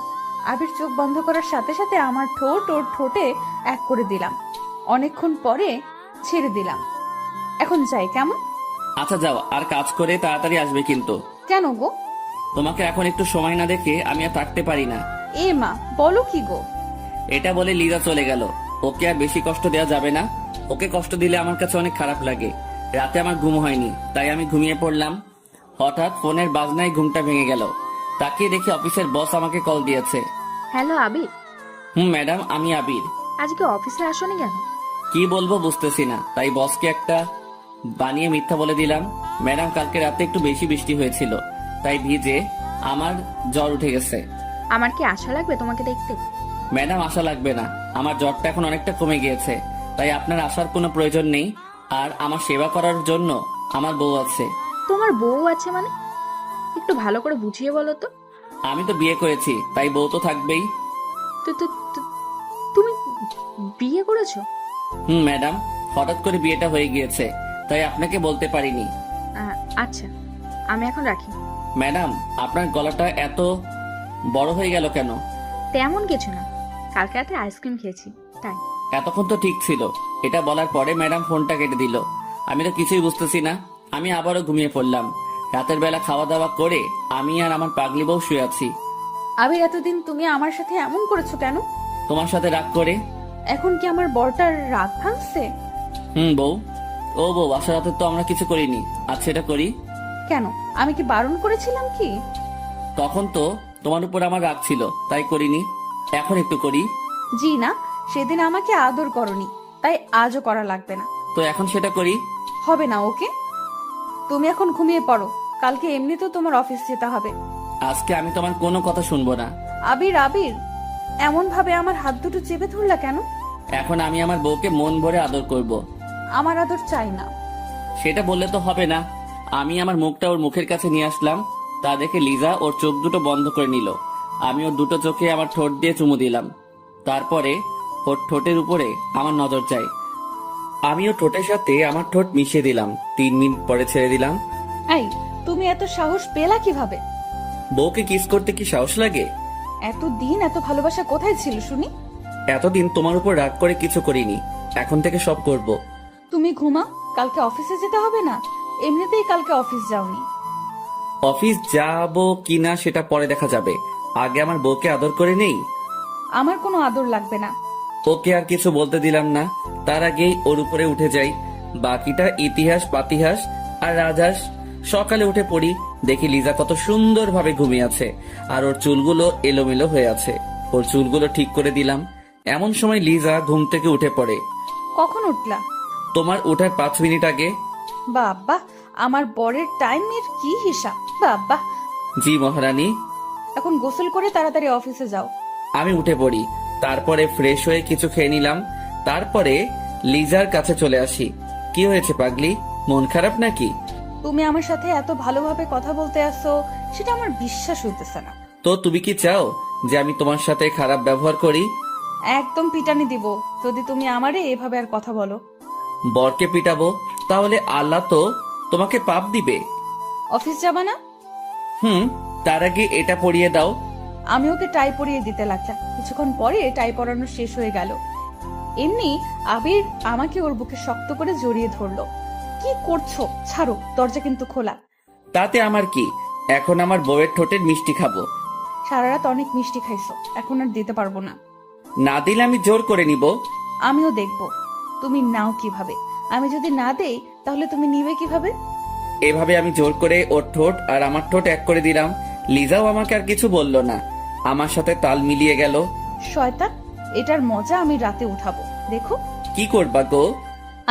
আবির চোখ বন্ধ করার সাথে সাথে আমার ঠোঁট ওর ঠোঁটে এক করে দিলাম। অনেকক্ষণ পরে ছেড়ে দিলাম। এখন যাই কেমন? আচ্ছা যাও, আর কাজ করে তাড়াতাড়ি আসবে কিন্তু। কেন গো? তোমাকে এখন একটু সময় না দেখে আমি আর থাকতে পারি না। এ মা, বলো কি গো? এটা বলে লিজা চলে গেল। ওকে আর বেশি কষ্ট দেওয়া যাবে না। ওকে কষ্ট দিলে আমার কাছে অনেক খারাপ লাগে। রাতে আমার ঘুম হয়নি, তাই আমি ঘুমিয়ে পড়লাম। হঠাৎ ফোনের বাজনায় ঘুমটা ভেঙে গেল। তাকিয়ে দেখি অফিসের বস আমাকে কল দিয়েছে। হ্যালো আবির, ম্যাডাম, আমি আবির। আজকে অফিসে আসোনি কেন? কি বলবো বুঝতেছি না, তাই বসকে একটা বানিয়ে মিথ্যা বলে দিলাম। ম্যাডাম, কালকে রাতে একটু বেশি বৃষ্টি হয়েছিল, তাই ভিজে আমার জ্বর উঠে গেছে। আমার কি আশা লাগবে তোমাকে দেখতে? ম্যাডাম, আশা লাগবে না, আমার জ্বরটা এখন অনেকটা কমে গিয়েছে, তাই আপনার আসার কোনো প্রয়োজন নেই। আর আমার সেবা করার জন্য আমার বউ আছে। তোমার বউ আছে মানে? একটু ভালো করে বুঝিয়ে বলো তো। আমি তো বিয়ে করেছি, তাই বউ তো থাকবেই। তুমি বিয়ে করেছো? ম্যাডাম, হঠাৎ করে বিয়েটা হয়ে গিয়েছে, তাই আপনাকে বলতে পারিনি। আচ্ছা, আমি এখন রাখি। ম্যাডাম, আপনার গলাটা এত বড় হয়ে গেল কেন? তেমন কিছু না, কালকে রাতে আইসক্রিম খেয়েছি তাই। এতক্ষণ তো ঠিক ছিল। এটা বলার পরে ম্যাডাম ফোনটা কেটে দিল। আমি তো কিছুই বুঝতেছি না। আমি আবারও ঘুমিয়ে পড়লাম। রাতের বেলা খাওয়া দাওয়া করে আমি আর আমার পাগলি বউ শুয়ে আছি। আবির, এতদিন তুমি আমার সাথে এমন করেছো কেন? তোমার সাথে রাগ করে। এখন কি আমার বরটার রাগ ভাঙছে? বউ। ও বউ, আশা রাতে তো আমরা কিছু করিনি, আজ সেটা করি। কেন, আমি কি বারণ করেছিলাম কি? তখন তো তোমার উপর আমার রাগ ছিল, তাই করিনি। এখন একটু করি। জি না, সেদিন আমাকে আদর করনি, তাই আজও করা লাগবে না। তো এখন সেটা করি। হবে না, ওকে? তুমি এখন ঘুমিয়ে পড়ো, কালকে এমনিতেও তোমার অফিস যেতে হবে। আজকে আমি তোমার কোনো কথা শুনবো না। আবির, আবির, এমন ভাবে আমার হাত দুটো চেপে ধরলা কেন? এখন আমি আমার বউকে মন ভরে আদর করব। আমার আদর চাই না। সেটা বললে তো হবে না। আমি আমার মুখটা ওর মুখের কাছে নিয়ে আসলাম, তা দেখে লিজা ওর চোখ দুটো বন্ধ করে নিল। আমি ওর দুটো চোখে আমার ঠোঁট দিয়ে চুমু দিলাম। তারপরে ওর ঠোঁটের উপরে আমার নজর যায়। আমিও ঠোঁটের সাথে আমার ঠোঁট মিশিয়ে দিলাম। 3 মিনিট পরে ছেড়ে দিলাম। এই, তুমি এত সাহস পেলা কিভাবে? বউকে কিস করতে কি সাহস লাগে? এতদিন এত ভালোবাসা কোথায় ছিল শুনি? এতদিন তোমার উপর রাগ করে কিছু করিনি, এখন থেকে সব করব। তুমি ঘুমাও, কালকে অফিসে যেতে হবে না? এমনিতেই কালকে অফিস যাওনি। অফিস যাব কিনা সেটা পরে দেখা যাবে, আগে আমার বউকে আদর করে নেই। আমার কোনো আদর লাগবে না। ওকে আর কিছু বলতে দিলাম না, তার আগেই ওর উপরে উঠে যাই। বাকিটা ইতিহাস পাতিহাস আর রাজহাঁস। সকালে উঠে পড়ি, দেখি লিজা কত সুন্দরভাবে ঘুমিয়ে আছে আর ওর চুলগুলো এলোমেলো হয়ে আছে। ওর চুলগুলো ঠিক করে দিলাম। এমন সময় লিজা ঘুম থেকে উঠে পড়ে। কখন উঠলা? তোমার ওঠার 5 মিনিট আগে। বাবা, আমার বরের টাইমের কি হিসাব! বাবা, জি মহারানী। এখন গোসল করে তাড়াতাড়ি অফিসে যাও। আমি উঠে পড়ি, তারপরে ফ্রেশ হয়ে কিছু খেয়ে নিলাম। তারপরে লিজার কাছে চলে আসি। কি হয়েছে পাগলি, মন খারাপ নাকি? তুমি আমার সাথে এত ভালোভাবে কথা বলতে আসছো, সেটা আমার বিশ্বাস হইতেছে না। তো তুমি কি চাও যে আমি তোমার সাথে খারাপ ব্যবহার করি? একদম পিটানি দিব যদি তুমি আমারে এভাবে আর কথা বলো। বরকে পিটাবো? তাহলে আল্লাহ তো তোমাকে পাপ দিবে। অফিস যাবা না? তার আগে এটা পরিয়ে দাও। আমি ওকে টাই পরিয়ে দিতে লাগলাম। কিছুক্ষণ পরে টাই পরানো শেষ হয়ে গেল। এমনি আবির আমাকে ওর বুকে শক্ত করে জড়িয়ে ধরলো। কি করছো? ছাড়ো, দরজা কিন্তু খোলা। তাতে আমার কি, এখন আমার বউয়ের ঠোঁটের মিষ্টি খাবো। সারা রাত অনেক মিষ্টি খাইছো, এখন আর দিতে পারবো না। না দিলে আমি জোর করে নিব। আমিও দেখবো তুমি নাও কিভাবে। আমি যদি না দেই তাহলে তুমি নিবে কিভাবে? এভাবে আমি জোর করে ওর ঠোঁট আর আমার ঠোঁট এক করে দিলাম। লিজাও আমাকে আর কিছু বলল না, আমার সাথে তাল মিলিয়ে গেল। শয়তান, এটার মজা আমি রাতে উঠাবো, দেখো। কি করবা গো?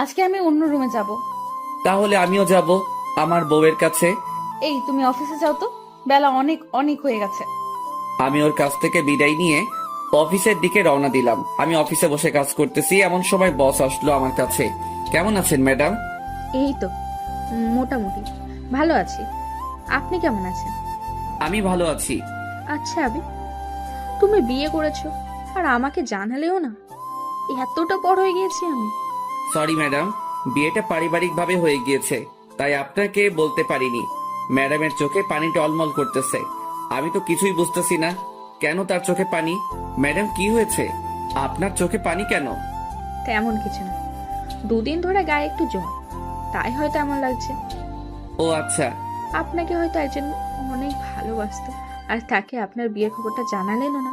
আজকে আমি অন্য রুমে যাব। তাহলে আমিও যাব আমার বউয়ের কাছে। এই, তুমি অফিসে যাও তো, বেলা অনেক অনেক হয়ে গেছে। আমি ওর কাছ থেকে বিদায় নিয়ে অফিসের দিকে রওনা দিলাম। আমি অফিসে বসে কাজ করতেছি, এমন সময় বস আসলো আমার কাছে। কেমন আছেন ম্যাডাম? এই তো মোটামুটি ভালো আছি। আপনি কেমন আছেন? আমি ভালো আছি। আচ্ছা আবি, তুমি বিয়ে করেছো আর আমাকে জানালেও না? এতটা বড় হয়ে গিয়েছি আমি। সরি ম্যাডাম, বিয়েটা পারিবারিকভাবে হয়ে গিয়েছে, তাই আপনাকে বলতে পারিনি। ম্যাডামের চোখে পানি টলমল করতেছে। আমি তো কিছুই বুঝতেছি না কেন তার চোখে পানি। ম্যাডাম কি হয়েছে, আপনার চোখে পানি কেন? তেমন কিছু না, 2 দিন ধরে গায়ে একটু জ্বর, তাই হয়তো এমন লাগছে। ও আচ্ছা। আপনাকে হয়তো একজন অনেক ভালোবাসতো, আর তাকে আপনার বিয়ের খবরটা জানালেনও না।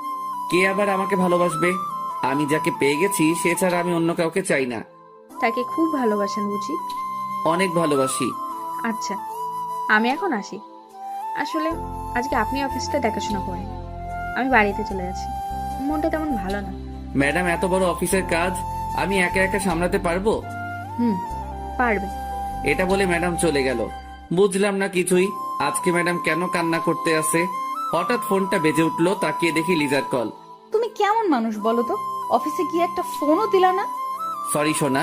কে আবার আমাকে ভালোবাসবে? আমি যাকে পেয়ে গেছি সে ছাড়া আমি অন্য কাউকে চাই না। তাকে খুব ভালোবাসেন বুঝি? অনেক ভালোবাসি। আচ্ছা, আমি এখন আসি। আসলে আজকে আপনি অফিসটা দেখাশোনা করেন, আমি বাড়িতে চলে যাচ্ছি। মনটা তেমন ভালো না। ম্যাডাম, এত বড় অফিসের কাজ আমি একা একা সামলাতে পারবো? পারবে। এটা বলে ম্যাডাম চলে গেল। বুঝলাম না কিছুই, আজকে ম্যাডাম কেন কান্না করতে আসে। হঠাৎ ফোনটা বেজে উঠলো, তাকিয়ে দেখি লিজার কল। তুমি কেমন মানুষ বলো তো, অফিসে গিয়ে একটা ফোনও দিলা না? সরি সোনা,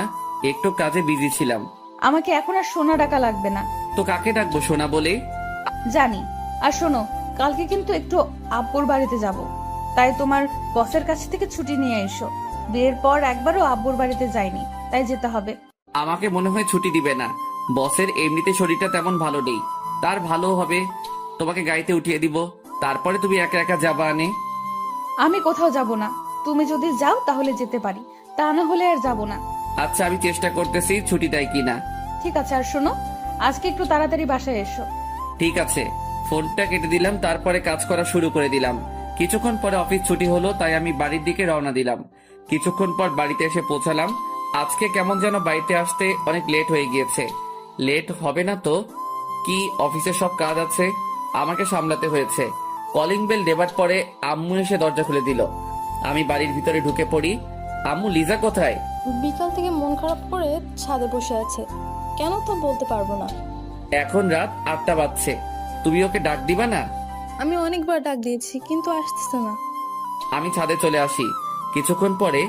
একটু কাজে বিজি ছিলাম। আমাকে এখন আর সোনা ডাকা লাগবে না। তো কাকে ডাকবো সোনা বলে? জানি। আর শোনো, কালকে কিন্তু একটু আব্বুর বাড়িতে যাব, তাই তোমার বসের কাছ থেকে ছুটি নিয়ে এসো। বিয়ের পর একবারও আব্বুর বাড়িতে যাইনি, তাই যেতে হবে। আমাকে মনে হয় ছুটি দিবে না। বসের এমনিতে শরীরটা তেমন ভালো নেই, তার ভালো হবে তোমাকে গাড়িতে উঠিয়ে দিব, তারপরে তুমি একা একা যাবা আনে। আমি কোথাও যাব না, তুমি যদি যাও তাহলে যেতে পারি, তা না হলে আর যাব না। আচ্ছা, আমি চেষ্টা করতেছি ছুটি দেয় কিনা। ঠিক আছে, আর শোনো, আজকে একটু তাড়াতাড়ি বাসায় এসো। ঠিক আছে। ফোনটা কেটে দিলাম, তারপরে কাজ করা শুরু করে দিলাম। কিছুক্ষণ পরে অফিস ছুটি হলো, তাই আমি বাড়ির দিকে রওনা দিলাম। কিছুক্ষণ পর বাড়িতে এসে পৌঁছালাম। আজকে কেমন যেন বাড়িতে আসতে অনেক লেট হয়ে গিয়েছে। লেট হবে না তো কি, অফিসের সব কাজ আছে, আমাকে সামলাতে হয়েছে। কলিং বেল দেবার পরে আম্মু এসে দরজা খুলে দিল। আমি বাড়ির ভিতরে ঢুকে পড়ি। আম্মু, লিজা কোথায়? বিকাল থেকে মন খারাপ করে ছাদে বসে আছে, কেন তো বলতে পারবো না। এখন রাত 8টা বাজছে, তুমি ওকে ডাক দিবা না? আমি অনেকবার ডাক দিয়েছি কিন্তু আসতেছে না। আমি ছাদে চলে আসি। কিছুক্ষণ পরে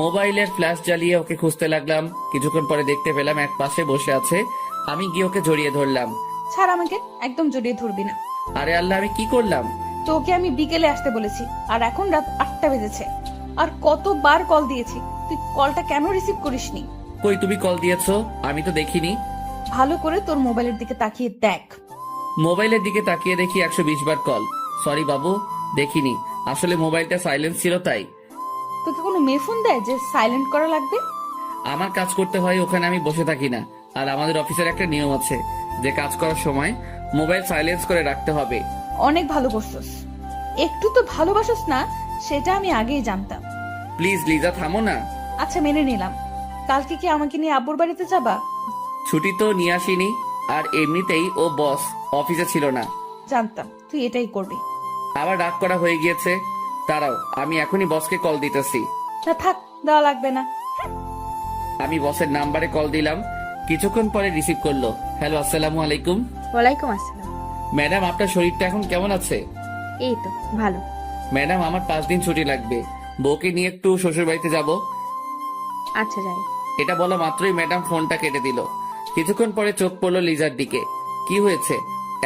মোবাইলের ফ্ল্যাশ জ্বালিয়ে ওকে খুঁজতে লাগলাম। কিছুক্ষণ পরে দেখতে পেলাম এক পাশে বসে আছে। আমি গিয়ে ওকে জড়িয়ে ধরলাম। ছাড় আমাকে, একদম জড়িয়ে ধরবি না। আরে আল্লাহ, আমি কি করলাম? তোকে আমি বিকেলে আসতে বলেছি, আর এখন রাত 8টা বেজেছে। আর কতবার কল দিয়েছি, তুই কলটা কেন রিসিভ করিসনি? কই তুমি কল দিয়েছো? আমি তো দেখিনি। ভালো করে তোর মোবাইলের দিকে তাকিয়ে দেখ। মোবাইলের দিকে তাকিয়ে দেখি 120 বার কল। সরি বাবু, দেখিনি। আসলে মোবাইলটা সাইলেন্স ছিল তাই। তোকে কোনো মেয়ে ফোন দেয় যে সাইলেন্ট করা লাগবে? আমার কাজ করতে হয়, ওখানে আমি বসে থাকি না। আর আমাদের অফিসের একটা নিয়ম আছে যে কাজ করার সময় মোবাইল সাইলেন্স করে রাখতে হবে। অনেক ভালো করছস। একটু তো ভালোবাসস না সেটা আমি আগেই জানতাম। প্লিজ লিজা, থামো না। আচ্ছা মেনে নিলাম। কালকে কি আমাকে নিয়ে আব্বুর বাড়িতে যাবা? ছুটি তো নিয়ে আসিনি, আর এমনিতেই ও বস অফিসে ছিল না। জানতাম তুই এটাই করবি। আবার রাগ করা হয়ে গিয়েছে। দাঁড়াও, আমি এখনই বসকে কল দিতেছি। না থাক, দেওয়া লাগবে না। আমি বসের নাম্বারে কল দিলাম। কিছুক্ষণ পরে রিসিভ করলো। হ্যালো, আসসালামু আলাইকুম। ওয়ালাইকুম আসসালাম। ম্যাডাম, আপনার শরীরটা এখন কেমন আছে? এই তো ভালো। ম্যাডাম, আমার 5 দিন ছুটি লাগবে। বউকে নিয়ে একটু শ্বশুর বাড়িতে যাব। আচ্ছা যাই। এটা বলা মাত্রই ম্যাডাম ফোনটা কেটে দিল। কিছুক্ষণ পরে চোখ পড়লো লিজার দিকে। কি হয়েছে?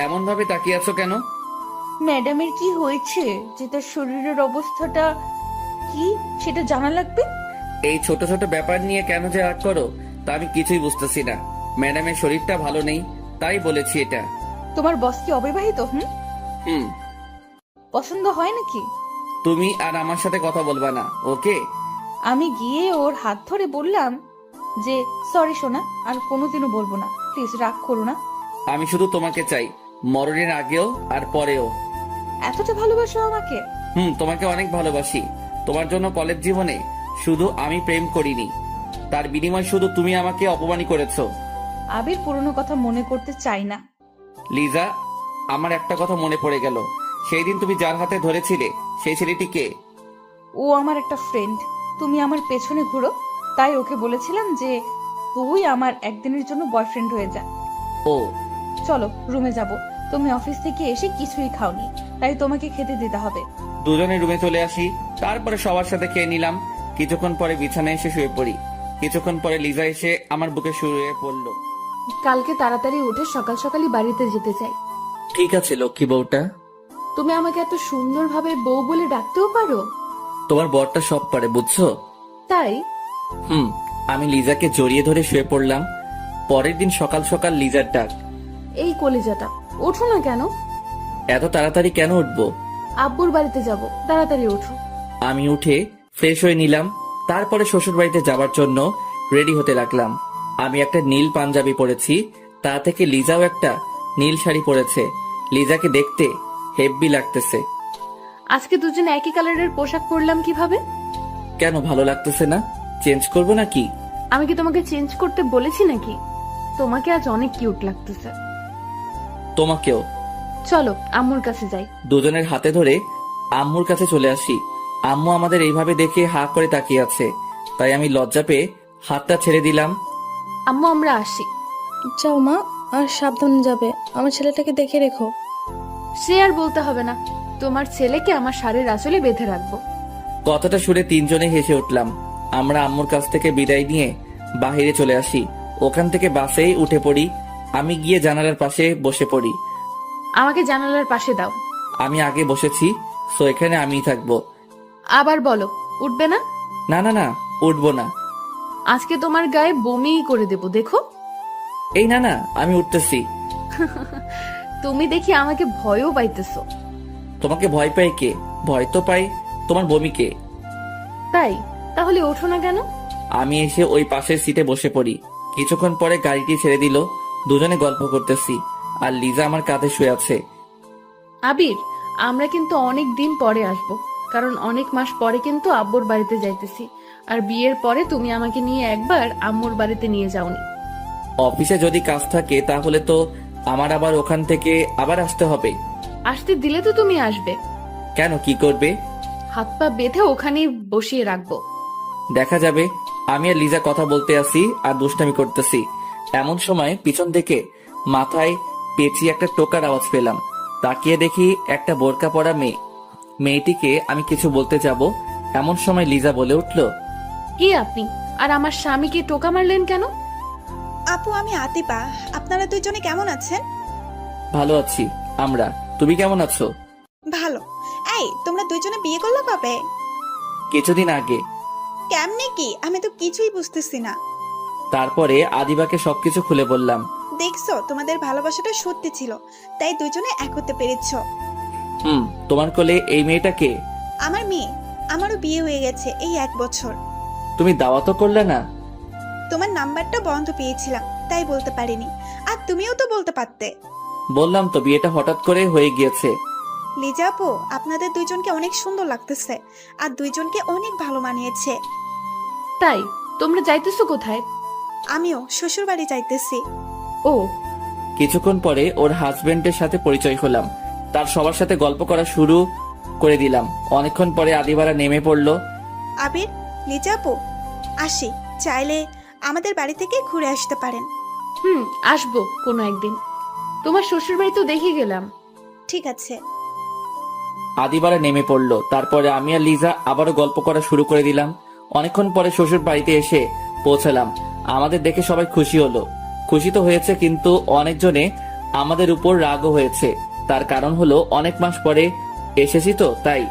এমন ভাবে তাকিয়ে আছো কেন? ম্যাডামের কি হয়েছে যে তার শরীরের অবস্থাটা কি সেটা জানা লাগবে? এই ছোট ছোট ব্যাপার নিয়ে কেন যে রাগ করো তা আমি কিছুই বুঝতেছি না। ম্যাডামের শরীরটা ভালো নেই, তাই বলেছি এটা। তোমার বস কি অবিবাহিত? হুম। পছন্দ হয় নাকি? তুমি আর আমার সাথে কথা বলবা না, ওকে? আমি গিয়ে ওর হাত ধরে বললাম যে সরি সোনা, আর কোনোদিনও বলবো না, প্লিজ রাগ করো না। আমি শুধু তোমাকে চাই, মরণের আগেও আর পরেও। এতটা ভালোবাসো আমাকে? তোমাকে অনেক ভালোবাসি। তোমার জন্য কলেজ জীবনে শুধু আমি প্রেম করিনি, তার বিনিময়ে শুধু তুমি আমাকে অপমানই করেছো। আবির পুরনো কথা মনে করতে চাই না। লিজা, আমার একটা কথা মনে পড়ে গেল। সেই দিন তুমি যার হাতে ধরেছিলে সেই ছেলেটি কে? ও আমার একটা ফ্রেন্ড। তুমি আমার পেছনে ঘুরো তাই ওকে বলেছিলাম যে তুই আমার একদিনের জন্য বয়ফ্রেন্ড হয়ে যা। ও, চলো রুমে যাব। তুমি অফিস থেকে এসে কিছুই খাওনি, তাই তোমাকে খেতে দিতে হবে। দুজনে রুমে চলে আসি। তারপরে সবার সাথে খেয়ে নিলাম। কিছুক্ষণ পরে বিছানায় এসে শুয়ে পড়ি। কিছুক্ষণ পরে লিজা এসে আমার বুকে শুয়ে পড়লো। কালকে তাড়াতাড়ি উঠে সকাল সকালই বাড়িতে যেতে চাই। ঠিক আছে লক্ষ্মী বউটা। তুমি আমাকে এত সুন্দরভাবে বউ বলে ডাকতেও পারো? তোমার বরটা সব পারে, বুঝছো? তাই? আমি লিজাকে জড়িয়ে ধরে শুয়ে পড়লাম। পরের দিন সকাল সকাল লিজার ডাক। এই কলিজাটা, ওঠো না কেন? এত তাড়াতাড়ি কেন উঠবো? আব্বুর বাড়িতে যাব, তাড়াতাড়ি ওঠো। আমি উঠে ফ্রেশ হয়ে নিলাম। তারপরে শ্বশুর বাড়িতে যাবার জন্য রেডি হতে লাগলাম। আমি একটা নীল পাঞ্জাবি পরেছি, তা থেকে লিজাও একটা নীল শাড়ি পরেছে। লিজাকে দেখতে হেব্বি লাগতেছে। আজকে দুজনে একই কালারের পোশাক পরলাম কিভাবে? কেন, ভালো লাগতেছে না? চেঞ্জ করবো নাকি? আমি কি তোমাকে চেঞ্জ করতে বলেছি নাকি? তোমাকে আজ অনেক কিউট লাগতেছে। তোমাকেও। চলো আম্মুর কাছে যাই। দুজনের হাতে ধরে আম্মুর কাছে চলে আসি। আম্মু আমাদের এইভাবে দেখে হা করে তাকিয়ে আছে, তাই আমি লজ্জা পেয়ে হাতটা ছেড়ে দিলাম। আম্মু আমরা আসি। যাও মা, আর সাবধানে যাবে, আমার ছেলেটাকে দেখে রেখো। সে আর বলতে হবে না, তোমার ছেলেকে আমার শাড়ির আঁচলে বেঁধে রাখবো। কথাটা শুনে তিনজনে হেসে উঠলাম। আমরা আম্মুর কাছ থেকে বিদায় নিয়ে বাহিরে চলে আসি। ওখান থেকে বাসেই উঠে পড়ি। আমি গিয়ে জানালার পাশে বসে পড়ি। আমাকে জানালার পাশে দাও। আমি আগে বসেছি, সো এখানে আমিই থাকবো। আবার বলো, উঠবে না? না না না, উঠবো না। আজকে তোমার গায়ে বমিই করে দেবো, দেখো। এই না না, আমি উঠতেছি। তুমি দেখি আমাকে ভয়ও পাইতেছো। তোমাকে ভয় পাই কে? ভয় তো পাই তোমার বমিকে। তাই? তাহলে ওঠো না কেন? আমি এসে ওই পাশের সিটে বসে পড়ি। কিছুক্ষণ পরে গাড়িটি ছেড়ে দিল। দুজনে গল্প করতেছি, আর লিজা আমার কাঁধে শুয়ে আছে। আবির, আমরা কিন্তু অনেক দিন পরে আসব, কারণ অনেক মাস পরে কিন্তু আব্বুর বাড়িতে যাইতেছি। আর বিয়ের পরে তুমি আমাকে নিয়ে একবার আম্মুর বাড়িতে নিয়ে যাওনি। অফিসে যদি কাজ থাকে তাহলে তো আমার আবার ওখান থেকে আবার আসতে হবে। আসতে দিলে তো তুমি আসবে। কেন, কি করবে? হাত পা বেঁধে ওখানেই বসিয়ে রাখবো। দেখা যাবে। আমি আর লিজা কথা বলতে আসি আর দুষ্টামি করতেছি। এমন সময় পিছন থেকে মাথায় পেঁচিয়ে একটা টোকার আওয়াজ পেলাম। তাকিয়ে দেখি একটা বোরকা পরা মেয়ে। মেয়েটিকে আমি কিছু বলতে যাব, এমন সময় লিজা বলে উঠল, কি আপনি আর আমার স্বামীকে টোকা মারলেন কেন? আপু, আমি আতিপা। আপনারা দুইজনে কেমন আছেন? ভালো আছি আমরা, তুমি কেমন আছো? ভালো। এই, তোমরা দুইজনে বিয়ে করলে কবে? কিছুদিন আগে। কেমনে কি? আমি তো কিছুই বুঝতেছি না। তারপরে আদিবাকে সবকিছু খুলে বললাম। দেখছো, তোমাদের ভালোবাসাটা সত্যি ছিল, তাই দুজনে এক হতে পেরেছো। তোমার কোলে এই মেয়েটা কে? আমার মেয়ে। আমারও বিয়ে হয়ে গেছে এই 1 বছর। তুমি দাওয়াতও করলে না? তোমার নাম্বারটা বন্ধ পেয়েছিলাম, তাই বলতে পারিনি। আর তুমিও তো বলতে পারতে। বললাম তো বিয়েটা হঠাৎ করে হয়ে গিয়েছে। লিজা আপু, আপনাদের দুইজনকে অনেক সুন্দর লাগতেছে, আর দুইজনকে অনেক ভালো মানিয়েছে। তাই তোমরা যাইতেছো কোথায়? আমিও শ্বশুর বাড়ি যাইতেছি। ও, কিছুক্ষণ পরে ওর হাজবেন্ডের সাথে পরিচয় হলাম। তার সবার সাথে গল্প করা শুরু করে দিলাম। অনেকক্ষণ পরে আদিবারা নেমে পড়লো। আবির, লিজা আপু, আসি। চাইলে আমাদের বাড়ি থেকে ঘুরে আসতে পারেন। আসবো কোনো একদিন। তোমার শ্বশুর বাড়ি তো দেখে গেলাম। ঠিক আছে। আদিবারা নেমে পড়লো। তারপরে আমি আর লিজা আবারও গল্প করা শুরু করে দিলাম। অনেকক্ষণ পরে শ্বশুর বাড়িতে এসে পৌঁছালাম। আমাদের দেখে সবাই খুশি হলো। খুশি তো হয়েছে, কিন্তু অনেকজনে আমাদের উপর রাগও হয়েছে। তার কারণ হলো অনেক মাস পরে এসেছি তো, তাই।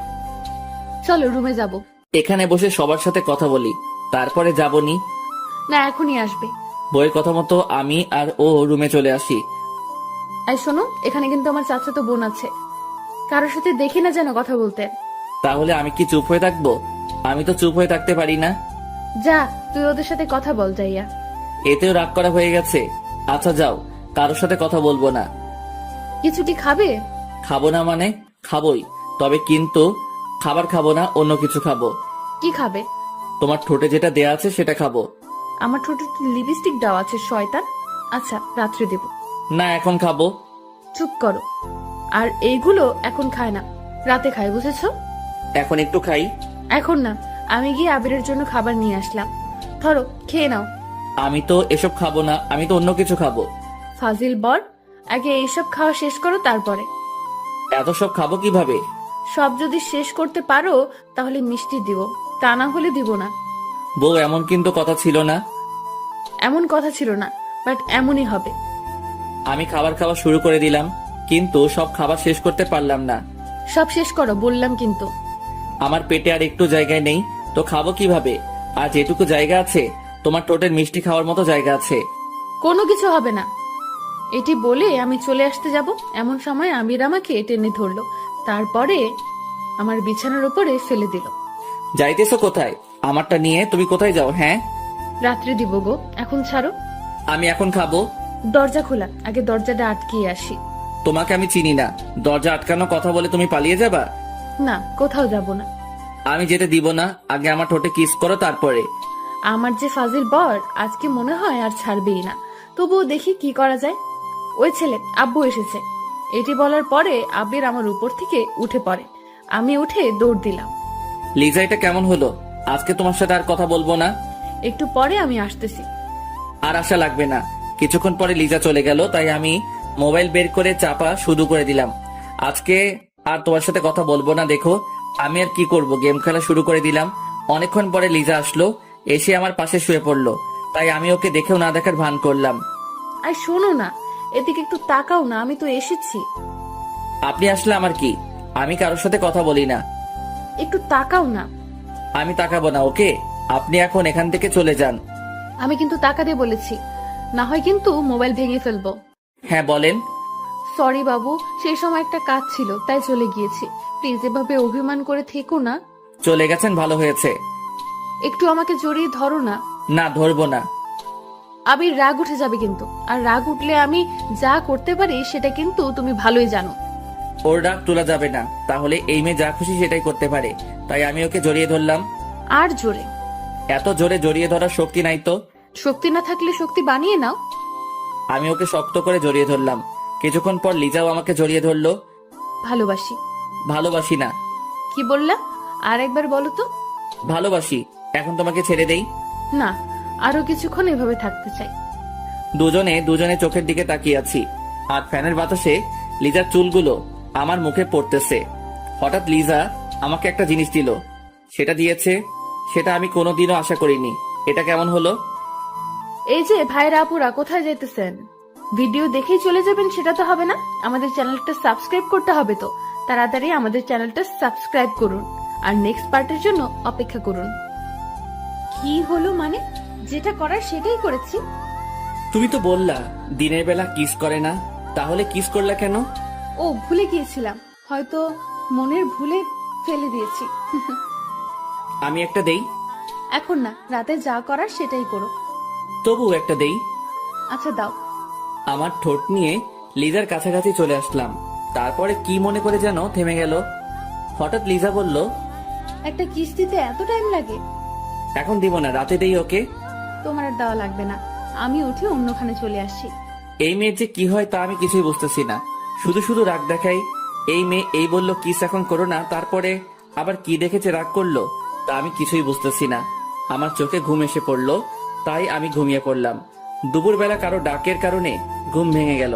চলো রুমে যাব। এখানে বসে সবার সাথে কথা বলি, তারপরে যাবনি। না, এখনই আসবে। বইয়ের কথা মতো আমি আর ও রুমে চলে আসি। এই শোনো, এখানে কিন্তু আমার চাচাতো বোন আছে। কারোর সাথে দেখি না যেন কথা বলতে। তাহলে আমি কি চুপ হয়ে থাকবো? আমি তো চুপ হয়ে থাকতে পারি না। যা, তুই ওদের সাথে কথা বল যাইয়া। এতেও রাগ করা হয়ে গেছে। আচ্ছা যাও, কারোর সাথে কথা বলবো না। কিছু কি খাবে? খাবো না মানে খাবোই, তবে কিন্তু খাবার খাবো না, অন্য কিছু খাবো। কি খাবে? তোমার ঠোঁটে যেটা দেয়া আছে সেটা খাবো। আমার ঠোঁটে লিপস্টিক দেওয়া আছে শয়তান। আচ্ছা, রাত্রে দেব। না, এখন খাবো। চুপ করো। আর এইগুলো এখন খায় না, রাতে খায়, বুঝেছো? এখন একটু খাই। এখন না, আমি গিয়ে আবিরের জন্য খাবার নিয়ে আসলাম। ধরো, খেয়ে নাও। আমি তো এসব খাবো না, আমি তো অন্য কিছু খাবো। ফাজিল বর, আগে এইসব খাওয়া শেষ করো, তারপরে। এত সব খাবো কিভাবে? সব যদি শেষ করতে পারো তাহলে মিষ্টি দিব, তা না হলে দিব না। বউ, এমন কিন্তু কথা ছিল না। এমন কথা ছিল না, বাট এমনই হবে। আমি খাবার খাওয়া শুরু করে দিলাম, কিন্তু সব খাবার শেষ করতে পারলাম না। সব শেষ করো বললাম কিন্তু। আমার পেটে আর একটু জায়গায় নেই, তো খাবো কিভাবে? আর যেটুকু জায়গা আছে, তোমার টোটের মিষ্টি খাওয়ার মতো জায়গা আছে। কোনো কিছু হবে না। এটি বলে আমি চলে আসতে যাব, এমন সময় আমির আমাকে টেনে ধরলো। তারপরে আমার বিছানার উপরে ফেলে দিল। যাইতেছো কোথায়? আমারটা নিয়ে তুমি কোথায় যাও? হ্যাঁ, রাত্রে দিব গো, এখন ছাড়ো। আমি এখন খাবো। দরজা খোলা, আগে দরজাটা আটকিয়ে আসি। তোমাকে আমি চিনি না, দরজা আটকানো কথা বলে তুমি পালিয়ে যাবা? না, কোথাও যাব না। আমি যেতে দিব না, আগে আমার ঠোঁটে কিস করো, তারপরে। আমার যে ফাজিল বর, আজকে মনে হয় আর ছাড়বেই না। তবুও দেখি কি করা যায়। ওই ছেলে, আব্বু এসেছে। এটি বলার পরে আবির আমার উপর থেকে উঠে পড়ে। আমি উঠে দৌড় দিলাম। লিজা, এটা কেমন হলো? আজকে তোমার সাথে আর কথা বলবো না। একটু পরে আমি আসতেছি। আর আশা লাগবে না। কিছুক্ষণ পরে লিজা চলে গেল, তাই আমি মোবাইল বের করে চাপা শুরু করে দিলাম। আজকে আর তোমার সাথে কথা বলবো না। দেখো, আমি আর কি করব, গেম খেলা শুরু করে দিলাম। অনেকক্ষণ পরে লিজা আসলো, এসে আমার পাশে শুয়ে পড়লো। তাই আমি ওকে দেখেও না দেখার ভান করলাম। আর শোনো না, এদিকে একটু তাকাও না, আমি তো এসেছি। আপনি আসলে আমার কি? আমি কারোর সাথে কথা বলি না। একটু তাকাও না। আমি তাকাবো না, ওকে? আপনি এখন এখান থেকে চলে যান। আমি কিন্তু তাকাতে বলেছি, না হয় কিন্তু মোবাইল ভেঙে ফেলবো। হ্যাঁ, বলেন। সরি বাবু, সেই সময় একটা কাজ ছিল, তাই চলে গিয়েছি। প্লিজ এভাবে অভিমান করে থেকো না। চলে গেছেন, ভালো হয়েছে। একটু আমাকে জড়িয়ে ধরো না। না, ধরবো না। আবির রাগ উঠে যাবে কিন্তু, আর রাগ উঠলে আমি যা করতে পারি সেটা কিন্তু তুমি ভালোই জানো। ওর রাগ তোলা যাবে না, তাহলে এই মেয়ে যা খুশি সেটাই করতে পারে। তাই আমি ওকে জড়িয়ে ধরলাম। আর জোরে। এত জোরে জড়িয়ে ধরার শক্তি নাই তো। শক্তি না থাকলে শক্তি বানিয়ে নাও। আমি ওকে শক্ত করে জড়িয়ে ধরলাম। কিছুক্ষণ পর লিজাও আমাকে জড়িয়ে ধরলো। ভালোবাসি। ভালোবাসি না। কি বললা? আর একবার বলো তো। ভালোবাসি। এখন তোমাকে ছেড়ে দেই? না, আরো কিছুক্ষণ এভাবে থাকতে চাই। দুজনে দুজনে চোখের দিকে তাকিয়ে আছি, আর ফ্যানের বাতাসে লিজার চুলগুলো আমার মুখে পড়তেছে। হঠাৎ লিজা আমাকে একটা জিনিস দিল। সেটা দিয়েছে, সেটা আমি কোনোদিনও আশা করিনি। এটা কেমন হলো? এই যে ভাইরা আপুরা, কোথায় যেতেছেন? ভিডিও দেখেই চলে যাবেন সেটা তো হবে না, আমাদের চ্যানেলটা সাবস্ক্রাইব করতে হবে। তো তাড়াতাড়ি আমাদের চ্যানেলটা সাবস্ক্রাইব করুন, আর নেক্সট পার্টের জন্য অপেক্ষা করুন। কি হলো মানে? যেটা করার সেটাই করেছি। তুমি তো বললা দিনের বেলা কিস করে না, তাহলে কিস করলা কেন? ও ভুলে গিয়েছিলাম, হয়তো মনের ভুলে ফেলে দিয়েছি। আমি একটা দেই? এখন না, রাতে যা করার সেটাই করো। তবু একটা দেই। আচ্ছা দাও। আমার ঠোঁট নিয়ে লিজার কাছাকাছি চলে আসলাম। তারপরে কি মনে করে যেন থেমে গেল। হঠাৎ লিজা বলল, একটা কিস্তিতে এত টাইম লাগে? এখন দিব না, রাতে দেই ওকে। তোমার আর দেওয়া লাগবে না, আমি উঠে অন্যখানে চলে আসছি। এই মেয়ের যে কি হয় তা আমি কিছুই বুঝতেছি না, শুধু শুধু রাগ দেখাই। এই মেয়ে এই বলল কিস এখন করো না, তারপরে আবার কি দেখেছে রাগ করলো, তা আমি কিছুই বুঝতেছি না। আমার চোখে ঘুম এসে পড়লো, তাই আমি ঘুমিয়ে পড়লাম। দুপুরবেলা কারো ডাকের কারণে ঘুম ভেঙে গেল।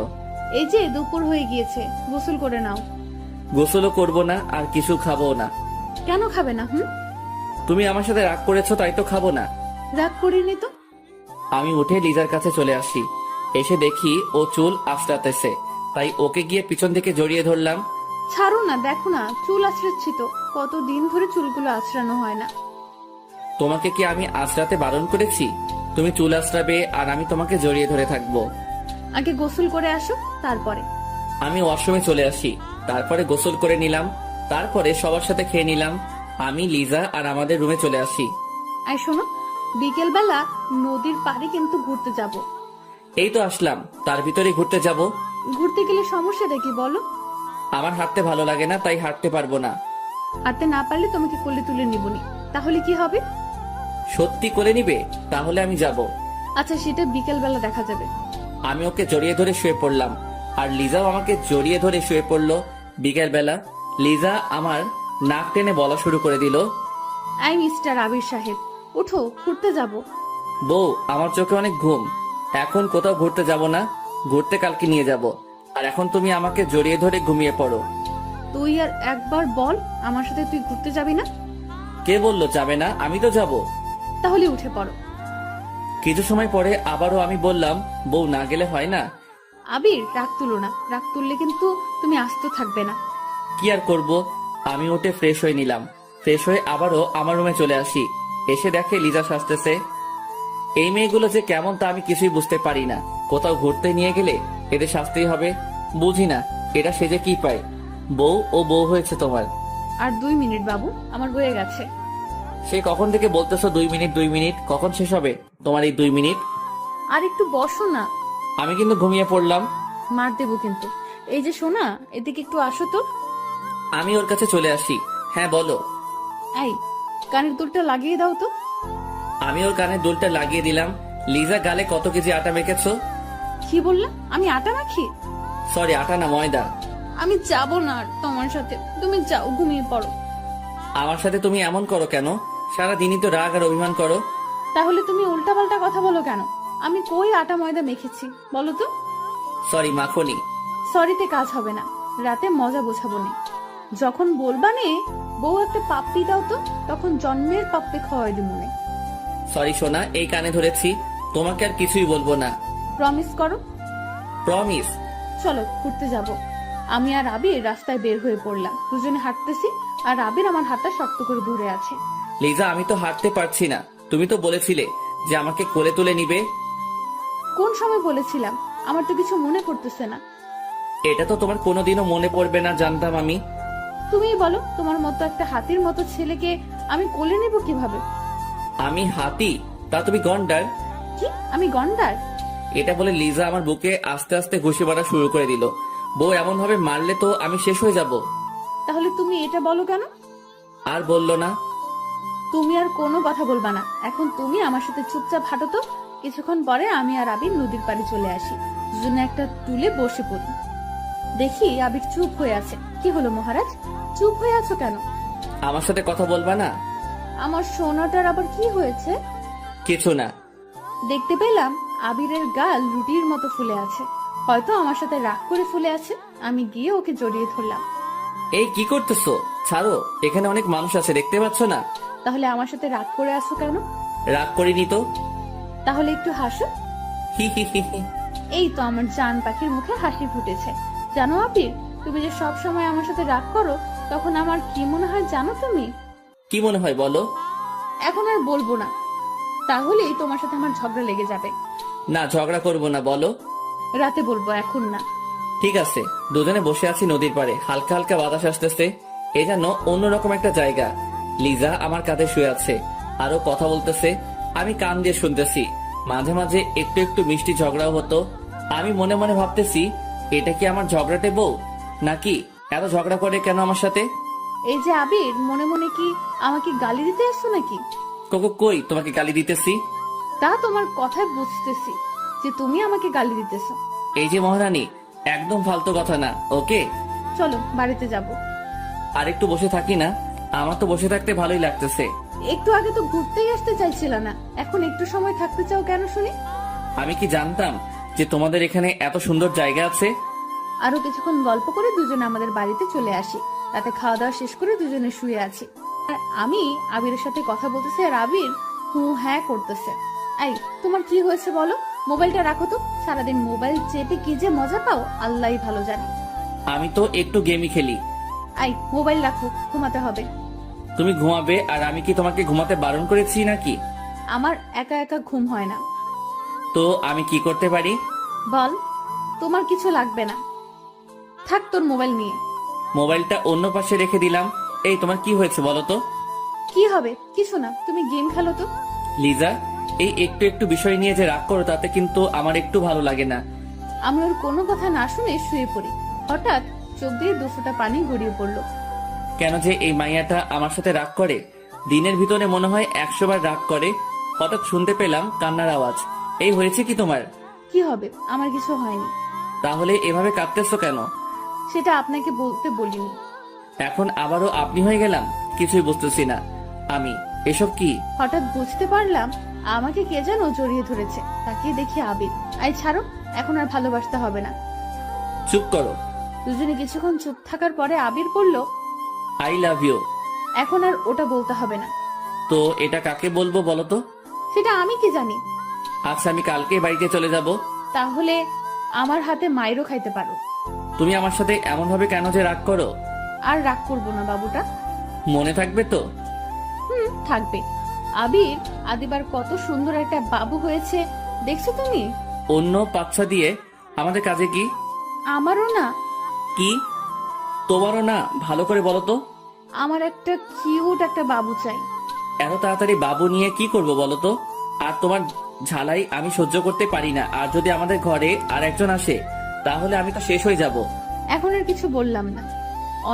এই যে দুপুর হয়ে গিয়েছে, গোসল করে নাও। গোসলও করবো না, আর কিছু খাবো না। কেন খাবে না? তুমি আমার সাথে রাগ করেছো তাই তো খাবো না। রাগ করিনি তো। আমি উঠে লিজার কাছে চলে আসি। এসে দেখি ও চুল আঁচড়াতেছে, তাই ওকে গিয়ে পিছন থেকে জড়িয়ে ধরলাম। ছাড়ো না, দেখো না চুল আঁচড়াচ্ছি তো, কতদিন ধরে চুলগুলো আঁচড়ানো হয় না। তোমাকে কি আমি আঁচড়াতে বারণ করেছি? তুমি চুল আঁচড়াবে আর আমি তোমাকে জড়িয়ে ধরে থাকবো। আগে গোসল করে আসো, তারপরে। আমি ওয়াশরুমে চলে আসি, তারপরে গোসল করে নিলাম, তারপরে সবার সাথে খেয়ে নিলাম। আমি, লিজা আর আমাদের রুমে চলে আসি। আর শোনো, বিকেল বেলা নদীর পাড়ে কিন্তু ঘুরতে যাব। এই তো আসলাম, তার ভিতরে ঘুরতে যাব? ঘুরতে গেলে সমস্যাটা কি বলো? আমার হাঁটতে ভালো লাগে না, তাই হাঁটতে পারবো না। হাঁটতে না পারলে তোমাকে কোলে তুলে নিবনি, তাহলে কি হবে? সত্যি করে নিবে? তাহলে আমি যাব। আচ্ছা, সেটা বিকেল বেলা দেখা যাবে। আমি ওকে জড়িয়ে ধরে শুয়ে পড়লাম, আর লিজাও আমাকে জড়িয়ে ধরে শুয়ে পড়লো। বিকেল বেলা লিজা আমার নাক টেনে বলা শুরু করে দিল, আই মিস্টার আবির সাহেব, উঠো, ঘুরতে যাব। বউ আমার চোখে অনেক ঘুম, এখন কোথাও ঘুরতে যাব না, ঘুরতে কালকে নিয়ে যাব। আর এখন তুমি আমাকে জড়িয়ে ধরে ঘুমিয়ে পড়ো। তুই আর একবার বল, আমার সাথে তুই ঘুরতে যাবি না? কে বললো যাবে না? আমি তো যাব। তাহলে উঠে পড়ো। কিছু সময় পরে আবারও আমি বললাম, বউ না গেলে হয় না? আবির, রাগ তুলো না, রাগ তুললে কিন্তু তুমি আস্ত থাকবে না। কি আর করব, আমি উঠে ফ্রেশ হয়ে নিলাম। ফ্রেশ হয়ে আবারও আমার রুমে চলে আসি। এসে দেখে লিজা সাজতেছে। এই মেয়েগুলো যে কেমন তা আমি কিছুই বুঝতে পারি না। কোথাও ঘুরতে নিয়ে গেলে এদের সাজতেই হবে, বুঝি না এটা সেজে কি পায়। বউ ও বউ হয়েছে তোমার। আর 2 মিনিট বাবু, আমার হয়ে গেছে। সে কখন থেকে বলতেছো 2 মিনিট 2 মিনিট, কখন শেষ হবে তোমার এই 2 মিনিট? আর একটু বসো না। আমি কিন্তু ঘুমিয়ে পড়লাম। মার দেবো কিন্তু। এই যে সোনা, এদিকে একটু আসো তো। আমি ওর কাছে চলে আসি। হ্যাঁ বলো। এই, কানের দুলটা লাগিয়ে দাও তো। আমি ওর কানে দুলটা লাগিয়ে দিলাম। লিজা গালে কত কেজি আটা মেখেছো? কি বললা? আমি আটা মাখি? সরি, আটা না, ময়দা। আমি যাব না আর তোমার সাথে, তুমি যাও, ঘুমিয়ে পড়ো। আমার সাথে তুমি এমন করো কেন? সারাদিনই তো রাগ আর অভিমান করো। তাহলে তুমি উল্টাপাল্টা কথা বলো কেন? আমি কই আটা ময়দা মেখেছি বলো তো? সরি মাখনি। সরিতে কাজ হবে না, রাতে মজা বোঝাবো না। যখন বলবা নে বউ একটা পাপ্পি দাও তো, তখন জন্মের পাপ্পি খাওয়াই দিব মনে। সরি সোনা, এই কানে ধরেছি, তোমাকে আর কিছুই বলবো না। প্রমিস করো। প্রমিস। চলো ঘুরতে যাব। আমি আর আবির রাস্তায় বের হয়ে পড়লাম, দুজনে হাঁটতেছি, আর আবির আমার হাতটা শক্ত করে ধরে আছে। লিজা আমি তো হাঁটতে পারছি না, তুমি তো বলেছিলে যে আমাকে কোলে তুলে নিবে। কোন সময় বলেছিলাম? আমার তো কিছু মনে পড়তেছে না। এটা তো তোমার কোনোদিনও মনে পড়বে না জানতাম আমি। তুমিই বলো, তোমার মতো একটা হাতির মতো ছেলেকে আমি কোলে নেব কিভাবে? আমি হাতি? তা তুমি গন্ডার। কি আমি গন্ডার? এটা বলে লিজা আমার বুকে আস্তে আস্তে ঘুষি মারা শুরু করে দিল। বউ এমন ভাবে মারলে তো আমি শেষ হয়ে যাব। তাহলে তুমি এটা বলো কেন? আর বললো না। তুমি আর কোনো কথা বলবা না, এখন তুমি আমার সাথে চুপচাপ হাঁটো তো। কিছুক্ষণ পরে আমি আর আবির নদীর পাড়ে চলে আসি, দুজনে একটা টুলে বসে পড়ি। দেখি আবির চুপ হয়ে আছে। কি হলো মহারাজ, চুপ হয়ে আছো কেন? আমার সাথে কথা বলবা না? আমার সোনাটার আবার কি হয়েছে? কিছু না। দেখতে পেলাম আবিরের গাল রুটির মতো ফুলে আছে, হয়তো আমার সাথে রাগ করে ফুলে আছে। আমি গিয়ে ওকে জড়িয়ে ধরলাম। এই কি করতেছো? ছাড়ো, এখানে অনেক মানুষ আছে, দেখতে পাচ্ছ না? তাহলে আমার সাথে রাগ করে আছো কেন? রাগ করিনি তো। তাহলে একটু হাসো। হি হি হি হি। এই তো আমার জান পাখির মুখে হাসি ফুটেছে। জানো আবির, তুমি যে সব সময় আমার সাথে রাগ করো, তখন আমার কি মনে হয় জানো তুমি? কি মনে হয় বলো? এখন আর বলবো না, তাহলেই তোমার সাথে আমার ঝগড়া লেগে যাবে। না, ঝগড়া করবো না, বলো। রাতে বলবো, এখন না। ঠিক আছে। দুজনে বসে আছি নদীর পাড়ে, হালকা হালকা বাতাস আসতেছে। এ যেন অন্যরকম একটা জায়গা। লিজা আমার কাঁধে শুয়ে আছে, আরো কথা বলতেছে, আমি কান দিয়ে শুনতেছি। মাঝে মাঝে একটু একটু মিষ্টি ঝগড়াও হতো। আমি মনে মনে ভাবতেছি, এটা কি আমার ঝগড়াটে বউ, নাকি এত ঝগড়া করে কেন আমার সাথে? এই যে আবির, মনে মনে কি আমাকে গালি দিতে আসছো নাকি? কোকো কই তোমাকে গালি দিতেছি? তা তোমার কথায় বুঝতেছি যে তুমি আমাকে গালি দিতেছো। এই যে মহারানী, একদম ফালতু কথা না, ওকে? চলো বাড়িতে যাব। আর একটু বসে থাকি না? আমার তো বসে থাকতে ভালোই লাগতেছে। একটু আগে তো ঘুরতেই আসতে চাইছিল না, এখন একটু সময় থাকতে চাও কেন শুনি? আমি কি জানতাম যে তোমাদের এখানে এত সুন্দর জায়গা আছে? আরো কিছুক্ষণ গল্প করে দুজনে আমাদের বাড়িতে চলে আসি। রাতে খাওয়া দাওয়া শেষ করে দুজনে শুয়ে আছি, আর আমি আবিরের সাথে কথা বলতেছি আর আবির হু হ্যাঁ করতেছে। এই, তোমার কি হয়েছে বলো? মোবাইলটা রাখো তো। সারাদিন মোবাইল চেপে কি যে মজা পাও আল্লাহই ভালো জানে। আমি তো একটু গেমই খেলি। এই, মোবাইল রাখো, ঘুমাতে হবে। তুমি ঘুমাবে আর আমি কি তোমাকে ঘুমাতে বারণ করেছি নাকি? আমার একা একা ঘুম হয় না। তো আমি কি করতে পারি? বল। তোমার কিছু লাগবে না, থাক তোর মোবাইল নিয়ে। মোবাইলটা অন্য পাশে রেখে দিলাম। এই, তোমার কি হয়েছে বলো তো? কি হবে? কিছু না, তুমি গেম খেলো তো। লিজা, এই একটু একটু বিষয় নিয়ে যে রাগ করো, তাতে কিন্তু আমার একটু ভালো লাগে না। আমি ওর কোনো কথা না শুনে শুয়ে পড়ি। হঠাৎ চোখ দিয়ে 2 ফোঁটা পানি গড়িয়ে পড়লো। কেন যে এই মাইয়াটা আমার সাথে রাগ করে? দিনের ভিতরে মনে হয় 100 বার রাগ করে। হঠাৎ শুনতে পেলাম কান্নার আওয়াজ। এই, হয়েছে কি তোমার? কি হবে? আমার কিছু হয়নি। তাহলে এভাবে কাঁদতেছো কেন? সেটা আপনাকে বলতে বলিনি। এখন আবারও আপনি হয়ে গেলাম, কিছুই বুঝতেছি না আমি। এসব কি? হঠাৎ বুঝতে পারলাম আমাকে কে যেন জড়িয়ে ধরেছে। তাকিয়ে দেখি আবির। আই ছাড়ো, এখন আর ভালোবাসতে হবে না। চুপ করো। দুজনে কিছুক্ষণ চুপ থাকার পরে আবির বলল, আই লাভ ইউ। এখন আর ওটা বলতে হবে না। তো এটা কাকে বলবো বলো তো? সেটা আমি কি জানি? আচ্ছা, আমি কালকে বাড়িতে চলে যাব। তাহলে আমার হাতে মাইরও খাইতে পারো। তুমি আমার সাথে এমন ভাবে কেন যে রাগ করো? আর রাগ করবো না বাবুটা। মনে থাকবে তো? থাকবে। আবির, আদিবার কত সুন্দর একটা বাবু হয়েছে দেখছো তুমি? অন্য পাচ্ছা দিয়ে আমাদের কাজে কি? আমারও না। কি তোমারও না? ভালো করে বলো তো। আমার একটা কিউট একটা বাবু চাই। এত তাড়াতাড়ি বাবু নিয়ে কি করব বলো তো? আর তোমার ঝালাই আমি সহ্য করতে পারি না। আর যদি আমাদের ঘরে আর একজন আসে, তাহলে আমি তো শেষ হয়ে যাব। এখন আর কিছু বললাম না,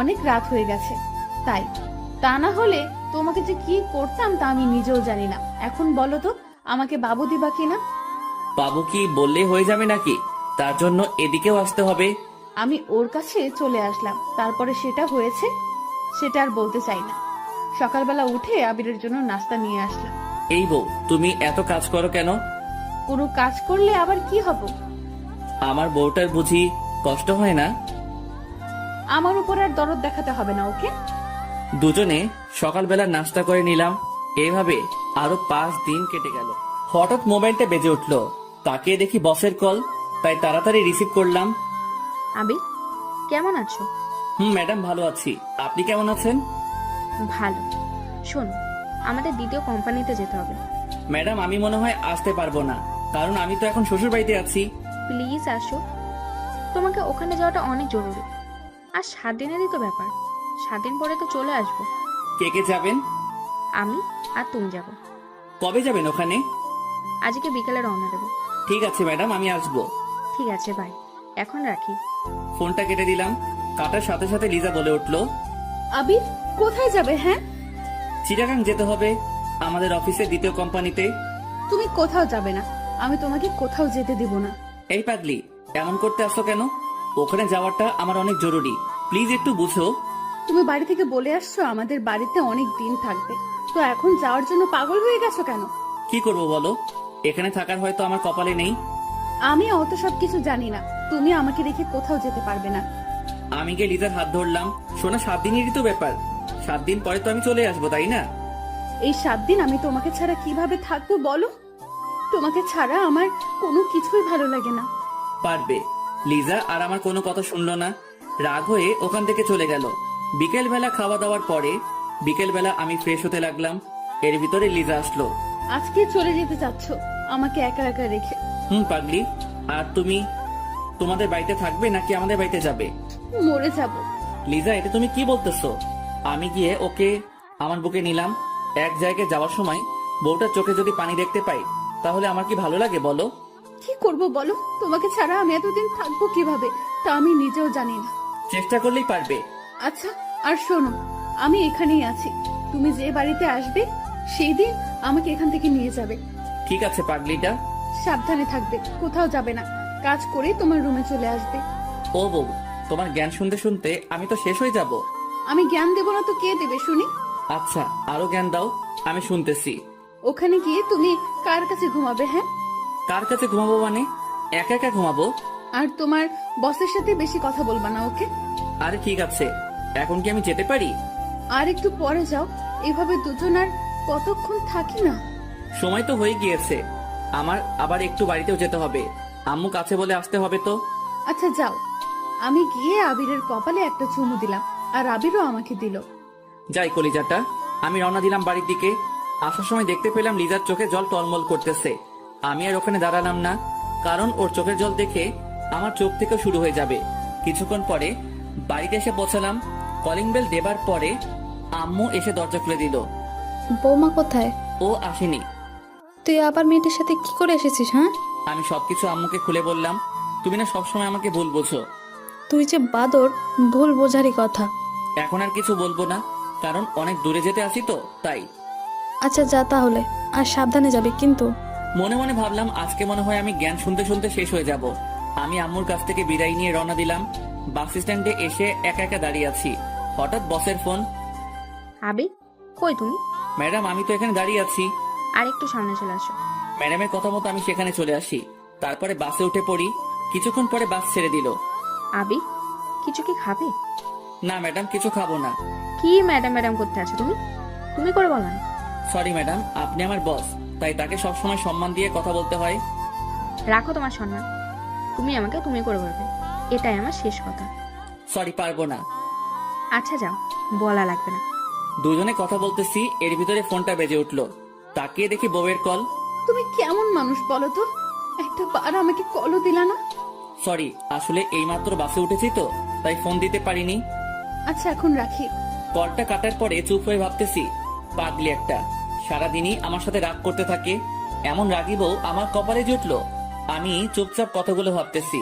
অনেক রাত হয়ে গেছে তাই। তা না হলে তোমাকে যে কি করতাম তা আমি নিজেও জানি না। এখন বলো তো, আমাকে বাবু দিবা কিনা? বাবু কি বললে হয়ে যাবে নাকি? তার জন্য এদিকেও আসতে হবে। আমি ওর কাছে চলে আসলাম, তারপরে সেটা হয়েছে সেটা আর বলতে চাই না। সকালবেলা উঠে আবিরের জন্য নাস্তা নিয়ে আসলাম। এই বউ, তুমি এত কাজ করো কেন? কোনো কাজ করলে আবার কি হব? আমার বউটার বুঝি কষ্ট হয় না? আমার উপর আর দরদ দেখাতে হবে না, ওকে? দুজনে সকালবেলা নাস্তা করে নিলাম। এভাবে আরো 5 দিন কেটে গেল। হঠাৎ মোবাইলটা বেজে উঠলো। তাকিয়ে দেখি বসের কল, তাই তাড়াতাড়ি রিসিভ করলাম। আবির, কেমন আছো? ম্যাডাম, ভালো আছি। আপনি কেমন আছেন? ভালো। শোন, আমাদের দ্বিতীয় কোম্পানিতে যেতে হবে। ম্যাডাম, আমি মনে হয় আসতে পারবো না, কারণ আমি তো এখন শ্বশুর বাড়িতে আছি। প্লিজ আসো, তোমাকে ওখানে যাওয়াটা অনেক জরুরি। আর 7 দিনেরই তো ব্যাপার, 7 দিন পরে তো চলে আসবো। কে কে যাবেন? আমি আর তুমি যাবো। কবে যাবেন ওখানে? আজকে বিকেলে রওনা দেবো। ঠিক আছে ম্যাডাম, আমি আসবো। ঠিক আছে, বাই। এখন রাখি। ফোনটা কেটে দিলাম। কাটার সাথে সাথে লিজা বলে উঠলো, আবির, কোথায় যাবে? হ্যাঁ, চিটাগাং যেতে হবে, আমাদের অফিসের দ্বিতীয় কোম্পানিতে। তুমি কোথাও যাবে না, আমি তোমাকে কোথাও যেতে দিব না। এই পাগলি, এমন করতে আসছো কেন? ওখানে যাওয়াটা আমার অনেক জরুরি, প্লিজ একটু বুঝো। তুমি বাড়ি থেকে বলে আসছো আমাদের বাড়িতে অনেক দিন থাকবে, তো এখন যাওয়ার জন্য পাগল হয়ে গেছো কেন? কি করব বলো? এখানে থাকার হয়তো আমার কপালে নেই। আমি অত সব কিছু জানি না, তুমি আমাকে রেখে কোথাও যেতে পারবে না। আমি গিয়ে লিজার হাত ধরলাম। শোনা, 7 দিনেরই তো ব্যাপার, 7 দিন পরে তো আমি চলে আসবো, তাই না? এই 7 দিন আমি তোমাকে ছাড়া কিভাবে থাকবো বলো? তোমাকে ছাড়া আমার কোনো কিছুই ভালো লাগে না। পারবে। লিজা আর আমার কোনো কথা শুনলো না, রাগ হয়ে ওখান থেকে চলে গেল। বিকেল বেলা খাওয়া দাওয়ার পরে বিকেলবেলা আমি ফ্রেশ হতে লাগলাম, এর ভিতরে লিজা আসলো। আজকে চলে যেতে চাচ্ছ আমাকে একা একা রেখে? পাগলি, আর তুমি তোমাদের বাড়িতে থাকবে নাকি আমাদের বাড়িতে যাবে? মরে যাব। লিজা, এটা তুমি কি বলতেছো? আমি গিয়ে ওকে আমার বুকে নিলাম। এক জায়গায় যাওয়ার সময় বউটার চোখে যদি পানি দেখতে পাই তাহলে আমার কি ভালো লাগে বলো? কি করব বলো? তোমাকে ছাড়া আমি এতদিন থাকবো কিভাবে তা আমি নিজেও জানি না। চেষ্টা করলেই পারবে। আচ্ছা, আর শোনো, আমি এখানেই আছি। তুমি যে বাড়িতে আসবে সেই দিন আমাকে এখান থেকে নিয়ে যাবে। ঠিক আছে পাগলিটা। সাবধানে থাকবে, কোথাও যাবে না। কাজ করে তোমার রুমে চলে আসবে। ও বউ, তোমার জ্ঞান শুনতে শুনতে আমি তো শেষ হয়ে যাব। আমি জ্ঞান দেব না তো কে দেবে শুনি? আচ্ছা, আরো জ্ঞান দাও, আমি শুনতেছি। ওখানে গিয়ে তুমি কার কাছে ঘুমাবে? হ্যাঁ, কার কাছে ঘুমাবো মানে? একা একা ঘুমাবো। আর তোমার বসের সাথে বেশি কথা বলবা না, ওকে? আরে ঠিক আছে, এখন কি আমি যেতে পারি? আর একটু পরে যাও। এভাবে দুজন আর কতক্ষণ থাকি না? সময় তো হয়ে গিয়েছে, আমার আবার একটু বাড়িতেও যেতে হবে। আম্মু কাছে বলে আসতে হবে তো। আচ্ছা যাও। আমি গিয়ে আবিরের কপালে একটা চুমু দিলাম, আর আবিরও আমাকে দিল। যাই কলিজাটা, আমি রওনা দিলাম বাড়ির দিকে। আসার সময় দেখতে পেলাম লিজার চোখে জল টলমল করতেছে। আমি আর ওখানে দাঁড়ালাম না, কারণ ওর চোখের জল দেখে আমার চোখ থেকেও শুরু হয়ে যাবে। কিছুক্ষণ পরে বাড়িতে এসে পৌঁছালাম। কলিং বেল দেবার পরে আম্মু এসে দরজা খুলে দিল। বৌমা কোথায়? ও আসেনি। তুই আবার মেয়েটির সাথে কি করে এসেছিস? হ্যাঁ, আমি সবকিছু আম্মুকে খুলে বললাম। তুমি না সবসময় আমাকে ভুল বোঝো। তুই যে বাদর, ভুল বোঝারই কথা। এখন আর কিছু বলবো না, কারণ অনেক দূরে যেতে আসি তো তাই। আচ্ছা যা তাহলে, আর সাবধানে যাবি কিন্তু। মনে মনে ভাবলাম আজকে মনে হয় আমি জ্ঞান শুনতে শুনতে শেষ হয়ে যাব। আমি আম্মুর কাছ থেকে বিদায় নিয়ে রওনা দিলাম। বাস স্ট্যান্ডে এসে একা একা দাঁড়িয়ে আছি। হঠাৎ বসের ফোন। আবি, কই তুমি? ম্যাডাম, আমি তো এখানে দাঁড়িয়ে আছি। আর একটু সামনে চলে আসো। ম্যাডামের কথা মতো আমি সেখানে চলে আসি। তারপরে বাসে উঠে পড়ি। কিছুক্ষণ পরে বাস ছেড়ে দিল। আবি, কিছু কি খাবে? না ম্যাডাম, কিছু খাবো না। কি ম্যাডাম ম্যাডাম করতে আছো তুমি? তুমি করে বলো না। সরি ম্যাডাম, আপনি আমার বস, তাই তাকে সবসময় সম্মান দিয়ে কথা বলতে হয়। রাখো তোমার সম্মান। তুমি আমাকে তুমি করে বলবে, এটাই আমার শেষ কথা। সরি, পারবো না। আচ্ছা যাও, বলা লাগবে না। দুজনে কথা বলতেছি, এর ভিতরে ফোনটা বেজে উঠলো। তাকিয়ে দেখি বউয়ের কল। তুমি কেমন মানুষ বলো তো? একটা বার আমাকে কলও দিলা না। সরি, আসলে এইমাত্র বাসে উঠেছি তো তাই ফোন দিতে পারিনি। আচ্ছা এখন রাখি। কলটা কাটার পরে চুপ হয়ে ভাবতেছি, পাগলি একটা, সারাদিনই আমার সাথে রাগ করতে থাকে। এমন রাগি বউ আমার কপালে জুটলো। আমি চুপচাপ কথাগুলো ভাবতেছি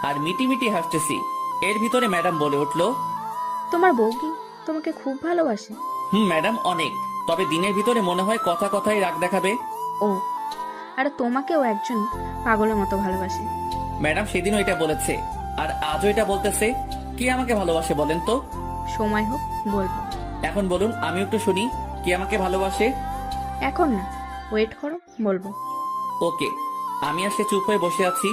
আর মিটি মিটি হাসতেছি। এর ভিতরে ম্যাডাম বলে উঠলো, তোমার বউ কি তোমাকে খুব ভালোবাসে? ম্যাডাম অনেক, তবে দিনের ভিতরে মনে হয় কথা কথাই রাগ দেখাবে। ও, আর তোমাকেও একজন পাগলের মতো ভালোবাসে। ম্যাডাম সেদিনও এটা বলেছে আর আজও এটা বলতেছে। কে আমাকে ভালোবাসে বলেন তো? সময় হোক বলবো। এখন বলুন, আমি একটু শুনি, কে আমাকে ভালোবাসে। এখন না, ওয়েট করো, বলবো। ওকে। আমি আর সে চুপ হয়ে বসে আছি।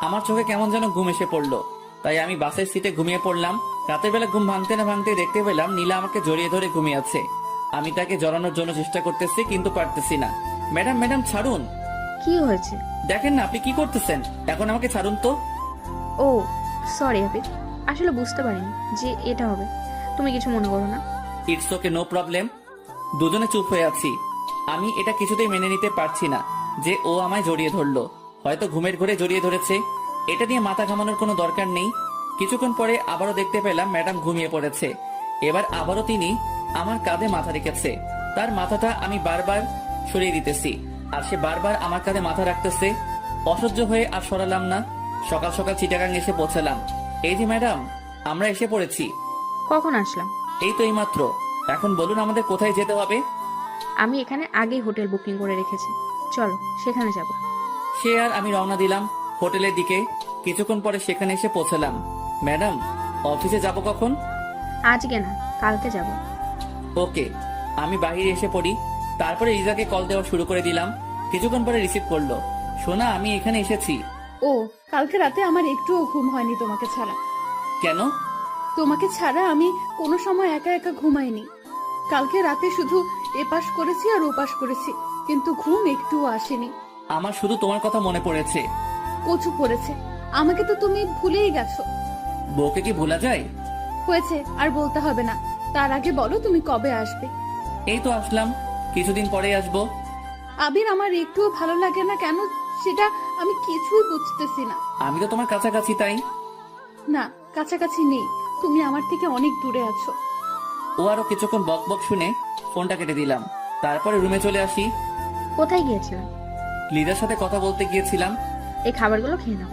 আমার চোখে কেমন যেন ঘুম এসে পড়লো, তাই আমি বাসের সিটে ঘুমিয়ে পড়লাম। রাতের বেলা ঘুম ভাঙতে না ভাঙতে দেখতে পেলাম নীলা আমাকে জড়িয়ে ধরে ঘুমিয়ে আছে। আমি তাকে জড়ানোর জন্য চেষ্টা করতেছি কিন্তু পারতেছি না। ম্যাডাম ম্যাডাম ছাড়ুন। কি হয়েছে? দেখেন না আপনি কি করতেছেন, এখন আমাকে ছাড়ুন তো। ও সরি আবির, আসলে বুঝতে পারিনি যে এটা হবে। তুমি কিছু মনে করো না। It's okay, no problem. দুজনে চুপ হয়ে আছি। আমি এটা কিছুতেই মেনে নিতে পারছি না যে ও আমায় জড়িয়ে ধরলো। হয়তো ঘুমের ঘরে জড়িয়ে ধরেছে, এটা নিয়ে মাথা ঘামানোর কোনো দরকার নেই। কিছুক্ষণ পরে আবারও দেখতে পেলাম ম্যাডাম ঘুমিয়ে পড়েছে। এবার আবারও তিনি আমার কাঁধে মাথা রেখেছে। তার মাথাটা আমি বারবার সরিয়ে দিতেছি আর সে বারবার আমার কাঁধে মাথা রাখতেছে। অসহ্য হয়ে আর সরালাম না। সকাল সকাল চিটাগাং এসে পৌঁছালাম। এই যে ম্যাডাম, আমরা এসে পড়েছি। কখন আসলাম? এই তো এইমাত্র। এখন বলুন আমাদের কোথায় যেতে হবে? আমি এখানে আগেই হোটেল বুকিং করে রেখেছি, চলো সেখানে যাব। সে আর আমি রওনা দিলাম হোটেলের দিকে। কিছুক্ষণ পরে সেখানে এসে পৌঁছালাম। ম্যাডাম, অফিসে যাব কখন? আজকে না, কালকে যাব। ওকে। আমি বাইরে এসে পড়ি। তারপরে রিজাকে কল দেওয়া শুরু করে দিলাম। কিছুক্ষণ পরে রিসিভ করলো। সোনা, আমি এখানে এসেছি। ও, কালকে রাতে আমার একটুও ঘুম হয়নি তোমাকে ছাড়া। কেন? তোমাকে ছাড়া আমি কোনো সময় একা একা ঘুমাইনি। কালকে রাতে শুধু এপাশ করেছি আর ওপাশ করেছি, কিন্তু ঘুম একটুও আসেনি। আমার শুধু তোমার কথা মনে পড়েছে। কচু পড়েছে। আমাকে তো তুমি ভুলেই গেছো। বউকে কি ভোলা যায়? হয়েছে, আর বলতে হবে না। তার আগে বলো তুমি কবে আসবে। এই তো আসলাম, কিছুদিন পরেই আসবো। আবির, আমার একটুও ভালো লাগে না কেন সেটা আমি কিছুই বুঝতেছি না। আমি তো তোমার কাছাকাছি, তাই। না, কাছাকাছি নেই, তুমি আমার থেকে অনেক দূরে আছো। ও আরো কিছুক্ষণ বক বক শুনে ফোনটা কেটে দিলাম। তারপরে রুমে চলে আসি। কোথায় গিয়েছিলাম? লিজার সাথে কথা বলতে গিয়েছিলাম। এই খাবারগুলো খেয়ে নাও।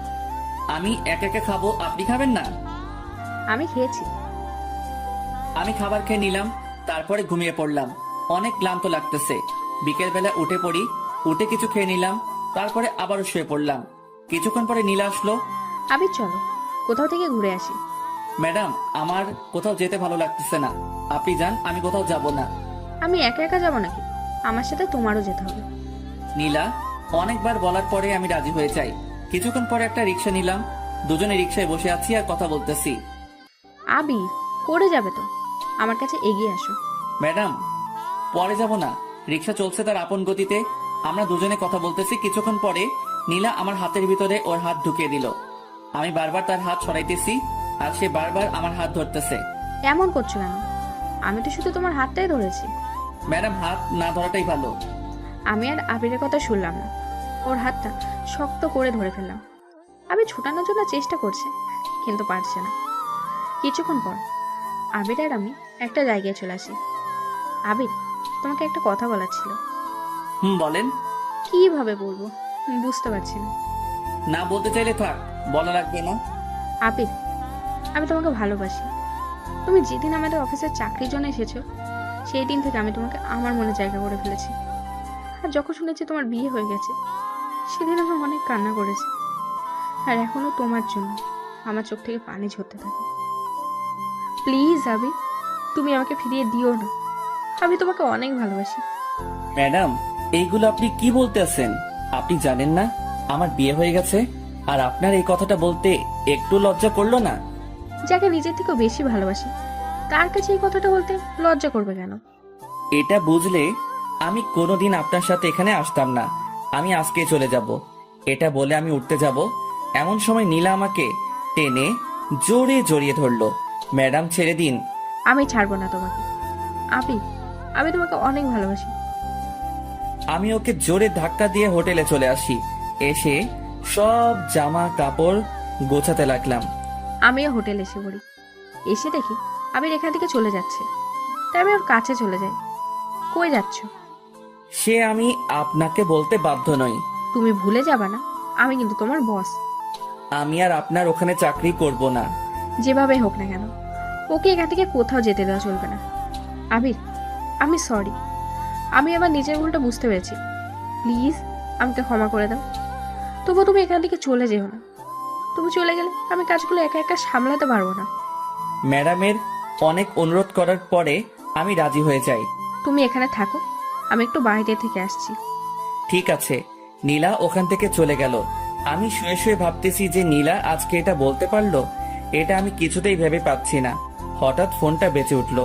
আমি একা একা খাবো, আপনি খাবেন না? আমি খেয়েছি। আমি খাবার খেয়ে নিলাম, তারপরে ঘুমিয়ে পড়লাম। অনেক ক্লান্ত লাগতেছে। বিকেল বেলা উঠে পড়ি, উঠে কিছু খেয়ে নিলাম, তারপরে আবারও শুয়ে পড়লাম। কিছুক্ষণ পরে নীলা আসলো। আবির চলো, কোথাও থেকে ঘুরে আসি। ম্যাডাম, আমার কোথাও যেতে ভালো লাগতেছে না, আপনি যান, আমি কোথাও যাব না। আমি একা একা যাবো নাকি? আমার সাথে তোমারও যেতে হবে। নীলা অনেকবার বলার পরে আমি রাজি হয়ে যাই। কিছুক্ষণ পরে একটা রিক্সা নিলাম, দুজনে রিক্সায় বসে আছি আর কথা বলতেছি। আবির, পড়ে যাবে তো, আমার কাছে এগিয়ে আসো। ম্যাডাম, পরে যাব না, রিক্সা চলছে তার আপন গতিতে, আমরা দুজনে কথা বলতেছি। কিছুক্ষণ পরে নীলা আমার হাতের ভিতরে ওর হাত ঢুকিয়ে দিল। আমি বারবার তার হাত সরাইতেছি আর সে বারবার আমার হাত ধরতেছে। এমন করছো কেন? আমি তো শুধু তোমার হাতটাই ধরেছি। ম্যাডাম, হাত না ধরাটাই ভালো। আমি আর আবিরের কথা শুনলাম না, ওর হাতটা শক্ত করে ধরে ফেললাম। আবির ছুটানোর জন্য চেষ্টা করছে, কিন্তু পারছে না। কিছুক্ষণ পর আবির আর আমি একটা জায়গায় চলে আসি। আবির, তোমাকে একটা কথা বলার ছিল। বলেন। কিভাবে বলবো বুঝতে পারছি না। না বলতে চাইলে থাক, বলা লাগবে না। আবির, আমি তোমাকে ভালোবাসি। তুমি যেদিন আমাদের অফিসের চাকরির জন্য এসেছো, সেই দিন থেকে আমি তোমাকে আমার মনে জায়গা করে ফেলেছি। আর যখন শুনেছি তোমার বিয়ে হয়ে গেছে, সেদিন আমি অনেক কান্না করেছি। আর এখনো তোমার জন্য আমার চোখ থেকে পানি ঝরতে থাকে। প্লিজ আবির, তুমি আমাকে ফিরিয়ে দিও না। আমি তোমাকে অনেক ভালোবাসি। ম্যাডাম, এইগুলো আপনি কি বলতেছেন? আপনি জানেন না আমার বিয়ে হয়ে গেছে? আর আপনার এই কথাটা বলতে একটু লজ্জা করলো না? যাকে নিজের থেকেও বেশি ভালোবাসি, তার কাছে এই কথাটা বলতে লজ্জা করবে কেন? এটা বুঝলে আমি কোনোদিন আপনার সাথে এখানে আসতাম না। আমি আজকে চলে যাব। এটা বলে আমি উঠতে যাব, এমন সময় নীলা আমাকে টেনে জোরে জড়িয়ে ধরলো। ম্যাডাম, ছেড়ে দিন। আমি ছাড়বো না তোমাকে। আবির, আমি তোমাকে অনেক ভালোবাসি। আমি ওকে জোরে ধাক্কা দিয়ে হোটেলে চলে আসি। এসে সব জামা কাপড় গোছাতে লাগলাম। আমিও হোটেলে এসে পড়ি। এসে দেখি আবির এখান থেকে চলে যাচ্ছে, তাই আমি ওর কাছে চলে যাই। কই যাচ্ছ? সে আমি আপনাকে বলতে বাধ্য নই। তুমি ভুলে যাবা না, আমি কিন্তু তোমার বস। আমি আর আপনার ওখানে চাকরি করব না। যেভাবে হোক না কেন, ওকে এখান থেকে কোথাও যেতে দেওয়া চলবে না। আবির, আমি সরি। আমি আবার নিজের ভুলটা বুঝতে পেরেছি। প্লিজ আমাকে ক্ষমা করে দাও। তবু তুমি এখান থেকে চলে যেও না। তুমি চলে গেলে আমি কাজগুলো একা একা সামলাতে পারবো না। ম্যাডামের অনেক অনুরোধ করার পরে আমি রাজি হয়ে যাই। তুমি এখানে থাকো, আমি একটু বাইরে থেকে আসছি। ঠিক আছে। নীলা ওখান থেকে চলে গেল। আমি শুয়ে শুয়ে ভাবতেছি যে নীলা আজকে এটা বলতে পারলো, এটা আমি কিছুতেই ভেবে পাচ্ছি না। হঠাৎ ফোনটা বেঁচে উঠলো।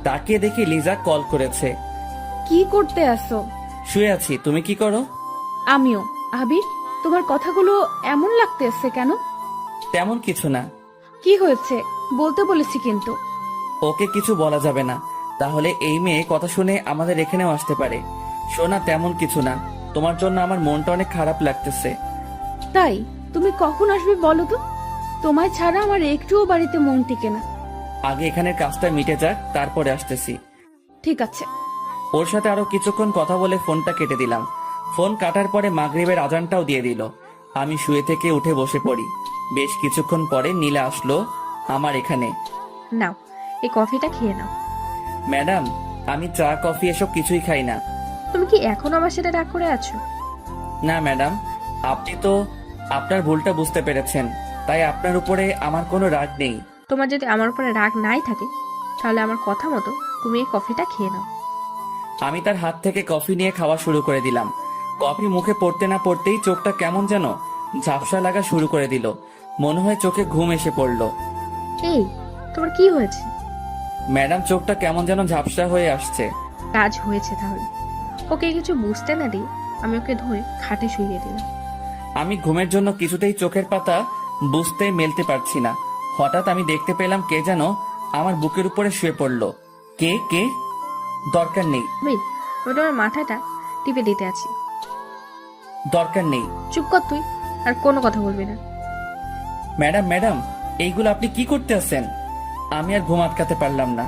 তাকিয়ে দেখি লিজা কল করেছে। কি করতে আসো? শুয়ে আছি, তুমি কি করো? আমিও। আবির, তোমার কথাগুলো এমন লাগতেছে কেন? তেমন কিছু না। কি হয়েছে বলতে বলেছি কিন্তু। ওকে কিছু বলা যাবে না, তাহলে এই মেয়ে কথা শুনে আমাদের এখানেও আসতে পারে। শোনা, তেমন কিছু না। তোমার জন্য আমার মনটা অনেক খারাপ লাগতেছে। তাই তুমি কখন আসবে বলো তো? তোমায় ছাড়া আমার একটুও বাড়িতে মন টিকে না। আগে এখানের কাজটা মিটে যাক, তারপরে আসতেছি। ঠিক আছে। ওর সাথে আরো কিছুক্ষণ কথা বলে ফোনটা কেটে দিলাম। ফোন কাটার পরে মাগরিবের আজানটাও দিয়ে দিল। আমি শুয়ে থেকে উঠে বসে পড়ি। বেশ কিছুক্ষণ পরে নীলা আসলো আমার এখানে। নাও, এই কফিটা খেয়ে নাও। ম্যাডাম, আমি চা কফি এসব কিছুই খাই না। তুমি কি এখনো আমার সাথে রাগ করে আছো? না ম্যাডাম, আপনি তো আপনার ভুলটা বুঝতে পেরেছেন, তাই আপনার উপরে আমার কোনো রাগ নেই। তোমার যদি আমার উপরে রাগ নাই থাকে, তাহলে আমার কথা মতো তুমি এই কফিটা খেয়ে নাও। আমি তার হাত থেকে কফি নিয়ে খাওয়া শুরু করে দিলাম। কফি মুখে পড়তে না পড়তেই চোখটা কেমন যেন ঝাপসা লাগা শুরু করে দিল। মনে হয় চোখে ঘুম এসে পড়লো। এই, তোমার কি হয়েছে? ম্যাডাম, চোখটা কেমন যেন ঝাপসা হয়ে আসছে। কাজ হয়েছে তাহলে। ওকে কিছু বুঝতে না দিয়ে আমি ওকে ধরে খাটে শুইয়ে দিলাম। আমি ঘুমের জন্য কিছুতেই চোখের পাতা বুঝতে মেলতে পারছি না। হঠাৎ আমি দেখতে পেলাম কে যেন আমার বুকের উপরে শুয়ে পড়লো। কে কে? দরকার নেই। আবির, আমি তোমার মাথাটা টিপে দিতে আছি। দরকার নেই। চুপ কর তুই, আর কোনো কথা বলবি না। ম্যাডাম ম্যাডাম, এইগুলো আপনি কি করতে আছেন? আমি আর ঘুম আটকাতে পারলাম না।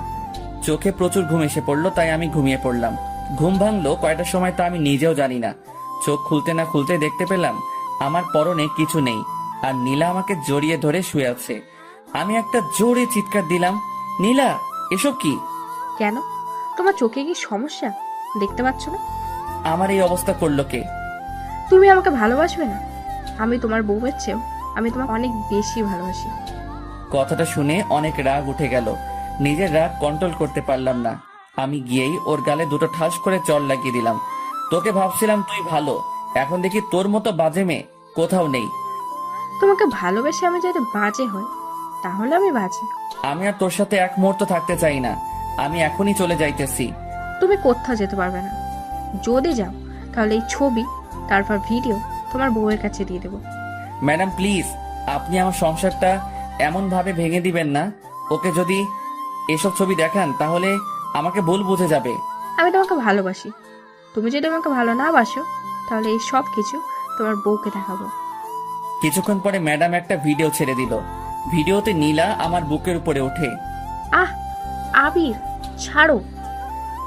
চোখে প্রচুর ঘুম এসে পড়লো, তাই আমি ঘুমিয়ে পড়লাম। ঘুম ভাঙলো কয়টার সময় তা আমি নিজেও জানি না। চোখ খুলতে না খুলতে দেখতে পেলাম আমার পরনে কিছু নেই, আর নীলা আমাকে জড়িয়ে ধরে শুয়ে আছে। আমি একটা জোরে চিৎকার দিলাম, নীলা এসব কি? কেন, তোমার চোখে কি সমস্যা? দেখতে পাচ্ছ না? আমার এই অবস্থা করলো কে? তুমি আমাকে ভালোবাসবে না? আমি তোমার বউয়ের চেয়েও আমি তোমাকে অনেক বেশি ভালোবাসি। কথাটা শুনে অনেক রাগ উঠে গেল। নিজের রাগ কন্ট্রোল করতে পারলাম না। আমি গিয়েই ওর গালে দুটো ঠাস করে চড় লাগিয়ে দিলাম। তোকে ভাবছিলাম তুই ভালো, এখন দেখি তোর মতো বাজে মেয়ে কোথাও নেই। তোমাকে ভালোবেসে আমি যদি বাজে হই, তাহলে আমি বাজে। আমি আর তোর সাথে এক মুহূর্ত থাকতে চাই না। আমি এখনই চলে যাইতেছি। তুমি কোথাও যেতে পারবে না। যদি যাও তাহলে এই ছবি, তারপর ভিডিও তোমার বউয়ের কাছে দিয়ে দেবো। ম্যাডাম প্লিজ, আপনি আমার সংসারটা এমন ভাবে ভেঙে দিবেন না। ওকে যদি এসব ছবি দেখান তাহলে আমাকে ভুল বুঝে যাবে। আমি তোমাকে ভালোবাসি। তুমি যদি আমাকে ভালো না বাসো, তাহলে এই সব কিছু তোমার বউকে দেখাবো। কিছুক্ষণ পরে ম্যাডাম একটা ভিডিও ছেড়ে দিল। ভিডিওতে নীলা আমার বুকের উপরে ওঠে। আহ, আবির, ছাড়ো।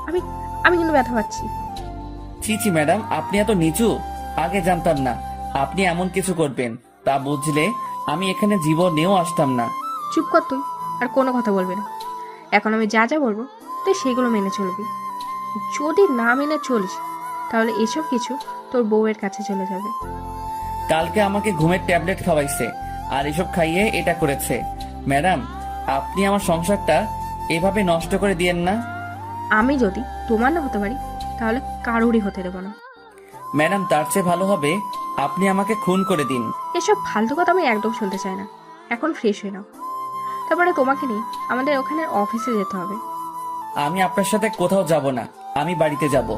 আমি আমি কিন্তু ব্যথা পাচ্ছি। ছি ছি ম্যাডাম, আপনি এত নিচু? আগে জানতাম না আপনি এমন কিছু করবেন। তা বুঝলে আমি এখানে জীবনেও আসতাম না। চুপ কর তুই, আর কোনো কথা বলবি না। এখন আমি যা যা বলবো তুই সেগুলো মেনে চলবি। যদি না মেনে চলিস, তাহলে এসব কিছু তোর বউয়ের কাছে চলে যাবে। কালকে আমাকে ঘুমের ট্যাবলেট খাওয়াইছে, আর এসব খাইয়ে এটা করেছে। ম্যাডাম, আপনি আমার সংসারটা এভাবে নষ্ট করে দিয়েন না। আমি যদি তোমার না হতে পারি, তাহলে কারোরই হতে দেবো না। ম্যাডাম, তার চেয়ে ভালো হবে আপনি আমাকে খুন করে দিন। এসব ফালতু কথা আমি একদম শুনতে চাই না। এখন ফ্রেশ হয়ে নাও, তারপরে তোমাকে নিয়ে আমাদের ওখানে অফিসে যেতে হবে। আমি আপনার সাথে কোথাও যাব না, আমি বাড়িতে যাব।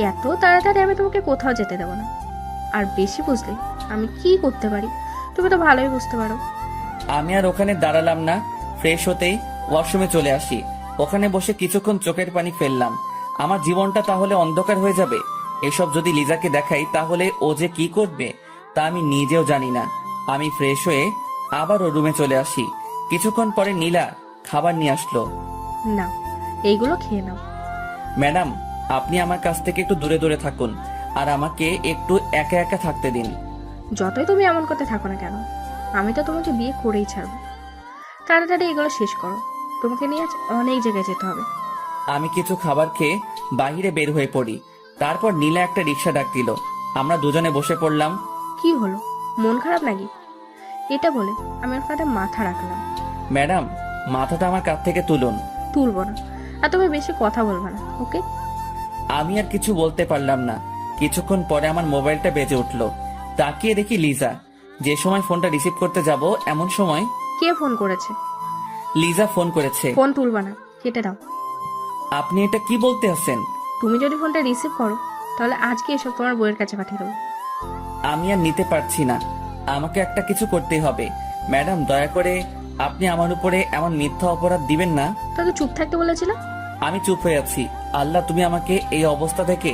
এত তাড়াতাড়ি আমি তোমাকে কোথাও যেতে দেবো না। আর বেশি বুঝলে আমি কি করতে পারি তুমি তো ভালোই বুঝতে পারো। আমি আর ওখানে দাঁড়ালাম না। ফ্রেশ হতেই ওয়াশরুমে চলে আসি। ওখানে বসে কিছুক্ষণ চোখের পানি ফেললাম। আমার জীবনটা তাহলে অন্ধকার হয়ে যাবে। এসব যদি লিজাকে দেখাই তাহলে ও যে কি করবে তা আমি নিজেও জানি না। আমি ফ্রেশ হয়ে আবার ও রুমে চলে আসি। কিছুক্ষণ পরে নীলা খাবার নিয়ে আসলো। নাও, এইগুলো খেয়ে নাও। ম্যাডাম, আপনি আমার কাছ থেকে একটু দূরে দূরে থাকুন, আর আমাকে একটু একা একা থাকতে দিন। যতই তুমি এমন করতে থাকো না কেন, আমি তো তোমাকে বিয়ে করেই ছাড়বো। তাড়াতাড়ি এগুলো শেষ করো, তোমাকে নিয়ে আজ অনেক জায়গায় যেতে হবে। আমি কিছু খাবার খেয়ে বাইরে বের হয়ে পড়ি। তারপর নীলা একটা রিক্সা ডাক দিল। আমরা দুজনে বসে পড়লাম। কি হলো, মন খারাপ নাকি? এটা বলে আমি ওর কাঁধে মাথা রাখলাম। ম্যাডাম, মাথাটা আমার কাছ থেকে তুলুন। তুলবো না, আর তুমি বেশি কথা বলবে না, ওকে? আমি আর কিছু বলতে পারলাম না। কিছুক্ষণ পরে আমার মোবাইলটা বেজে উঠলো। তাকিয়ে দেখি লিজা। যে সময় ফোনটা রিসিভ করতে যাব এমন সময় কে ফোন করেছে? লিজা ফোন করেছে। ফোন তুলবা না, কেটে দাও। আপনি এটা কি বলতে আছেন? তুমি যদি ফোনটা রিসিভ করো, তাহলে আজকে এসব তোমার বইয়ের কাছে পাঠিয়ে দেবো। আমি আর নিতে পারছি না। আমাকে একটা কিছু করতেই হবে। ম্যাডাম, দয়া করে আপনি আমার উপরে এমন মিথ্যা অপরাধ দিবেন না। তোকে চুপ থাকতে বলেছিলাম। আমি চুপ হয়ে আছি। আল্লাহ, তুমি আমাকে এই অবস্থা থেকে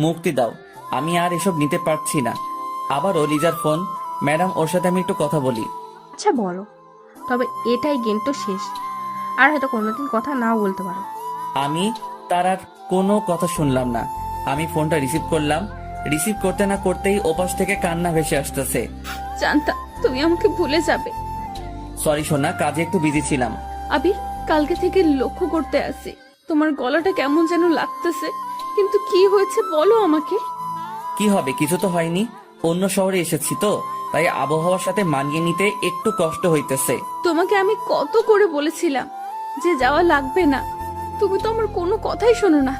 মুক্তি দাও। আমি আর এসব নিতে পারছি না। আবারও লিজার ফোন। ম্যাডাম, ওর সাথে আমি একটু কথা বলি। আচ্ছা বলো, তবে এটাই গেম তো শেষ, আর হয়তো কোনোদিন কথা নাও বলতে পারো। আমি তার আর কোনো কথা শুনলাম না। আমি ফোনটা রিসিভ করলাম। রিসিভ করতে না করতেই ওপাশ থেকে কান্না ভেসে আসতেছে। জানতাম তুমি আমাকে ভুলে যাবে। সরি সোনা, কাজে একটু বিজি ছিলাম। আবির, কালকে থেকে লক্ষ্য করতে আসি তোমার গলাটা কেমন যেন লাগতেছে, কিন্তু কি হয়েছে বলো আমাকে। কি হবে, কিছু তো হয়নি। অন্য শহরে এসেছি তো, তাই আবহাওয়ার সাথে মানিয়ে নিতে একটু কষ্ট হইতেছে। তোমাকে আমি কত করে বলেছিলাম যে যাওয়া লাগবে না, তুমি তো আমার কোনো কথাই শোনো না।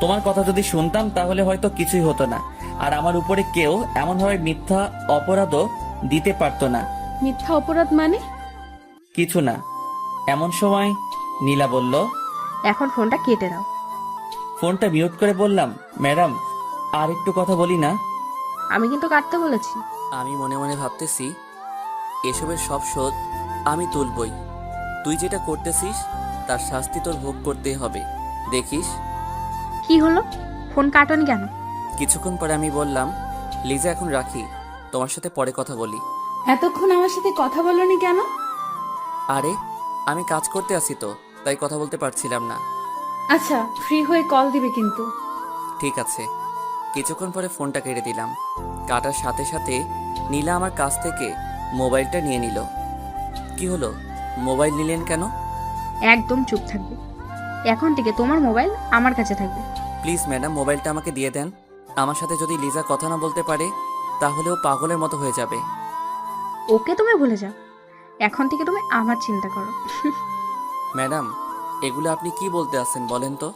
তোমার কথা যদি শুনতাম তাহলে হয়তো কিছুই হতো না, আর আমার উপরে কেউ এমনভাবে মিথ্যা অপরাধও দিতে পারতো না। মিথ্যা অপরাধ মানে? কিছু না। এমন সময় নীলা বলল, এখন ফোনটা কেটে দাও। ফোনটা মিউট করে বললাম, ম্যাডাম আর একটু কথা বলি না? আমি কিন্তু কাটতে বলেছি। আমি মনে মনে ভাবতেছি, এসবের সব শোধ আমি তুলবই। তুই যেটা করতেছিস তার শাস্তি তোর ভোগ করতেই হবে। দেখিস। কি হলো? ফোন কাটনি কেন? কিছুক্ষণ পরে আমি বললাম, লিজা এখন রাখি, তোমার সাথে পরে কথা বলি। এতক্ষণ আমার সাথে কথা বলনি কেন? আরে আমি কাজ করতে আছি তো, তাই কথা বলতে পারছিলাম না। আচ্ছা, ফ্রি হয়ে কল দিবে কিন্তু। ঠিক আছে। কিছুক্ষণ পরে ফোনটা কেটে দিলাম। কাটার সাথে সাথে নীলা আমার কাছ থেকে মোবাইলটা নিয়ে নিল। কি হলো, মোবাইল নিলেন কেন? একদম চুপ থাকবে। এখন থেকে তোমার মোবাইল আমার কাছে থাকবে। প্লিজ ম্যাডাম, মোবাইলটা আমাকে দিয়ে দেন। আমার সাথে যদি লিজা কথা না বলতে পারে তাহলে ও পাগলের মতো হয়ে যাবে। ওকে তুমি ভুলে যাও। এখন থেকে তুমি আমার চিন্তা করো। ম্যাডাম, এগুলো আপনি কি বলতে আছেন বলেন তো?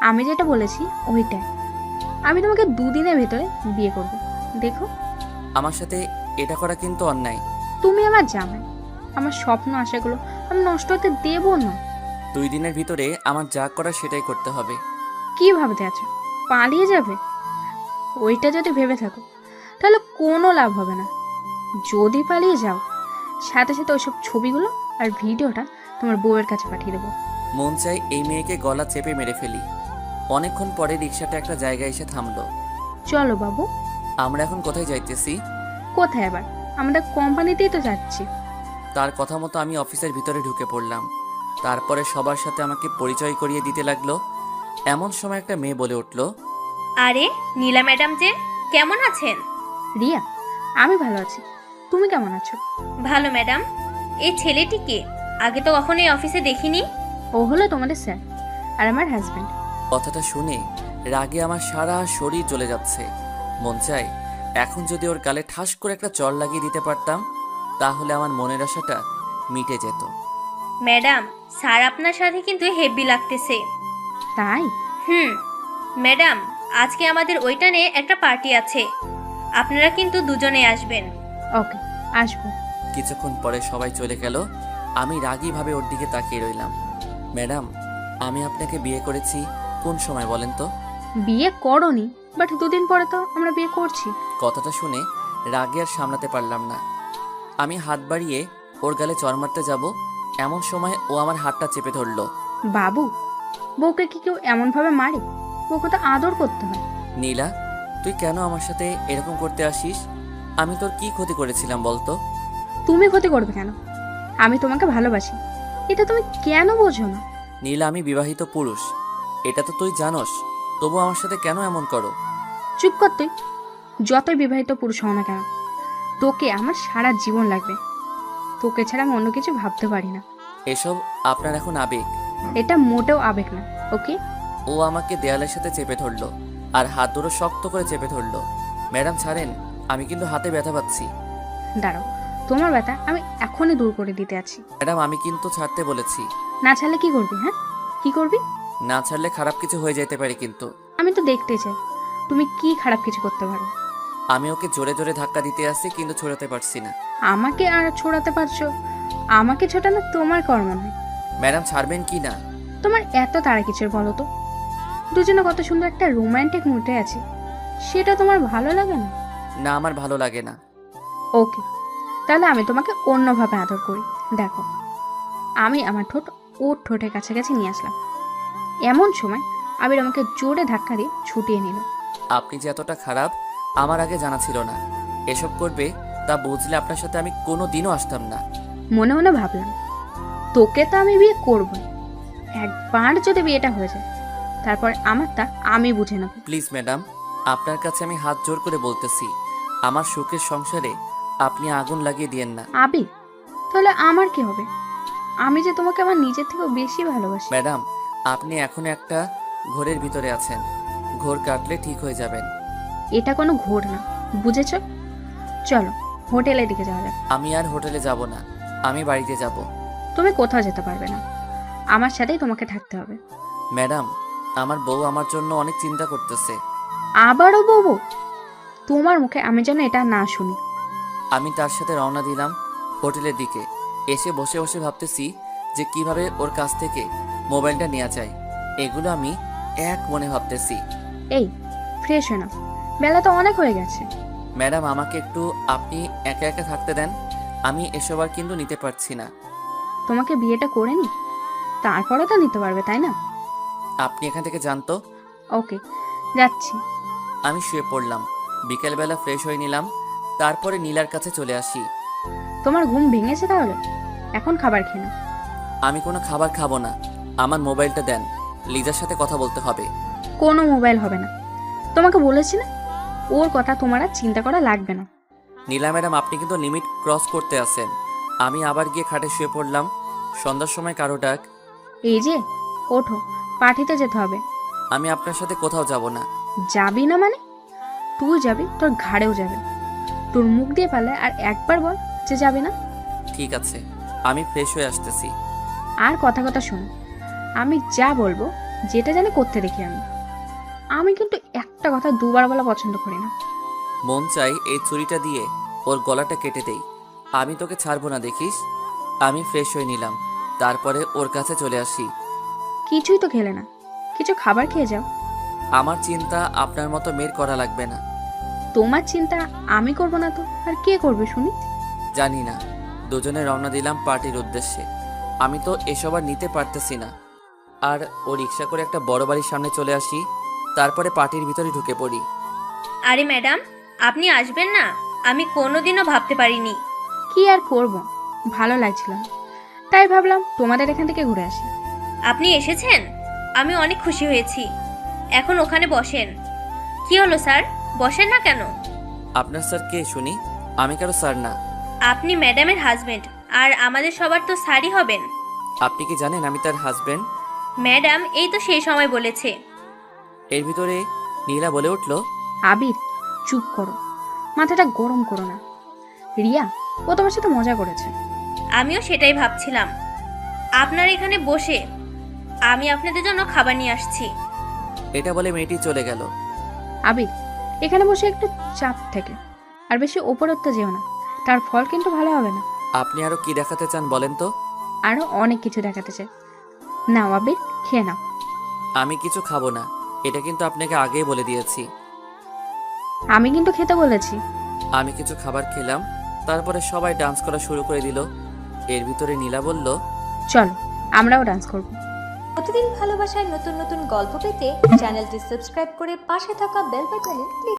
আমি যেটা বলেছি ওইটাই। আমি তোমাকে 2 দিনের ভেতরে বিয়ে করব। দেখো, আমার সাথে এটা করা কিন্তু অন্যায়। তুমি আমার জামাই। আমার স্বপ্ন আশাগুলো আমি নষ্ট হতে দেবো না। 2 দিনের ভিতরে আমার যা করার সেটাই করতে হবে। কি ভাবতে আছো? পালিয়ে যাবে? ওইটা যদি ভেবে থাকো তাহলে কোনো লাভ হবে না। যদি পালিয়ে যাও, সাথে সাথে ওইসব ছবিগুলো আর ভিডিওটা তোমার বউয়ের কাছে পাঠিয়ে দেবো। মন চাই এই মেয়েকে গলা চেপে মেরে ফেলি। অনেকক্ষণ পরে রিক্সাটা একটা জায়গায় এসে থামলো। চলো বাবু। আমরা এখন কোথায় যাইতেছি? কোথায় আবার? আমাদের কোম্পানিতেই তো যাচ্ছি। তার কথা মতো আমি অফিসের ভিতরে ঢুকে পড়লাম। তারপরে সবার সাথে আমাকে পরিচয় করিয়ে দিতে লাগলো। এমন সময় একটা মেয়ে বলে উঠল, আরে নীলা ম্যাডাম যে, কেমন আছেন? রিয়া, আমি ভালো আছি। তুমি কেমন আছো? ভালো ম্যাডাম। এই ছেলেটিকে আগে তো কখনো এই অফিসে দেখিনি। ও হলো তোমাদের স্যার আর আমার হাজবেন্ড। কথাটা শুনে রাগে আমার সারা শরীর জ্বলে যাচ্ছে। মন চাই এখন যদি ওর গালে ঠাস করে একটা চড় লাগিয়ে দিতে পারতাম তাহলে আমার মনের আশাটা মিটে যেত। ম্যাডাম, স্যার আপনার সাথে কিন্তু হেভি লাগতেছে। তাই? ম্যাডাম, আজকে আমাদের ওইটানে একটা পার্টি আছে, আপনারা কিন্তু দুজনে আসবেন। ওকে, আসবো। কিছুক্ষণ পরে সবাই চলে গেল। আমি রাগীভাবে ওর দিকে তাকিয়ে রইলাম। ম্যাডাম, আমি আপনাকে বিয়ে করেছি কোন সময় বলেন তো? বিয়ে করনি, বাট 2 দিন পরে তো আমরা বিয়ে করছি। কথাটা শুনে রাগে আর সামলাতে পারলাম না। আমি হাত বাড়িয়ে ওর গালে চড় মারতে যাব, এমন সময় ও আমার হাতটা চেপে ধরলো। বাবু, বউকে কি কেউ এমন ভাবে মারে? বউকে তো আদর করতে হয়। নীলা, তুই কেন আমার সাথে এরকম করতে আসিস? আমি তোর কি ক্ষতি করেছিলাম বলতো? তুমি ক্ষতি করবে কেন? আমি তোমাকে ভালোবাসি, এটা তুমি কেন বোঝো না? নীলা, আমি বিবাহিত পুরুষ, এটা তো তুই জানোস, তবু আমার সাথে কেন এমন করো? চুপ কর তুই। যতই বিবাহিত পুরুষ হও না কেন, তোকে আমার সারা জীবন লাগবে। তোকে ছাড়া আমি অন্য কিছু ভাবতে পারি না। এসব আপনার এখন আবেগ। এটা মোটেও আবেগ না, ওকে? ও আমাকে দেয়ালের সাথে চেপে ধরলো আর হাত দুটো শক্ত করে চেপে ধরলো। ম্যাডাম ছাড়েন, আমি কিন্তু হাতে ব্যথা পাচ্ছি। দাঁড়াও, তোমার ব্যথা আমি এখনই দূর করে দিতে আছি। ম্যাডাম, আমি কিন্তু ছাড়তে বলেছি। না ছাড়লে কি করবি? হ্যাঁ, কি করবি? না ছাড়লে খারাপ কিছু হয়ে যেতে পারে কিন্তু। আমি তো দেখতে চাই তুমি কি খারাপ কিছু করতে পারো। আমি ওকে জোরে জোরে ধাক্কা দিতে আসছি কিন্তু ছড়াতে পারছি না। আমাকে আর ছোড়াতে পারছো? আমাকে ছোটানো তোমার কর্ম নয়। ম্যাডাম, ছাড়বেন কি না? তোমার এত তাড়া কিসের বলো তো? দুজনে কত সুন্দর একটা রোমান্টিক মুডে আছে, সেটা তোমার ভালো লাগে না? না, আমার ভালো লাগে না। ওকে, তাহলে আমি তোমাকে অন্যভাবে আদর করি। দেখো, আমি আমার ঠোঁট ওর ঠোঁটের কাছাকাছি নিয়ে আসলাম। এমন সময় আবির আমাকে জোরে ধাক্কা দিয়ে ছুটিয়ে নিল। আপনি যে এতটা খারাপ আমার আগে জানা ছিল না। এসব করবে তা বুঝলে আপনার সাথে আমি কোনো দিনও আসতাম না। মনে মনে ভাবলাম, তোকে তো আমি বিয়ে করবো, একবার যদি বিয়েটা হয়ে যায় তারপর আমারটা আমি বুঝে নেব। প্লিজ ম্যাডাম, আপনার কাছে আমি হাত জোর করে বলতেছি, আমার সুখের সংসারে আপনি আগুন লাগিয়ে দিয়েন না। আবির, তাহলে আমার কি হবে? আমি যে তোমাকে আমার নিজের থেকেও বেশি ভালোবাসি। ম্যাডাম, আপনি এখন একটা ঘোরের ভিতরে আছেন, ঘোর কাটলে ঠিক হয়ে যাবেন। এটা কোনো ঘোর না, বুঝেছো? চলো হোটেলের দিকে যাওয়া যাক। আমি আর হোটেলে যাব না, আমি বাড়িতে যাব। তুমি কোথাও যেতে পারবে না, আমার সাথেই তোমাকে থাকতে হবে। ম্যাডাম, আমার বউ আমার জন্য অনেক চিন্তা করতেছে। আবারও বউ? তোমার মুখে আমি যেন এটা না শুনি। আমি তার সাথে রওনা দিলাম হোটেলের দিকে। এসে বসে বসে ভাবতেছি যে কিভাবে ওর কাছ থেকে মোবাইলটা নেওয়া যায়। এগুলো আমি এক মনে ভাবতেছি। এই, ফ্রেশ হয়ে নাও, বেলা তো অনেক হয়ে গেছে। ম্যাডাম, আমাকে একটু আপনি একা একা থাকতে দেন, আমি এসব আর কিন্তু নিতে পারছি না। তোমাকে বিয়েটা করে নি, তারপরে তো নিতে পারবে, তাই না? আপনি এখান থেকে জানতো। ওকে, যাচ্ছি। আমি শুয়ে পড়লাম। বিকেলবেলা ফ্রেশ হয়ে নিলাম, তারপরে নীলার কাছে চলে আসি। তোমার ঘুম ভেঙেছে তাহলে? এখন খাবার খেয়ে নাও। আমি কোনো খাবার খাবো না, আমার মোবাইলটা দেন, লিজার সাথে কথা বলতে হবে। কোনো মোবাইল হবে না, তোমাকে বলেছি না, ওর কথা তোমার আর চিন্তা করা লাগবে না। নীলা ম্যাডাম, আপনি কিন্তু লিমিট ক্রস করতে আসেন। আমি আবার গিয়ে খাটে শুয়ে পড়লাম। সন্ধ্যার সময় কারো ডাক। এই যে, ওঠো, পার্টিতে যেতে হবে। আমি আপনার সাথে কোথাও যাব না। যাবি না মানে? তুই যাবি, তোর ঘাড়েও যাবে। তোর মুখ দিয়ে পারলে আর একবার বল যে যাবি না। ঠিক আছে, আমি ফ্রেশ হয়ে আসতেছি। আর কথা কথা শোন, আমি যা বলবো যেটা জানি করতে দেখি আমি কিন্তু একটা কথা দুবার বলা পছন্দ করি না। মন চাই এই ছুরিটা দিয়ে ওর গলাটা কেটে দেই। আমি তোকে ছাড়বো না, দেখিস। আমি ফ্রেশ হয়ে নিলাম, তারপরে ওর কাছে চলে আসি। কিছুই তো খেলে না, কিছু খাবার খেয়ে যাও। আমার চিন্তা আপনার মতো মেয়ের করা লাগবে না। তোমার চিন্তা আমি করব না তো আর কে করবে শুনি? জানি না। দুজনে রওনা দিলাম পার্টির উদ্দেশ্যে। আমি তো এসব আর নিতে পারতেছি না। আর ও রিক্সা করে একটা বড় বাড়ির সামনে চলে আসি, তারপরে পার্টির ভিতরে ঢুকে পড়ি। আরে ম্যাডাম, আপনি আসবেন না? আমি কোনোদিনও ভাবতে পারিনি। কি আর করব, ভালো লাগছিল না, তাই ভাবলাম তোমাদের এখান থেকে ঘুরে আসি। আপনি এসেছেন, আমি অনেক খুশি হয়েছি। এখন ওখানে বসেন। কি হলো স্যার, বসেন না কেন? আপনার স্যার কে শুনি? আমি কারো স্যার না। আপনি ম্যাডামের হাজবেন্ড, আর আমাদের সবার তো স্যারই হবেন। আপনি কি জানেন আমি তার হাজবেন্ড? ম্যাডাম এই তো সেই সময় বলেছে। এর ভিতরে নীলা বলে উঠল, আবির, চুপ করো, মাথাটা গরম করো না। রিয়া, ও তোমার সাথে মজা করেছে। আমিও সেটাই ভাবছিলাম। আপনার এখানে বসে আমি আপনাদের জন্য খাবার নিয়ে আসছি। এটা বলে মেয়েটি চলে গেল। আবির, এখানে বসে একটু চাপ থেকে, আর বেশি ওপর উঠতে যেও না, তার ফল কিন্তু ভালো হবে না। আপনি আরো কি দেখাতে চান বলেন তো? আরো অনেক কিছু দেখাতে চাই। নাও আবির, খেয়ে নাও। আমি কিছু খাবো না, এটা কিন্তু আপনাকে আগেই বলে দিয়েছি। আমি কিন্তু খেতে বলেছি। আমি কিছু খাবার খেলাম, তারপরে সবাই ডান্স করা শুরু করে দিল। এর ভিতরে নীলা বলল, চলো আমরাও ডান্স করব। প্রতিদিন ভালোবাসার নতুন নতুন গল্প পেতে চ্যানেলটি সাবস্ক্রাইব করে পাশে থাকা বেল বাটনে ক্লিক